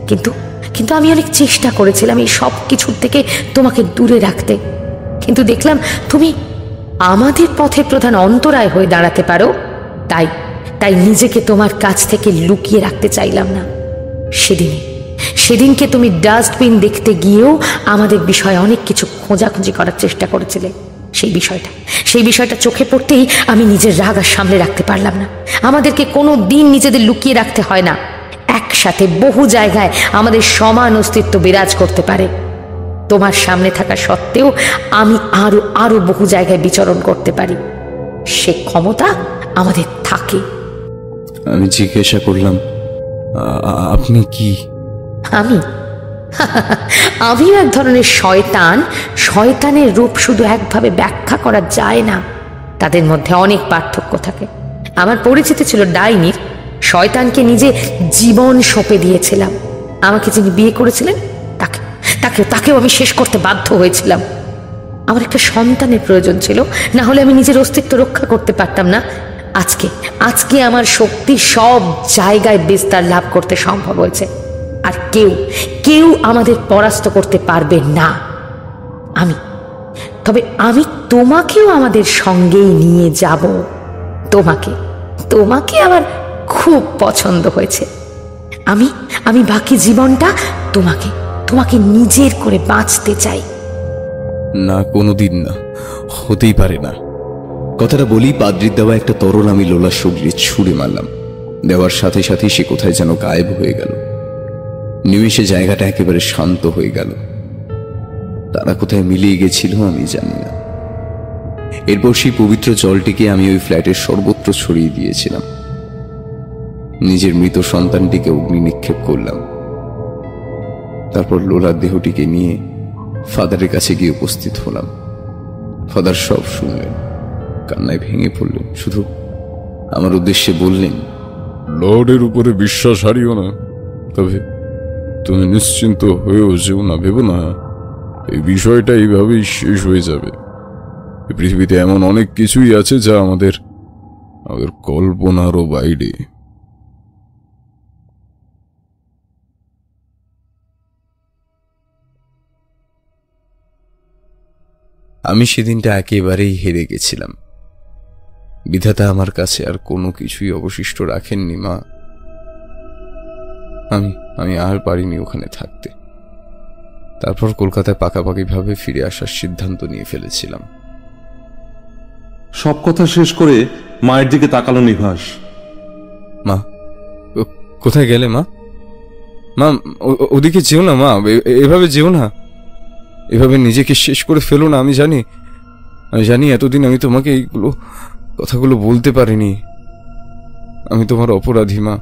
কিন্তু কিন্তু আমি অনেক চেষ্টা করেছিলাম এই সব কিছুর থেকে তোমাকে দূরে রাখতে। কিন্তু দেখলাম তুমি আমাদের পথে প্রধান অন্তরায় হয়ে দাঁড়াতে পারো। তাই তাই নিজেকে তোমার কাছ থেকে লুকিয়ে রাখতে চাইলাম না। সেদিনকে তুমি ডাস্টবিন দেখতে গিয়েও আমাদের বিষয়ে অনেক কিছু খোঁজাখুঁজি করার চেষ্টা করেছিলে। সেই বিষয়টা চোখে পড়তেই আমি নিজের রাগ আর সামলে রাখতে পারলাম না। আমাদেরকে কোনো দিন নিজেদের লুকিয়ে রাখতে হয় না। একসাথে বহু জায়গায় আমাদের সমান অস্তিত্ব বিরাজ করতে পারে। তোমার সামনে থাকা সত্ত্বেও আমি আরো আরো বহু জায়গায় বিচরণ করতে পারি। সে ক্ষমতা আমাদের থাকে। আমি জিজ্ঞাসা করলাম, আপনি কি? আমিও এক ধরনের শয়তান। শয়তানের রূপ শুধু একভাবে ব্যাখ্যা করা যায় না, তাদের মধ্যে অনেক পার্থক্য থাকে। আমার পরিচিতি ছিল ডাইনির। শয়তানকে নিজে জীবন সঁপে দিয়েছিলাম। আমাকে যিনি বিয়ে করেছিলেন তাকেও আমি শেষ করতে বাধ্য হয়েছিলাম। আমার একটা সন্তানের প্রয়োজন ছিল, না হলে আমি নিজের অস্তিত্ব রক্ষা করতে পারতাম না। আজকে আমার শক্তি সব জায়গায় বিস্তার লাভ করতে সম্ভব হয়েছে, আর কেউ আমাদের পরাস্ত করতে পারবে না। তবে আমি তোমাকেও আমাদের সঙ্গেই নিয়ে যাব। তোমাকে আমার খুব পছন্দ হয়েছে। আমি বাকি জীবনটা তোমাকে নিজের করে বাঁচতে চাই। না, কোনোদিন না, হতেই পারে না। কথাটা বলি পাদ্রির দেওয়া একটা তরল আমি লোলার শরীরে ছুঁড়ে মারলাম। দেওয়ার সাথে সাথে সে কোথায় যেন গায়েব হয়ে গেল। নিমেষে জায়গাটা একেবারে শান্ত হয়ে গেল। তারা কোথায় মিলিয়ে গেছিল আমি জানি না। এরপর সেই পবিত্র জলটিকে আমি ওই ফ্ল্যাটের সর্বত্র ছড়িয়ে দিয়েছিলাম। নিজের মৃত সন্তানটিকে অগ্নি নিক্ষেপ করলাম। তারপর লোলার দেহটিকে নিয়ে ফাদারের কাছে গিয়ে উপস্থিত হলাম। ফাদার সব শুনলেন, কান্নায় ভেঙে পড়লেন। শুধু আমার উদ্দেশ্যে বললেন, লর্ডের উপরে বিশ্বাস হারিও না, তবে তুমি নিশ্চিন্ত হয়েও যেও না, ভেবো না এই বিষয়টা এইভাবেই শেষ হয়ে যাবে। পৃথিবীতে এমন অনেক কিছুই আছে যা আমাদের কল্পনারও বাইরে। আমি সেদিনটা একেবারেই হেরে গেছিলাম। বিধাতা আমার কাছে আর কোনো কিছুই অবশিষ্ট রাখেননি মা। আমি আর পারিনি ওখানে থাকতে। তারপর কলকাতায় পাকাপাকিভাবে ফিরে আসার সিদ্ধান্ত নিয়ে ফেলেছিলাম। সব কথা শেষ করে মায়ের দিকে তাকালো নিভাস। মা, কোথায় গেলে মা? মা, ওদিকে যেও না মা, এভাবে যেও না, এভাবে নিজেকে শেষ করে ফেলো না। আমি জানি এতদিন আমি তোমাকে এইগুলো কথাগুলো বলতে পারিনি। আমি তোমার অপরাধী মা।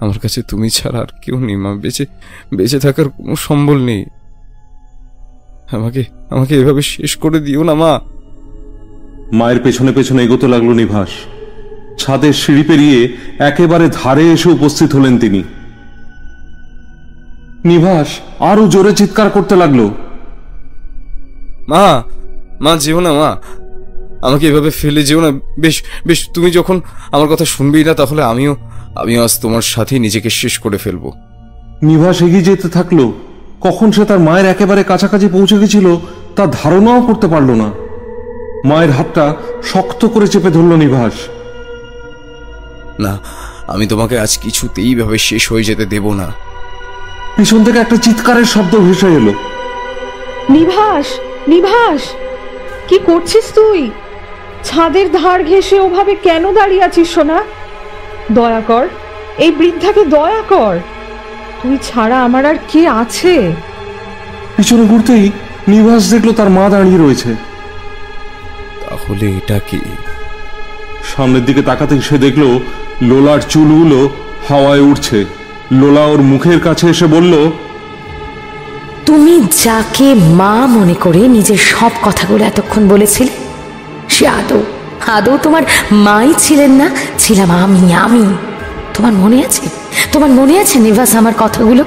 আমার কাছে তুমি ছাড়া আর কেউ নেই মা। বেঁচে থাকার কোনো সম্বল নেই। আমাকে এভাবে শেষ করে দিও না মা। মায়ের পেছনে পেছনে এগোতে লাগলো নিভাস। ছাদের সিঁড়ি পেরিয়ে একেবারে ধারে এসে উপস্থিত হলেন তিনি। নিভাস আরো জোরে চিৎকার করতে লাগলো, মা যেও না মা, আমাকে এভাবে ফেলে যেও না। বেশ তুমি যখন আমার কথা শুনবেই না, তাহলে আমিও আজ তোমার সাথে নিজেকে শেষ করে ফেলবো। নিভাস এগিয়ে যেতে থাকলো। কখন সে তার মায়ের একেবারে কাছাকাছি পৌঁছে গেছিল তা ধারণাও করতে পারল না। মায়ের হাতটা শক্ত করে চেপে ধরল নিভাস। না, আমি তোমাকে আজ কিছুতেই ভাবে শেষ হয়ে যেতে দেব না। পিছন থেকে একটা চিৎকারের শব্দ ভেসে এলো। নিভাস, কি করছিস তুই? ছাদের ধার ঘেঁষে ওভাবে কেন দাঁড়িয়ে আছিস সোনা? দয়া কর, এই বৃদ্ধাকে দয়া কর। তুই ছাড়া আমার আর কে আছে? পিছনে ঘুরতেই নিভাস দেখলো তার মা দাঁড়িয়ে রয়েছে। তাহলে এটা কি? সামনের দিকে তাকাতেই সে দেখল লোলার চুলগুলো হাওয়ায় উঠছে। লোলা ওর মুখের কাছে এসে বলল, তুমি যাকে মা মনে করে নিজের সব কথাগুলো এতক্ষণ বলেছিলে, সে আদৌ আদৌ তোমার মাই ছিলেন না, ছিলাম আমি। তোমার মনে আছে? তোমার মনে আছে নিভাস আমার কথাগুলো?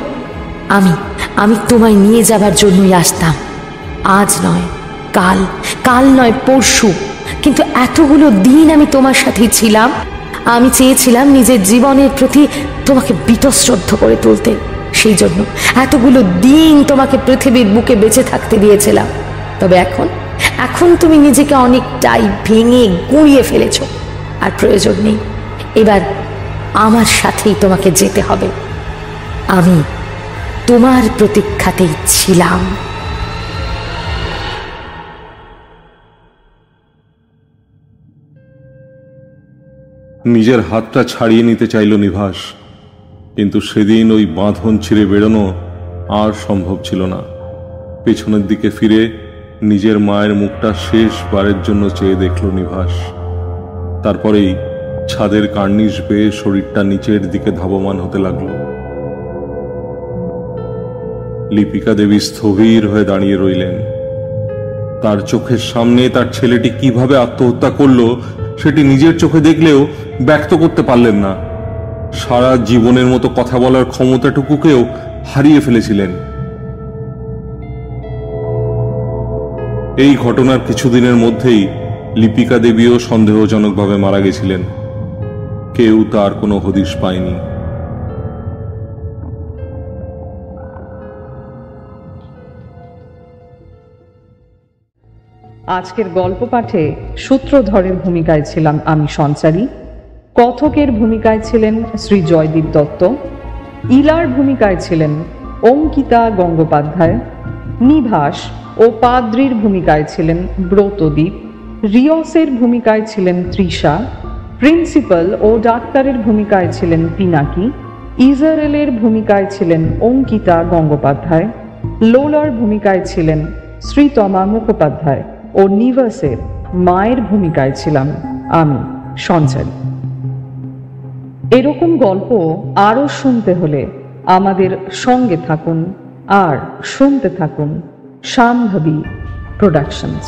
আমি তোমায় নিয়ে যাবার জন্যই আসতাম, আজ নয় কাল নয় পরশু, কিন্তু এতগুলো দিন আমি তোমার সাথেই ছিলাম। আমি চেয়েছিলাম নিজের জীবনের প্রতি তোমাকে বীতশ্রদ্ধ করে তুলতে, সেই জন্য এতগুলো দিন তোমাকে পৃথিবীর বুকে বেঁচে থাকতে দিয়েছিলাম। তবে এখন তুমি নিজেকে অনেকটাই ভেঙে গুঁড়িয়ে ফেলেছ, আর প্রয়োজন নেই। এবার আমার সাথেই তোমাকে যেতে হবে। আমি তোমার প্রতীক্ষাতেই ছিলাম। নিজের হাতটা ছাড়িয়ে নিতে চাইল নিভাস, কিন্তু সেদিন ওই বাঁধন ছিঁড়ে বেরোনো আর সম্ভব ছিল না। পেছনের দিকে ফিরে নিজের মায়ের মুখটা শেষবারের জন্য চেয়ে দেখল নিভাস। তারপরেই ছাদের কার্নিশ বেয়ে শরীরটা নিচের দিকে ধাবমান হতে লাগল। লিপিকা দেবী স্থবির হয়ে দাঁড়িয়ে রইলেন। তার চোখের সামনে তার ছেলেটি কিভাবে আত্মহত্যা করলো সেটি নিজের চোখে দেখলেও ব্যক্ত করতে পারলেন না। সারা জীবনের মতো কথা বলার ক্ষমতাটুকুকেও হারিয়ে ফেলেছিলেন। এই ঘটনার কিছুদিনের মধ্যেই লিপিকা দেবীও সন্দেহজনকভাবে মারা গেছিলেন। কেউ তার কোনো হদিশ পায়নি। আজকের গল্প পাঠে সূত্রধরের ভূমিকায় ছিলাম আমি সঞ্চারী, কথকের ভূমিকায় ছিলেন শ্রী জয়দীপ দত্ত, ইলার ভূমিকায় ছিলেন অঙ্কিতা গঙ্গোপাধ্যায়, নিভাস ও পাদ্রির ভূমিকায় ছিলেন ব্রতদীপ, রিয়সের ভূমিকায় ছিলেন তৃষা, প্রিন্সিপাল ও ডাক্তারের ভূমিকায় ছিলেন পিনাকি, ইজারেলের ভূমিকায় ছিলেন অঙ্কিতা গঙ্গোপাধ্যায়, লোলার ভূমিকায় ছিলেন শ্রীতমা মুখোপাধ্যায় ও নিভাসের মায়ের ভূমিকায় ছিলাম আমি সঞ্চারী। এরকম গল্প আরো শুনতে হলে আমাদের সঙ্গে থাকুন আর শুনতে থাকুন শাম্ভবী প্রোডাকশনস।